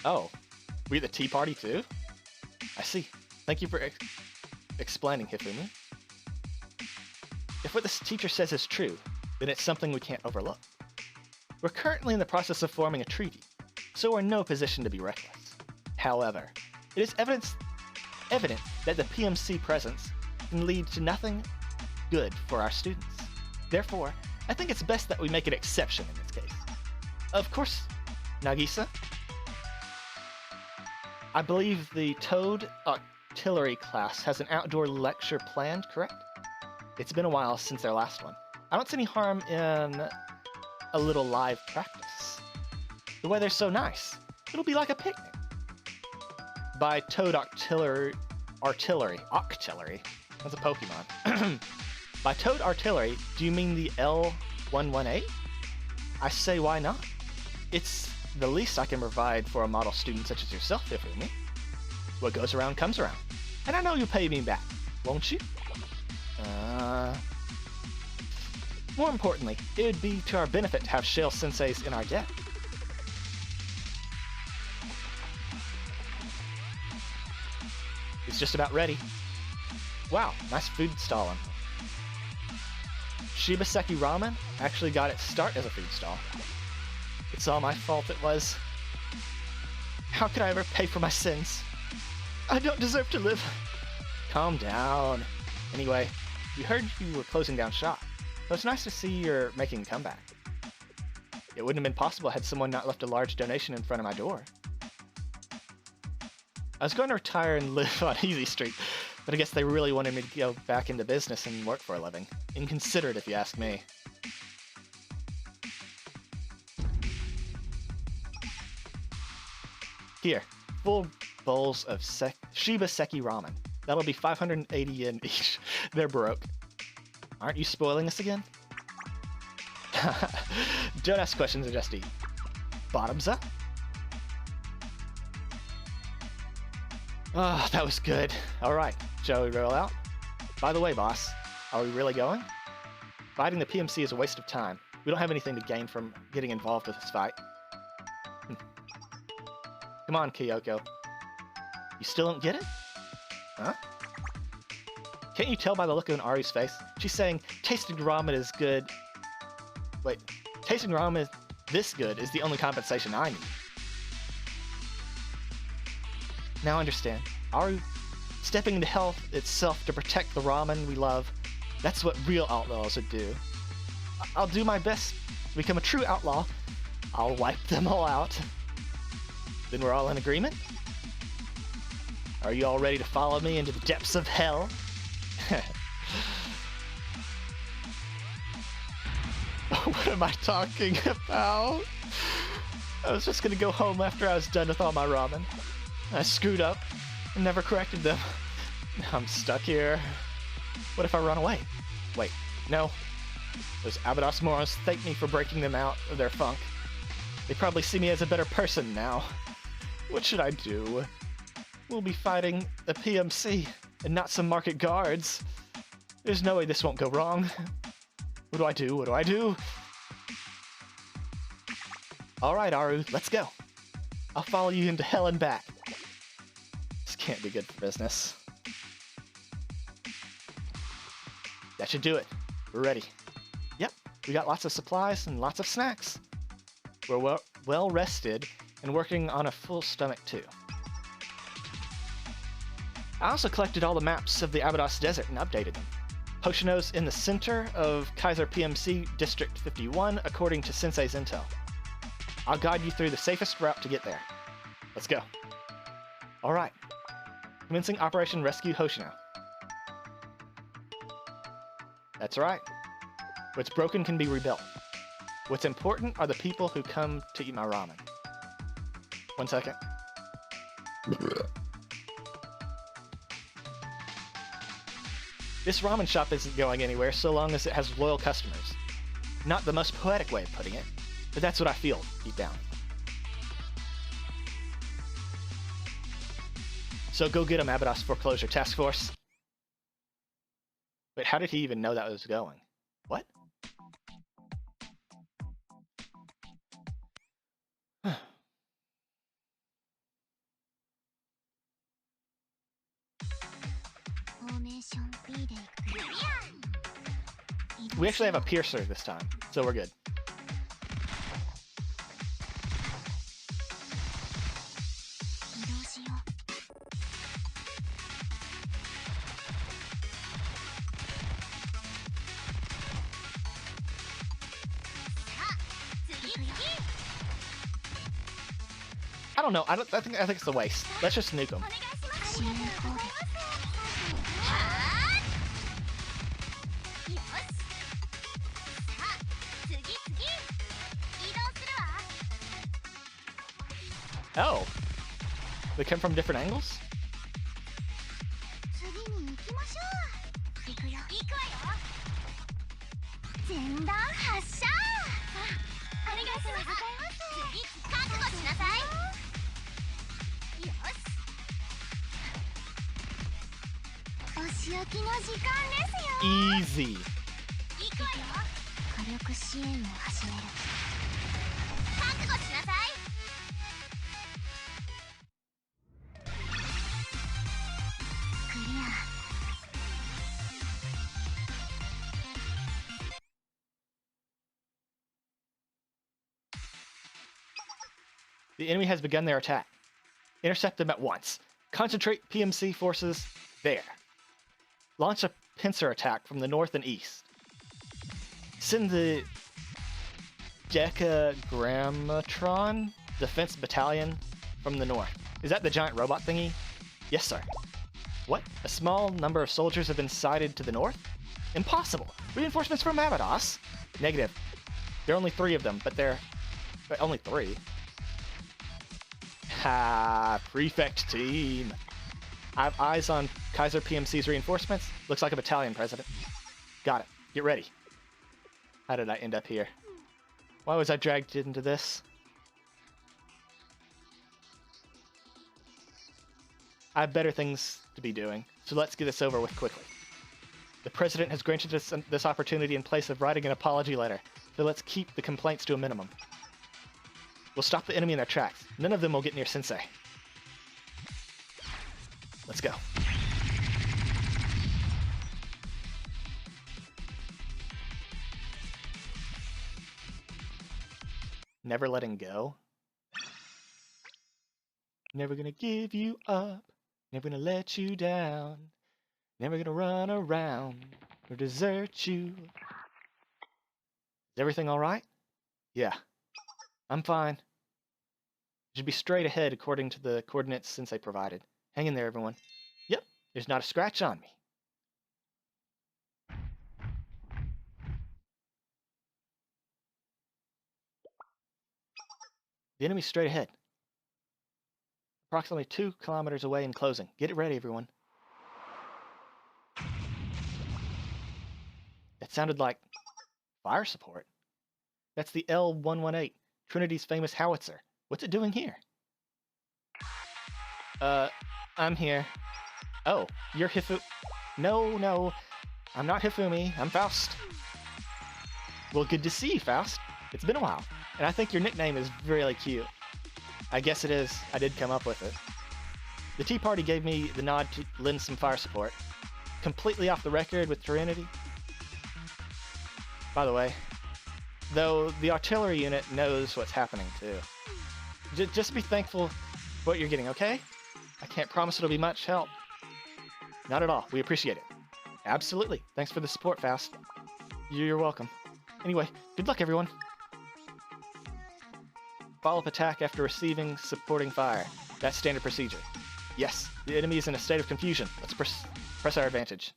S1: Oh, we at the tea party too? I see. Thank you for explaining, Hifumi. If what this teacher says is true, then it's something we can't overlook. We're currently in the process of forming a treaty, so we're in no position to be reckless. However, it is evident that the PMC presence can lead to nothing good for our students. Therefore, I think it's best that we make an exception in this case. Of course, Nagisa. I believe the Toad Artillery class has an outdoor lecture planned, correct? It's been a while since their last one. I don't see any harm in a little live practice. The weather's so nice. It'll be like a picnic. By Toad Artillery. That's a Pokemon. By Toad Artillery, do you mean the L118? I say, why not? It's the least I can provide for a model student such as yourself, Hifumi. What goes around comes around. And I know you'll pay me back, won't you? More importantly, it would be to our benefit to have Shale Senseis in our debt. It's just about ready. Wow, nice food stall. Shibaseki Ramen actually got its start as a food stall. It's all my fault it was. How could I ever pay for my sins? I don't deserve to live. Calm down. Anyway, we heard you were closing down shop, so it's nice to see you're making a comeback. It wouldn't have been possible had someone not left a large donation in front of my door. I was going to retire and live on Easy Street, but I guess they really wanted me to go back into business and work for a living. Inconsiderate, if you ask me. Here, full bowls of Shibaseki Ramen. That'll be 580 yen each. They're broke. Aren't you spoiling us again? Don't ask questions or just eat. Bottoms up. Oh, that was good. Alright, shall we roll out? By the way, boss, are we really going? Fighting the PMC is a waste of time. We don't have anything to gain from getting involved with this fight. Come on, Kyoko. You still don't get it? Huh? Can't you tell by the look on Ari's face? She's saying, tasting ramen is good. Wait, tasting ramen is this good is the only compensation I need. Now I understand. Aru stepping into hell itself to protect the ramen we love. That's what real outlaws would do. I'll do my best to become a true outlaw. I'll wipe them all out. Then we're all in agreement? Are you all ready to follow me into the depths of hell? What am I talking about? I was just gonna go home after I was done with all my ramen. I screwed up and never corrected them. Now I'm stuck here. What if I run away? Wait, no. Those Abydos morons thank me for breaking them out of their funk. They probably see me as a better person now. What should I do? We'll be fighting the PMC and not some market guards. There's no way this won't go wrong. What do I do? What do I do? Alright, Aru, let's go. I'll follow you into hell and back. This can't be good for business. That should do it. We're ready. Yep, we got lots of supplies and lots of snacks. We're well rested and working on a full stomach too. I also collected all the maps of the Abydos Desert and updated them. Hoshino's in the center of Kaiser PMC District 51 according to Sensei's intel. I'll guide you through the safest route to get there. Let's go. Alright. Commencing Operation Rescue Hoshino. That's right. What's broken can be rebuilt. What's important are the people who come to eat my ramen. 1 second. This ramen shop isn't going anywhere so long as it has loyal customers. Not the most poetic way of putting it, but that's what I feel deep down. So go get him, Abydos Foreclosure Task Force. Wait, how did he even know that was going? What? We actually have a piercer this time, so we're good. I don't know. I think it's the waste. Let's just nuke them. Oh, they come from different angles? Easy. The enemy has begun their attack. Intercept them at once. Concentrate PMC forces there. Launch a pincer attack from the north and east. Send the Decagrammatron Defense Battalion from the north. Is that the giant robot thingy? Yes, sir. What? A small number of soldiers have been sighted to the north? Impossible! Reinforcements from Abydos? Negative. There are only 3 of them, but they're... only 3? Ha! Prefect team! I have eyes on Kaiser PMC's reinforcements. Looks like a battalion, President. Got it. Get ready. How did I end up here? Why was I dragged into this? I have better things to be doing, so let's get this over with quickly. The President has granted us this opportunity in place of writing an apology letter, so let's keep the complaints to a minimum. We'll stop the enemy in their tracks. None of them will get near Sensei. Let's go. Never letting go. Never gonna give you up. Never gonna let you down. Never gonna run around or desert you. Is everything alright? Yeah. I'm fine. Should be straight ahead according to the coordinates Sensei provided. Hang in there, everyone. Yep, there's not a scratch on me. The enemy's straight ahead. Approximately 2 kilometers away and closing. Get it ready, everyone. It sounded like fire support. That's the L-118, Trinity's famous howitzer. What's it doing here? I'm here. Oh, you're Hifu... No, I'm not Hifumi. I'm Faust. Well, good to see you, Faust. It's been a while, and I think your nickname is really cute. I guess it is. I did come up with it. The Tea Party gave me the nod to lend some fire support. Completely off the record with Trinity. By the way, though the artillery unit knows what's happening too. Just be thankful for what you're getting, okay? I can't promise it'll be much help. Not at all. We appreciate it. Absolutely. Thanks for the support, Faust. You're welcome. Anyway, good luck, everyone. Follow-up attack after receiving supporting fire. That's standard procedure. Yes, the enemy is in a state of confusion. Let's press our advantage.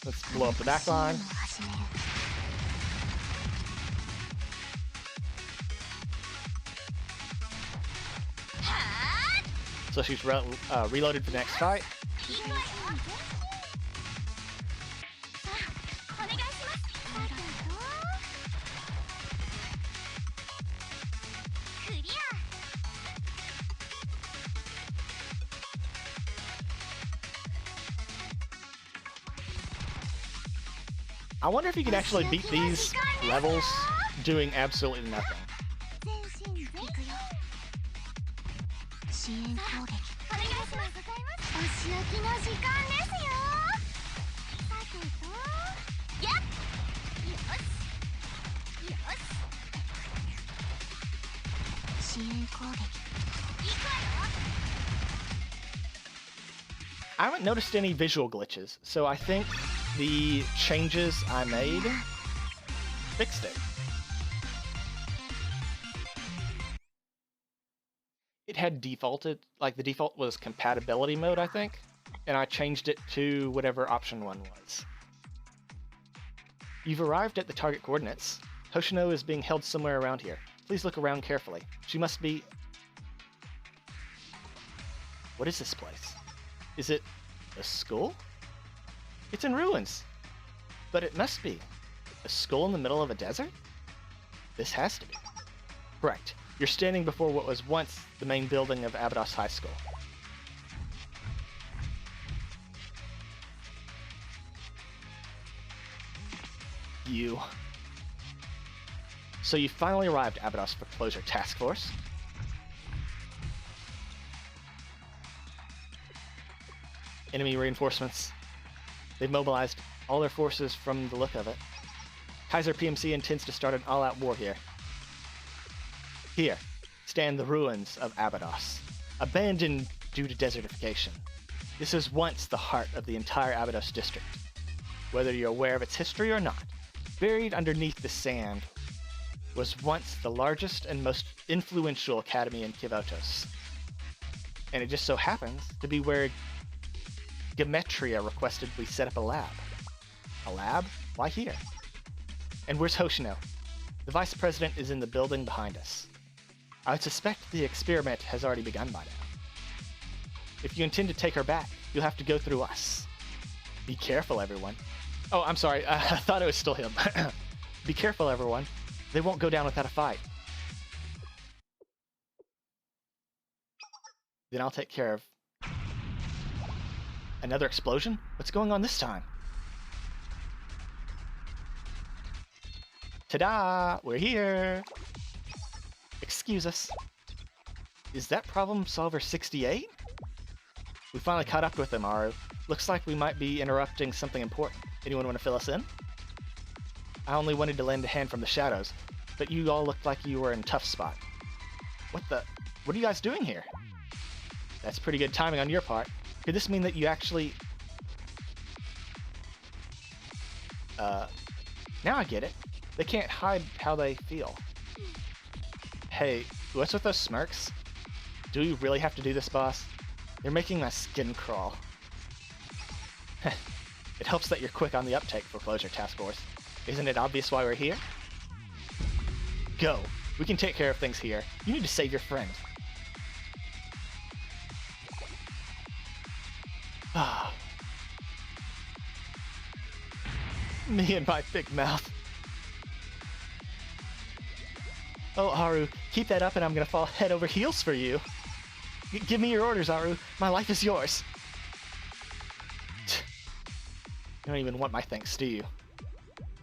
S1: Let's blow up the back line. So she's reloaded for the next fight. I wonder if you can actually beat these levels doing absolutely nothing. I haven't noticed any visual glitches, so I think the changes I made fixed it. It had defaulted, like the default was compatibility mode, I think, and I changed it to whatever option 1 was. You've arrived at the target coordinates. Hoshino is being held somewhere around here. Please look around carefully. She must be... What is this place? Is it a school? It's in ruins. But it must be. A school in the middle of a desert? This has to be. Correct. You're standing before what was once the main building of Abydos High School. You. So you finally arrived at Abydos Foreclosure Task Force. Enemy reinforcements. They've mobilized all their forces from the look of it. Kaiser PMC intends to start an all-out war here. Here stand the ruins of Abydos, abandoned due to desertification. This was once the heart of the entire Abydos district. Whether you're aware of its history or not, buried underneath the sand was once the largest and most influential academy in Kivotos. And it just so happens to be where Gematria requested we set up a lab. A lab? Why here? And where's Hoshino? The vice president is in the building behind us. I would suspect the experiment has already begun by now. If you intend to take her back, you'll have to go through us. Be careful, everyone. Oh, I'm sorry. I thought it was still him. Be careful, everyone. They won't go down without a fight. Then I'll take care of... Another explosion? What's going on this time? Ta-da! We're here! Excuse us. Is that problem solver 68? We finally caught up with them, Aru. Looks like we might be interrupting something important. Anyone want to fill us in? I only wanted to lend a hand from the shadows, but you all looked like you were in a tough spot. What are you guys doing here? That's pretty good timing on your part. Could this mean that you actually... Now I get it. They can't hide how they feel. Hey, what's with those smirks? Do we really have to do this, boss? You're making my skin crawl. It helps that you're quick on the uptake, Foreclosure Task Force. Isn't it obvious why we're here? Go. We can take care of things here. You need to save your friend. Ah. Me and my big mouth. Oh, Aru, keep that up and I'm gonna fall head over heels for you. Give me your orders, Aru. My life is yours. You don't even want my thanks, do you?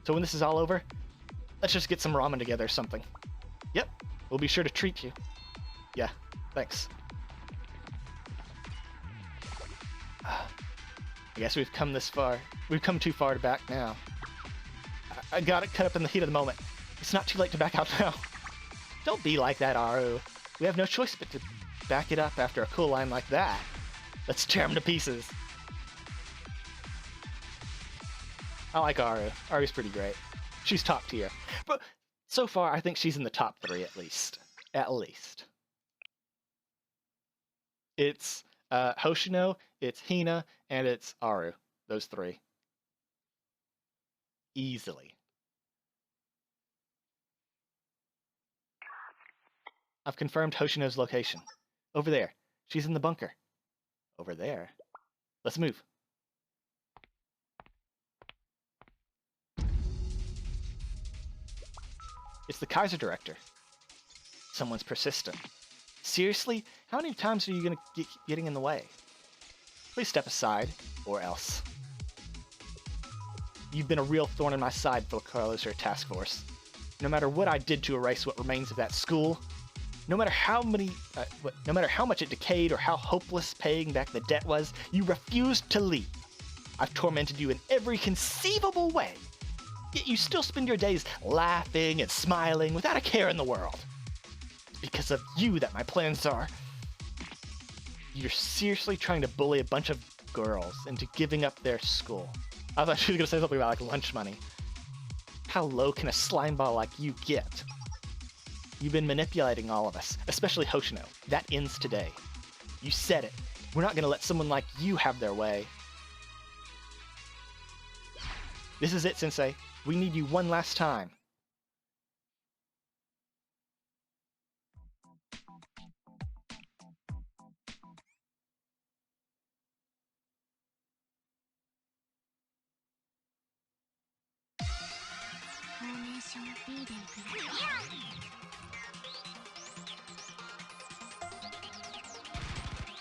S1: So when this is all over, let's just get some ramen together or something. Yep, we'll be sure to treat you. Yeah, thanks. I guess we've come this far. We've come too far to back now. I got it cut up in the heat of the moment. It's not too late to back out now. Don't be like that, Aru. We have no choice but to back it up after a cool line like that. Let's tear him to pieces. I like Aru. Aru's pretty great. She's top tier. But so far, I think she's in the top 3 at least. At least. It's Hoshino, it's Hina, and it's Aru. Those 3. Easily. I've confirmed Hoshino's location. Over there. She's in the bunker. Over there. Let's move. It's the Kaiser director. Someone's persistent. Seriously? How many times are you going to keep getting in the way? Please step aside, or else. You've been a real thorn in my side, Foreclosure Task Force. No matter what I did to erase what remains of that school, no matter how much it decayed or how hopeless paying back the debt was, you refused to leave. I've tormented you in every conceivable way, yet you still spend your days laughing and smiling without a care in the world. It's because of you that my plans are... You're seriously trying to bully a bunch of girls into giving up their school. I thought she was going to say something about like lunch money. How low can a slimeball like you get? You've been manipulating all of us, especially Hoshino. That ends today. You said it. We're not going to let someone like you have their way. This is it, Sensei. We need you one last time.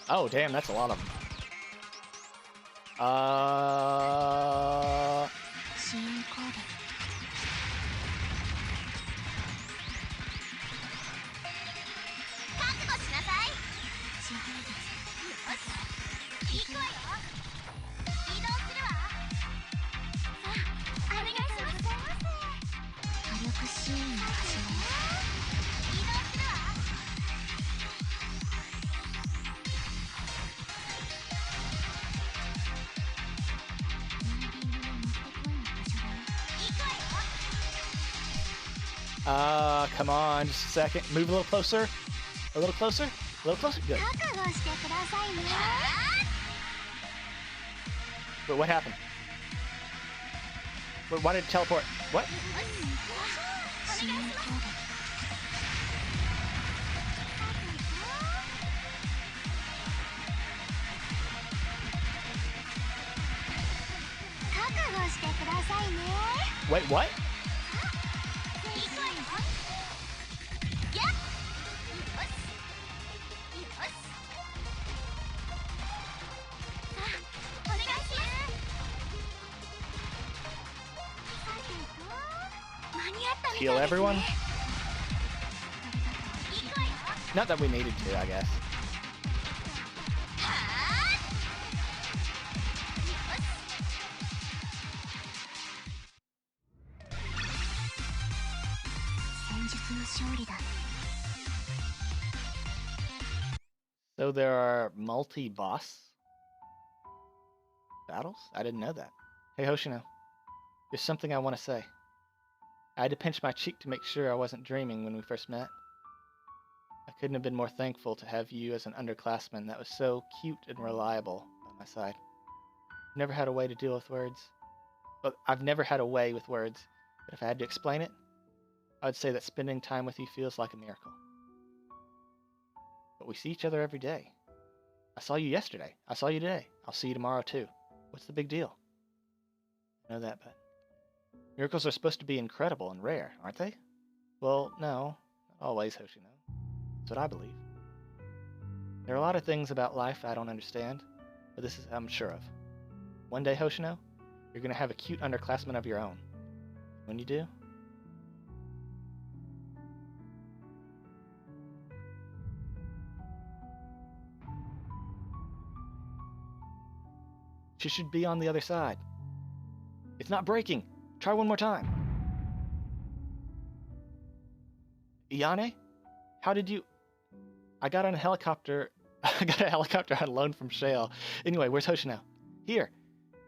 S1: Oh, damn, that's a lot of them. Come on, just a second. Move a little closer. A little closer. A little closer. Good. But what happened? Why did it teleport? What? Wait, what? Heal everyone? Not that we needed to, I guess. So there are multi-boss battles? I didn't know that. Hey Hoshino, there's something I want to say. I had to pinch my cheek to make sure I wasn't dreaming when we first met. I couldn't have been more thankful to have you as an underclassman that was so cute and reliable by my side. I've never had a way to deal with words. But I've never had a way with words, but if I had to explain it, I would say that spending time with you feels like a miracle. But we see each other every day. I saw you yesterday. I saw you today. I'll see you tomorrow too. What's the big deal? I know that, but miracles are supposed to be incredible and rare, aren't they? Well, no, not always, Hoshino. That's what I believe. There are a lot of things about life I don't understand, but this is I'm sure of. One day, Hoshino, you're going to have a cute underclassman of your own. When you do, she should be on the other side. It's not breaking. Try one more time. Iane? How did you... I got on a helicopter... I got a helicopter on loan from Shale. Anyway, where's Hoshino? Here.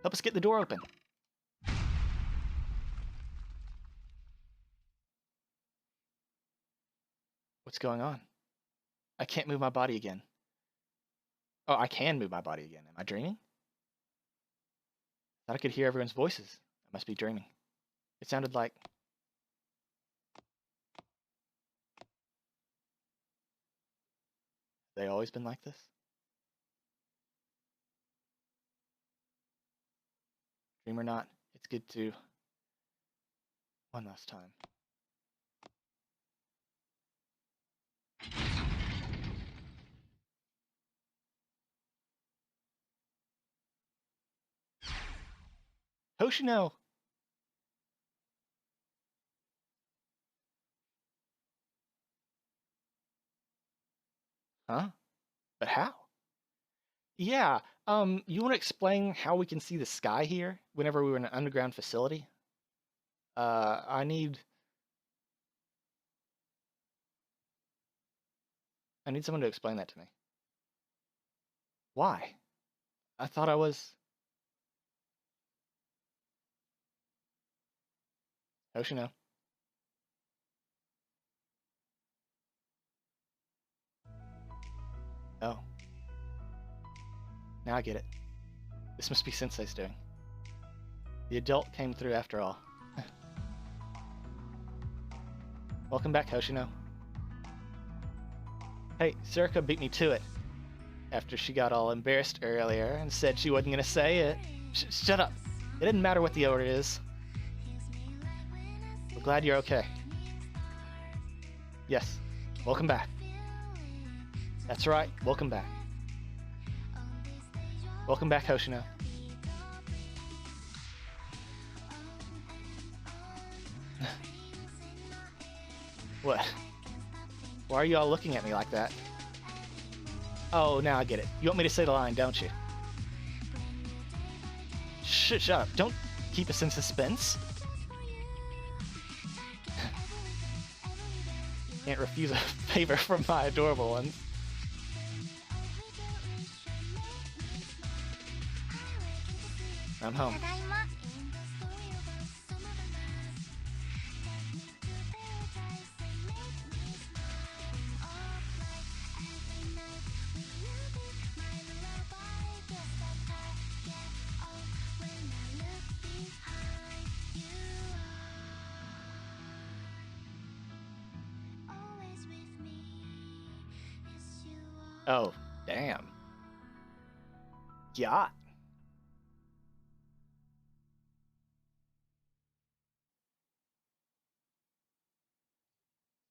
S1: Help us get the door open. What's going on? I can't move my body again. Oh, I can move my body again. Am I dreaming? Thought I could hear everyone's voices. I must be dreaming. It sounded like... They always been like this? Dream or not, it's good to... One last time. Hoshino! Huh? But how? Yeah, you want to explain how we can see the sky here whenever we were in an underground facility? I need someone to explain that to me. Why? I thought I was... Hoshino. Oh. Now I get it. This must be Sensei's doing. The adult came through after all. Welcome back, Hoshino. Hey, Circa beat me to it after she got all embarrassed earlier and said she wasn't gonna say it. Shut up. It didn't matter what the order is. We're glad you're okay. Yes. Welcome back. That's right. Welcome back. Welcome back, Hoshino. What? Why are you all looking at me like that? Oh, now I get it. You want me to say the line, don't you? Shut up. Don't keep us in suspense. Can't refuse a favor from my adorable ones. I'm home. Oh, damn. Yeah.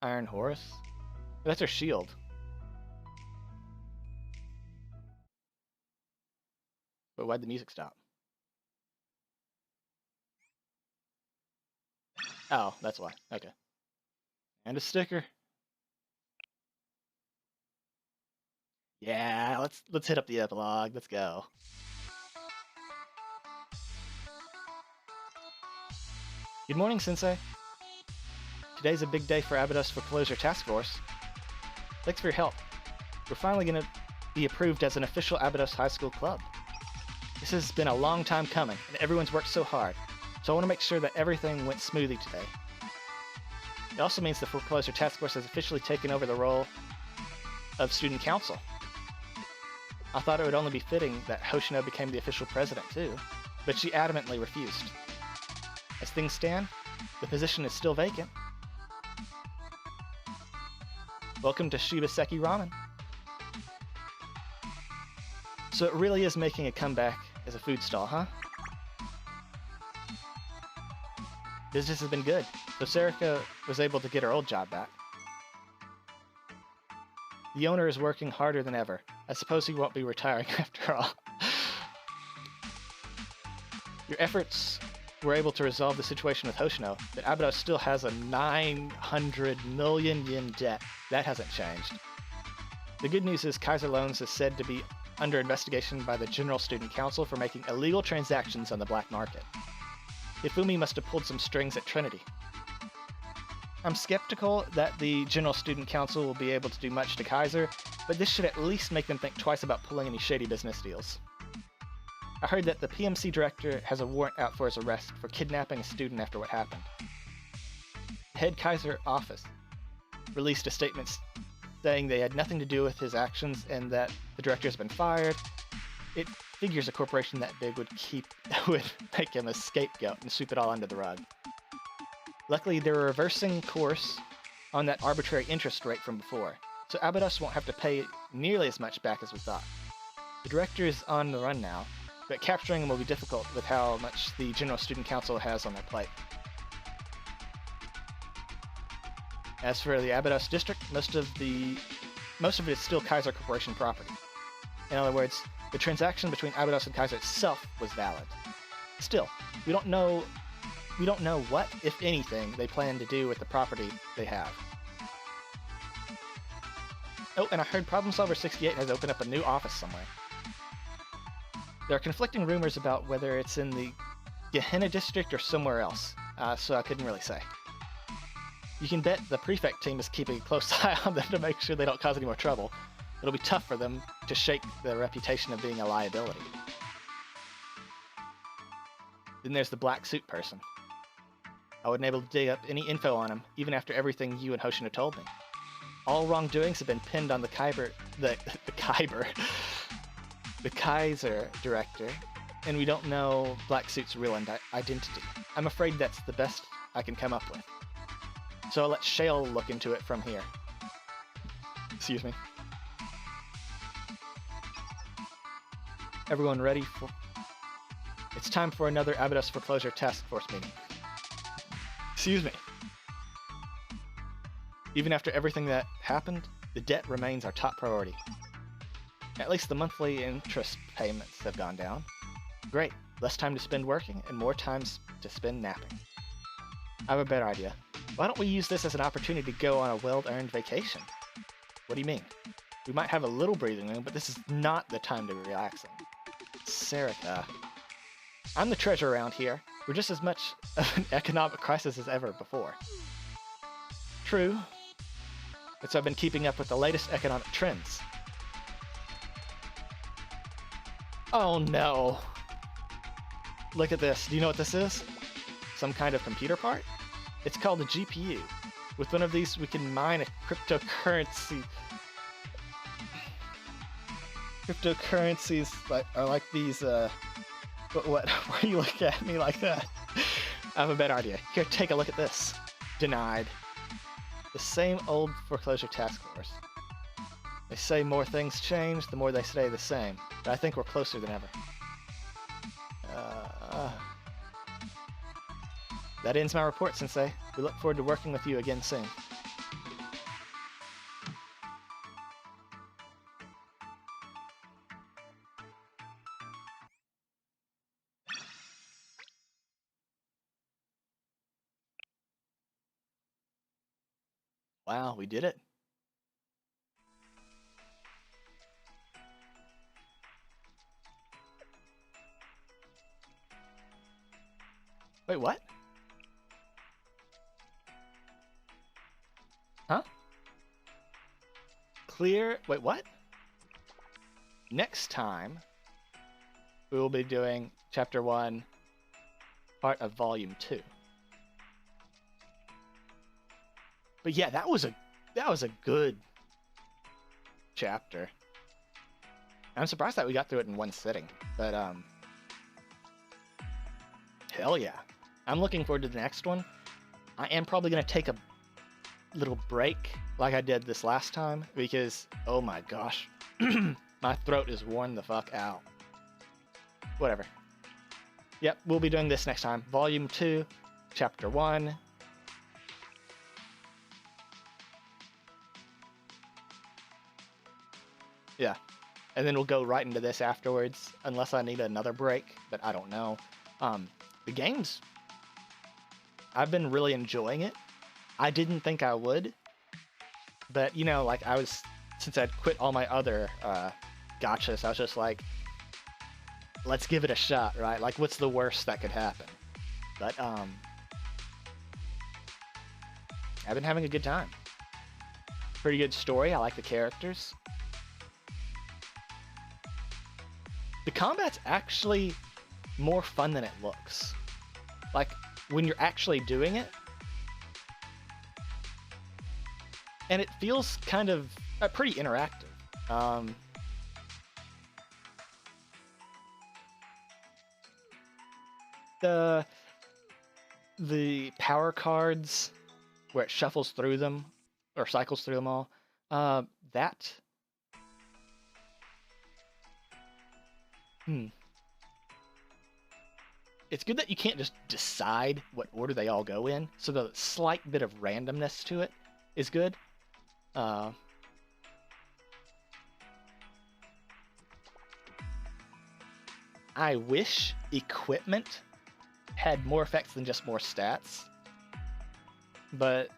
S1: Iron Horse? That's her shield. But why'd the music stop? Oh, that's why. Okay. And a sticker. Yeah, let's hit up the epilogue. Let's go. Good morning, Sensei. Today's a big day for Abydos Foreclosure Task Force. Thanks for your help. We're finally going to be approved as an official Abydos High School club. This has been a long time coming, and everyone's worked so hard, so I want to make sure that everything went smoothly today. It also means the Foreclosure Task Force has officially taken over the role of Student Council. I thought it would only be fitting that Hoshino became the official president too, but she adamantly refused. As things stand, the position is still vacant. Welcome to Shibaseki Ramen. So it really is making a comeback as a food stall, huh? Business has been good, so Sarika was able to get her old job back. The owner is working harder than ever. I suppose he won't be retiring after all. Your efforts were able to resolve the situation with Hoshino, but Abydos still has a 900 million yen debt. That hasn't changed. The good news is Kaiser Loans is said to be under investigation by the General Student Council for making illegal transactions on the black market. Hifumi must have pulled some strings at Trinity. I'm skeptical that the General Student Council will be able to do much to Kaiser, but this should at least make them think twice about pulling any shady business deals. I heard that the PMC director has a warrant out for his arrest for kidnapping a student after what happened. The head Kaiser office released a statement saying they had nothing to do with his actions and that the director has been fired. It figures a corporation that big would make him a scapegoat and sweep it all under the rug. Luckily, they're reversing course on that arbitrary interest rate from before, so Abydos won't have to pay nearly as much back as we thought. The director is on the run now, but capturing him will be difficult with how much the General Student Council has on their plate. As for the Abydos district, most of it is still Kaiser Corporation property. In other words, the transaction between Abydos and Kaiser itself was valid. Still, we don't know what, if anything, they plan to do with the property they have. Oh, and I heard Problem Solver 68 has opened up a new office somewhere. There are conflicting rumors about whether it's in the Gehenna district or somewhere else, so I couldn't really say. You can bet the prefect team is keeping a close eye on them to make sure they don't cause any more trouble. It'll be tough for them to shake the reputation of being a liability. Then there's the black suit person. I wasn't able to dig up any info on him, even after everything you and Hoshino told me. All wrongdoings have been pinned on the Kaiser director, and we don't know Black Suit's real identity. I'm afraid that's the best I can come up with. So I'll let Shale look into it from here. Excuse me. Everyone ready for... It's time for another Abydos Foreclosure Task Force meeting. Excuse me. Even after everything that happened, the debt remains our top priority. At least the monthly interest payments have gone down. Great, less time to spend working and more time to spend napping. I have a better idea. Why don't we use this as an opportunity to go on a well-earned vacation? What do you mean? We might have a little breathing room, but this is not the time to be relaxing. Sarika. I'm the treasurer around here. We're just as much of an economic crisis as ever before. True. But so I've been keeping up with the latest economic trends. Oh no. Look at this. Do you know what this is? Some kind of computer part? It's called a GPU. With one of these, we can mine a cryptocurrency. Cryptocurrencies are like these, what? Why are you looking at me like that? I have a better idea. Here, take a look at this. Denied. The same old foreclosure task force. They say more things change, the more they stay the same. But I think we're closer than ever. That ends my report, Sensei. We look forward to working with you again soon. Wow, we did it. Wait, what? Huh? Clear. Wait, what? Next time, we will be doing Chapter 1, part of Volume 2. But yeah, that was a good chapter. I'm surprised that we got through it in one sitting. But hell yeah. I'm looking forward to the next one. I am probably gonna take a little break like I did this last time because oh my gosh. My throat is worn the fuck out. Whatever. Yep, we'll be doing this next time. Volume 2, Chapter 1. Yeah. And then we'll go right into this afterwards, unless I need another break, but I don't know. The game's... I've been really enjoying it. I didn't think I would, but, you know, like, since I'd quit all my other gotchas, I was just like, let's give it a shot, right? Like, what's the worst that could happen? But, I've been having a good time. Pretty good story. I like the characters. The combat's actually more fun than it looks. Like, when you're actually doing it, and it feels kind of pretty interactive. The power cards where it shuffles through them or cycles through them all, that it's good that you can't just decide what order they all go in, so the slight bit of randomness to it is good. I wish equipment had more effects than just more stats, but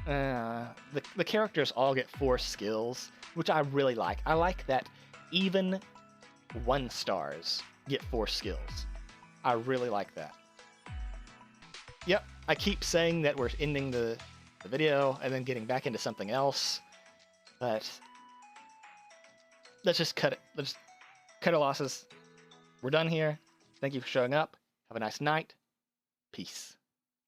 S1: the characters all get 4 skills, which I really like. I like that even 1 stars get 4 skills. I really like that. Yep, I keep saying that we're ending the video and then getting back into something else, but let's just cut it. Let's cut our losses. We're done here. Thank you for showing up. Have a nice night. Peace.